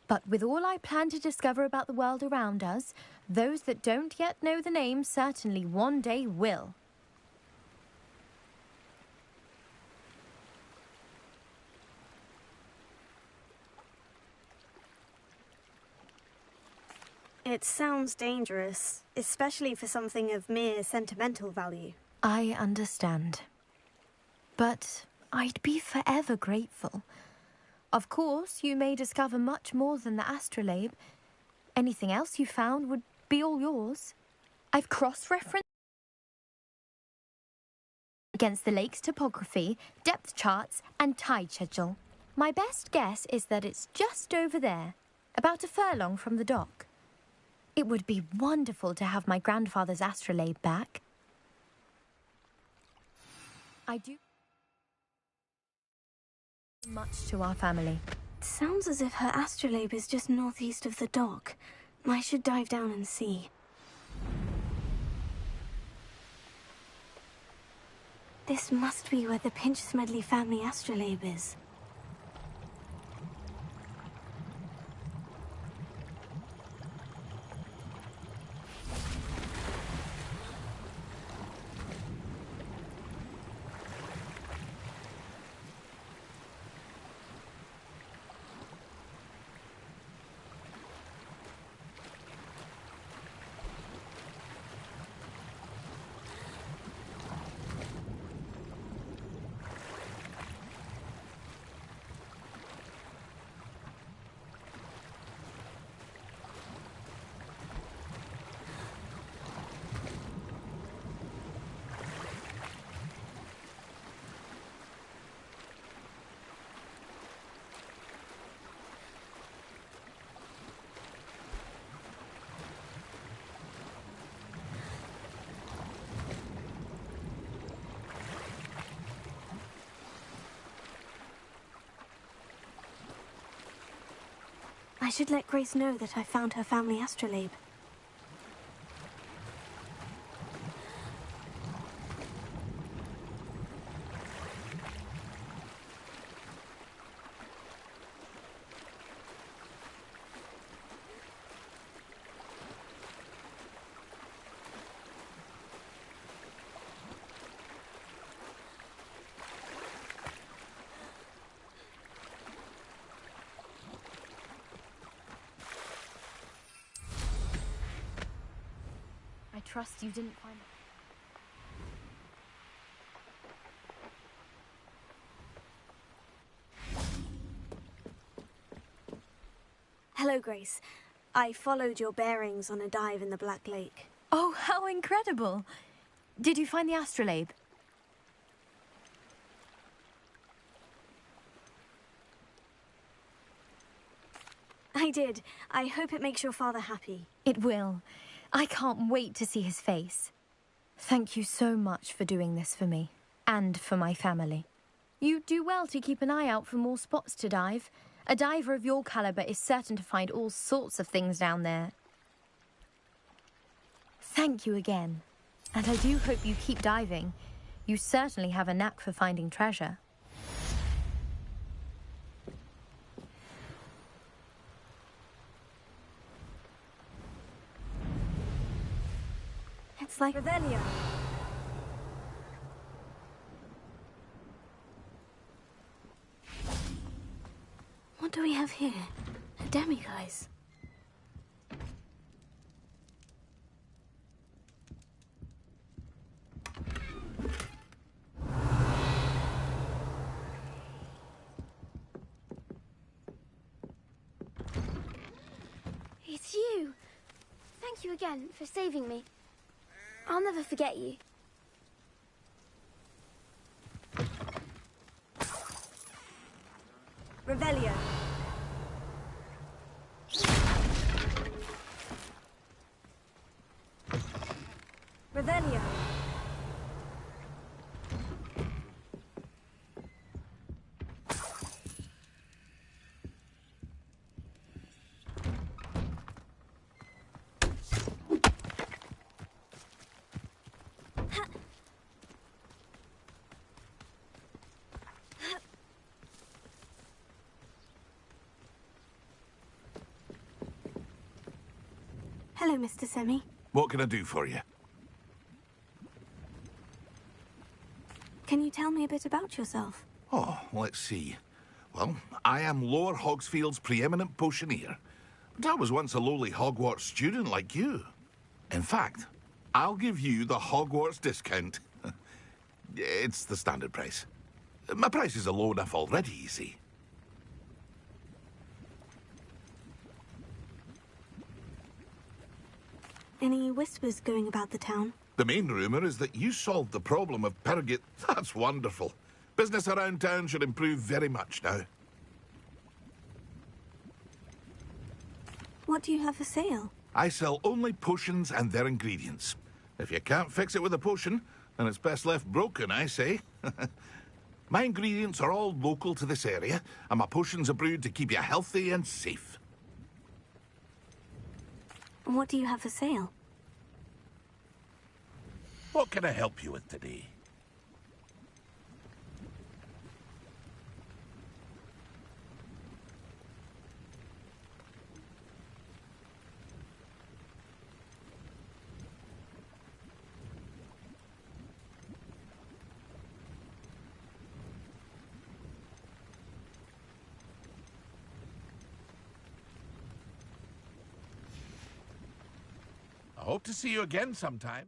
[SPEAKER 4] But with all I plan to discover about the world around us, those that don't yet know the name certainly one day will.
[SPEAKER 2] It sounds dangerous, especially for something of mere sentimental value.
[SPEAKER 4] I understand. But I'd be forever grateful. Of course, you may discover much more than the astrolabe. Anything else you found would be all yours. I've cross-referenced against the lake's topography, depth charts, and tide schedule. My best guess is that it's just over there, about a furlong from the dock. It would be wonderful to have my grandfather's astrolabe back. I do much to our family.
[SPEAKER 2] It sounds as if her astrolabe is just northeast of the dock. I should dive down and see. This must be where the Pinch Smedley family astrolabe is. I should let Grace know that I found her family astrolabe.
[SPEAKER 4] I trust you didn't find it.
[SPEAKER 2] Hello, Grace. I followed your bearings on a dive in the Black Lake.
[SPEAKER 4] Oh, how incredible! Did you find the astrolabe?
[SPEAKER 2] I did. I hope it makes your father happy.
[SPEAKER 4] It will. I can't wait to see his face. Thank you so much for doing this for me, and for my family. You do well to keep an eye out for more spots to dive. A diver of your caliber is certain to find all sorts of things down there. Thank you again. And I do hope you keep diving. You certainly have a knack for finding treasure.
[SPEAKER 2] It's like Revelio. What do we have here? A demiguise.
[SPEAKER 10] It's you. Thank you again for saving me. I'll never forget you.
[SPEAKER 2] Revelio. Revelio. Hello, Mr. Semi.
[SPEAKER 6] What can I do for you?
[SPEAKER 2] Can you tell me a bit about yourself?
[SPEAKER 6] Oh, let's see. Well, I am Lower Hogsfield's preeminent potioneer. But I was once a lowly Hogwarts student like you. In fact, I'll give you the Hogwarts discount. It's the standard price. My prices are low enough already, you see.
[SPEAKER 2] Any whispers going about the town?
[SPEAKER 6] The main rumour is that you solved the problem of Pergit. That's wonderful. Business around town should improve very much now.
[SPEAKER 2] What do you have for sale?
[SPEAKER 6] I sell only potions and their ingredients. If you can't fix it with a potion, then it's best left broken, I say. My ingredients are all local to this area, and my potions are brewed to keep you healthy and safe.
[SPEAKER 2] What do you have for sale?
[SPEAKER 6] What can I help you with today? I hope to see you again sometime.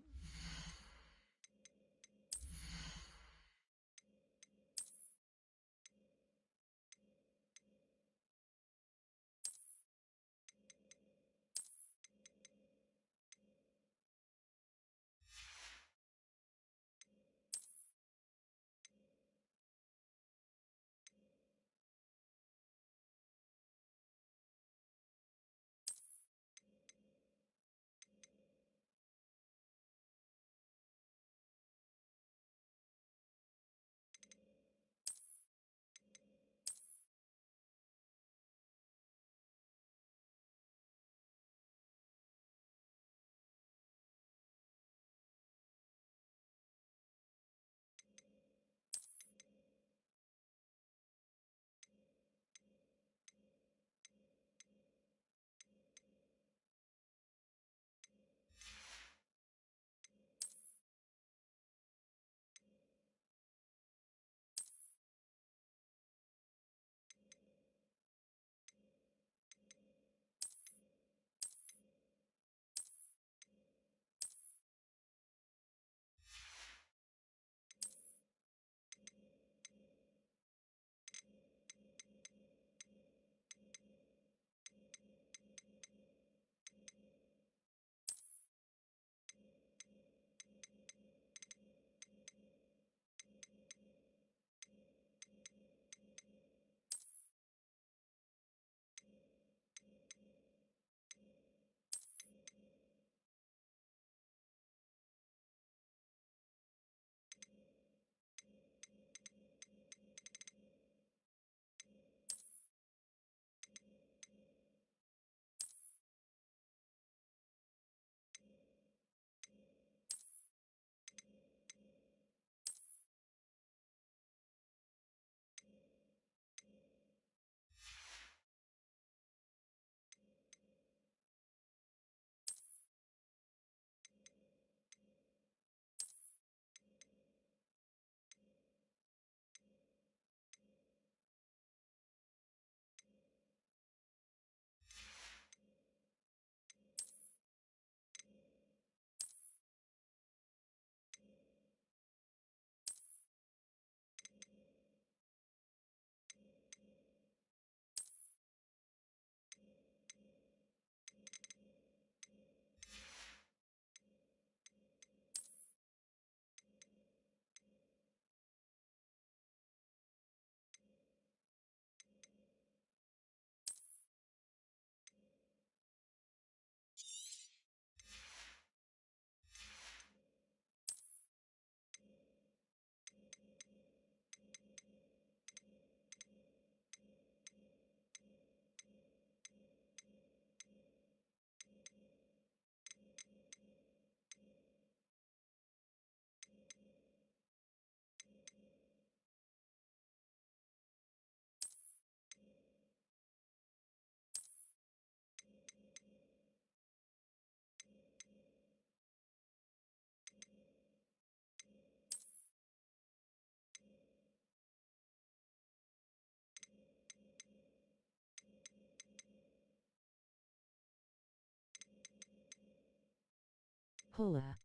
[SPEAKER 14] Hola.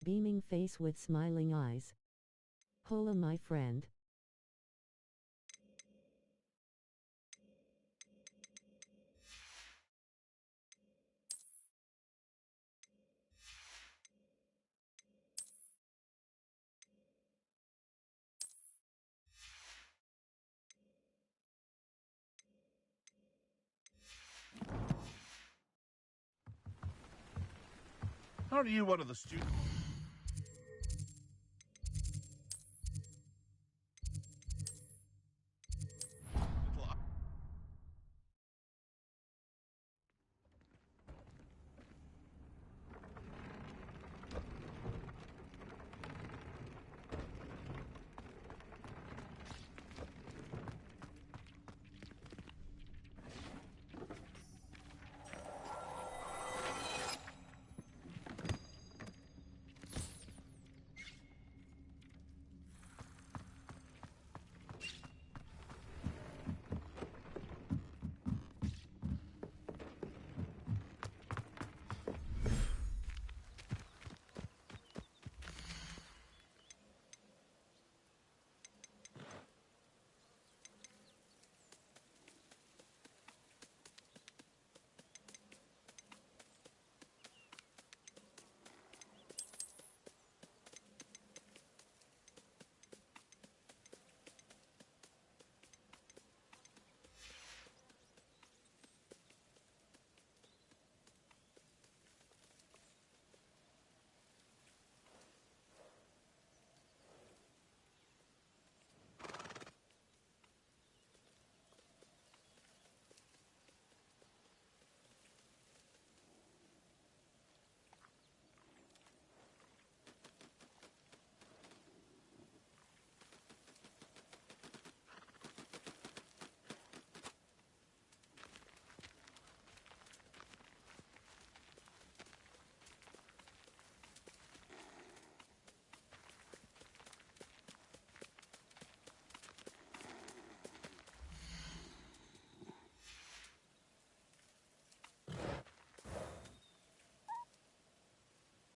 [SPEAKER 14] Beaming face with smiling eyes. Hola, my friend.
[SPEAKER 6] Aren't you one of the students?